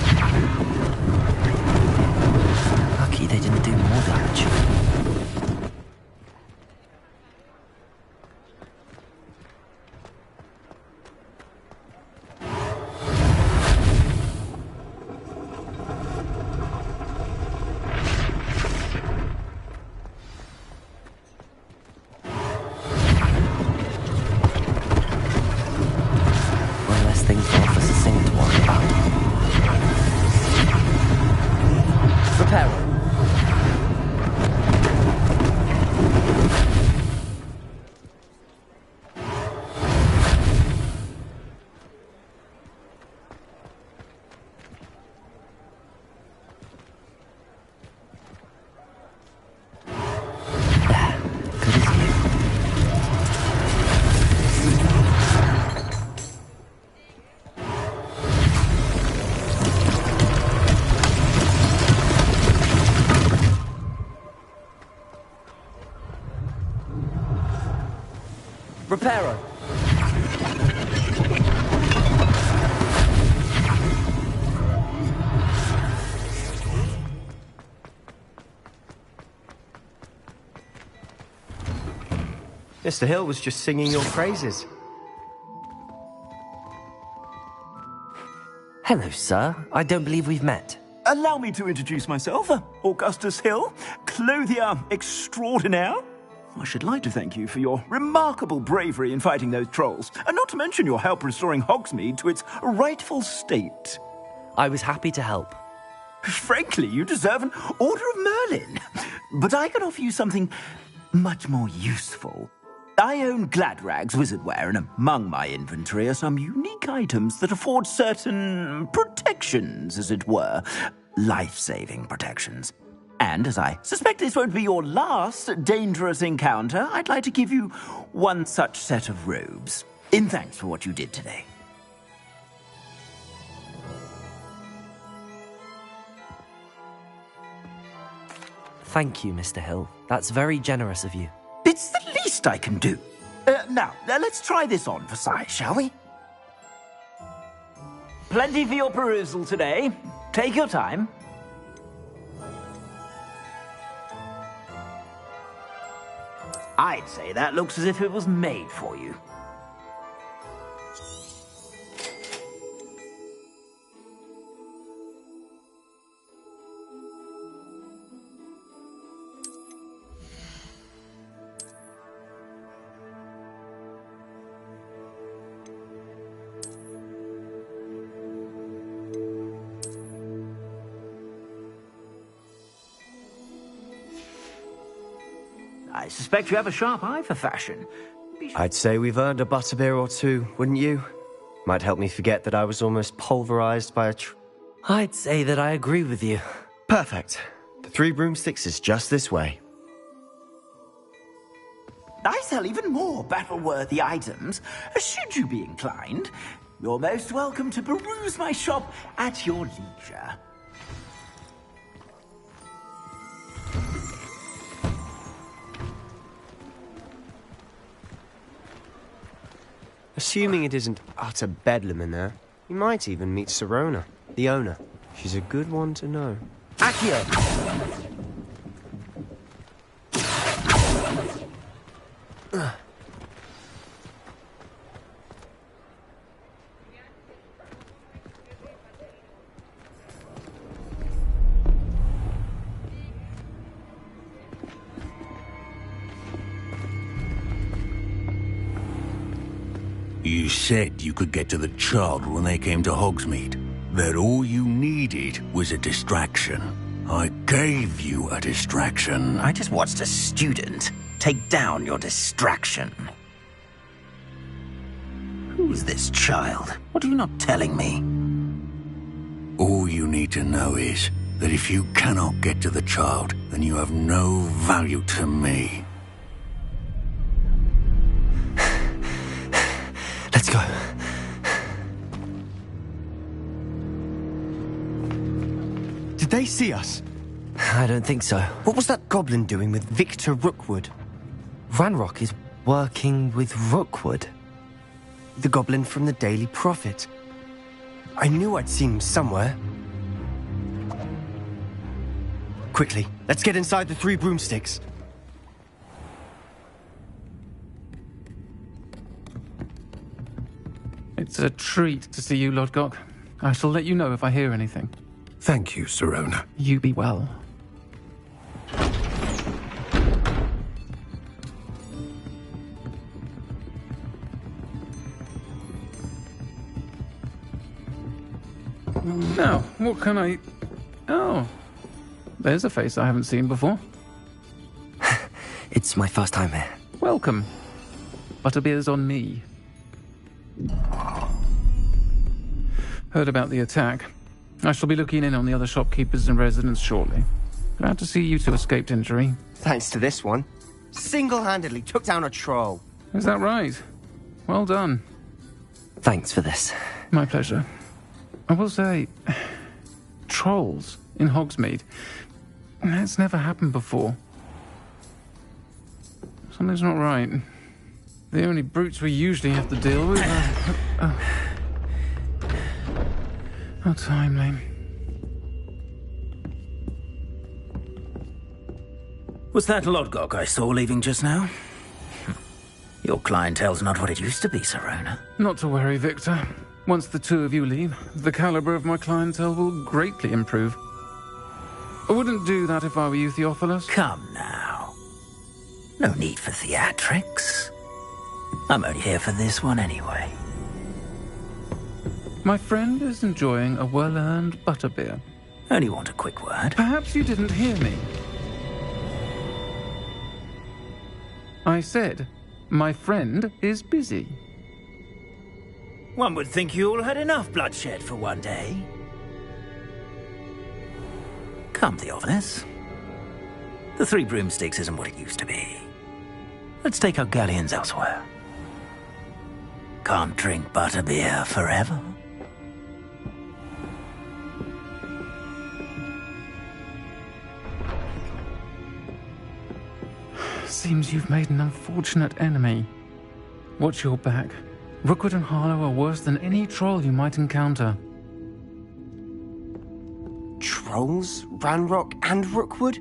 Lucky they didn't do more damage. One less thing for Officer Singh to worry about. Reparo. Mr. Hill was just singing your praises. Hello, sir. I don't believe we've met. Allow me to introduce myself, Augustus Hill, clothier extraordinaire. I should like to thank you for your remarkable bravery in fighting those trolls, and not to mention your help restoring Hogsmeade to its rightful state. I was happy to help. Frankly, you deserve an Order of Merlin. But I can offer you something much more useful. I own Gladrag's wizardware, and among my inventory are some unique items that afford certain protections, as it were. Life-saving protections. And as I suspect this won't be your last dangerous encounter, I'd like to give you one such set of robes, in thanks for what you did today. Thank you, Mr. Hill. That's very generous of you. It's the least I can do. Now, let's try this on for size, shall we? Plenty for your perusal today. Take your time. I'd say that looks as if it was made for you. I suspect you have a sharp eye for fashion. I'd say we've earned a butterbeer or two, wouldn't you? Might help me forget that I was almost pulverized by a I'd say that I agree with you. Perfect. The 3 broomsticks is just this way. I sell even more battle-worthy items. Should you be inclined, you're most welcome to peruse my shop at your leisure. Assuming it isn't utter bedlam in there, you might even meet Sirona, the owner. She's a good one to know. Accio! You said you could get to the child when they came to Hogsmeade. That all you needed was a distraction. I gave you a distraction. I just watched a student take down your distraction. Who's this child? What are you not telling me? All you need to know is that if you cannot get to the child, then you have no value to me. Let's go. Did they see us? I don't think so. What was that goblin doing with Victor Rookwood? Ranrock is working with Rookwood. The goblin from the Daily Prophet. I knew I'd seen him somewhere. Quickly, let's get inside the 3 broomsticks. It's a treat to see you, Lodgok. I shall let you know if I hear anything. Thank you, Sirona. You be well. Now, what can I... Oh, there's a face I haven't seen before. It's my first time here. Welcome. Butterbeer's on me. Heard about the attack. I shall be looking in on the other shopkeepers and residents shortly. Glad to see you two escaped injury. Thanks to this one. Single-handedly took down a troll. Is that right? Well done. Thanks for this. My pleasure. I will say, trolls in Hogsmeade. That's never happened before. Something's not right. The only brutes we usually have to deal with are... How timely. Was that Lodgok I saw leaving just now? Your clientele's not what it used to be, Serona. Not to worry, Victor. Once the two of you leave, the caliber of my clientele will greatly improve. I wouldn't do that if I were you, Theophilus. Come now. No need for theatrics. I'm only here for this one anyway. My friend is enjoying a well-earned butterbeer. Only want a quick word. Perhaps you didn't hear me. I said, my friend is busy. One would think you all had enough bloodshed for one day. Come, Theophilus. The Three Broomsticks isn't what it used to be. Let's take our galleons elsewhere. Can't drink butterbeer forever. Seems you've made an unfortunate enemy. Watch your back. Rookwood and Harlow are worse than any troll you might encounter. Trolls? Ranrock and Rookwood?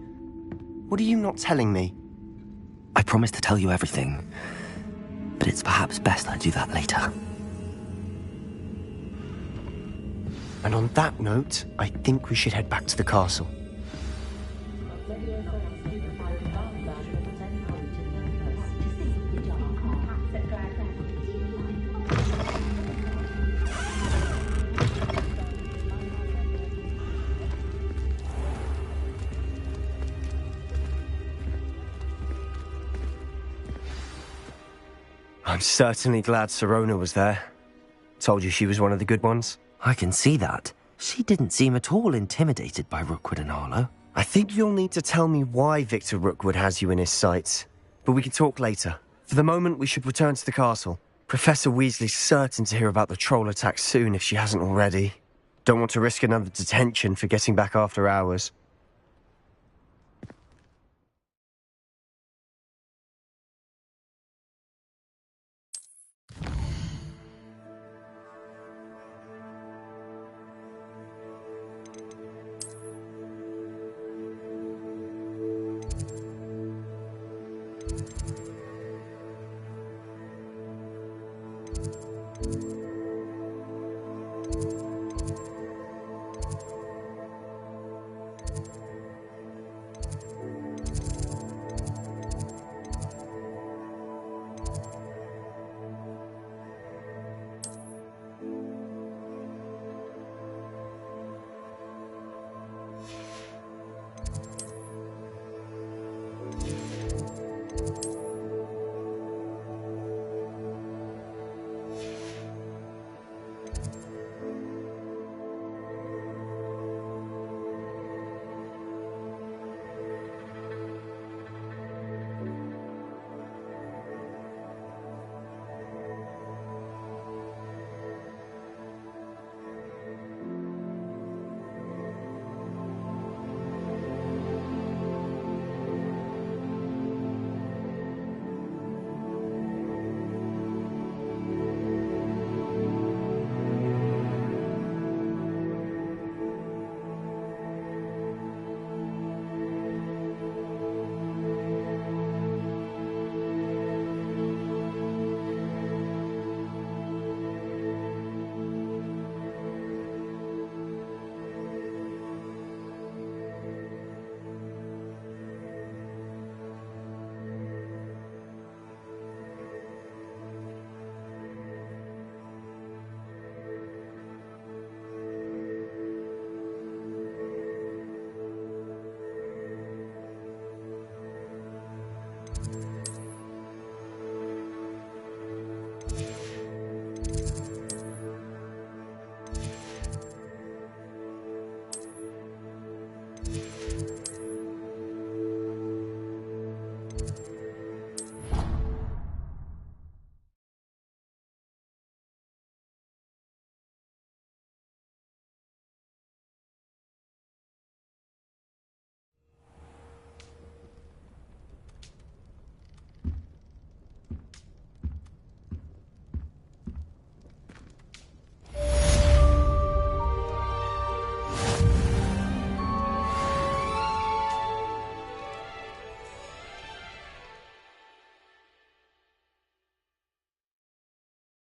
What are you not telling me? I promised to tell you everything, but it's perhaps best I do that later. And on that note, I think we should head back to the castle. I'm certainly glad Serona was there. Told you she was one of the good ones. I can see that. She didn't seem at all intimidated by Rookwood and Harlow. I think you'll need to tell me why Victor Rookwood has you in his sights. But we can talk later. For the moment, we should return to the castle. Professor Weasley's certain to hear about the troll attack soon if she hasn't already. Don't want to risk another detention for getting back after hours.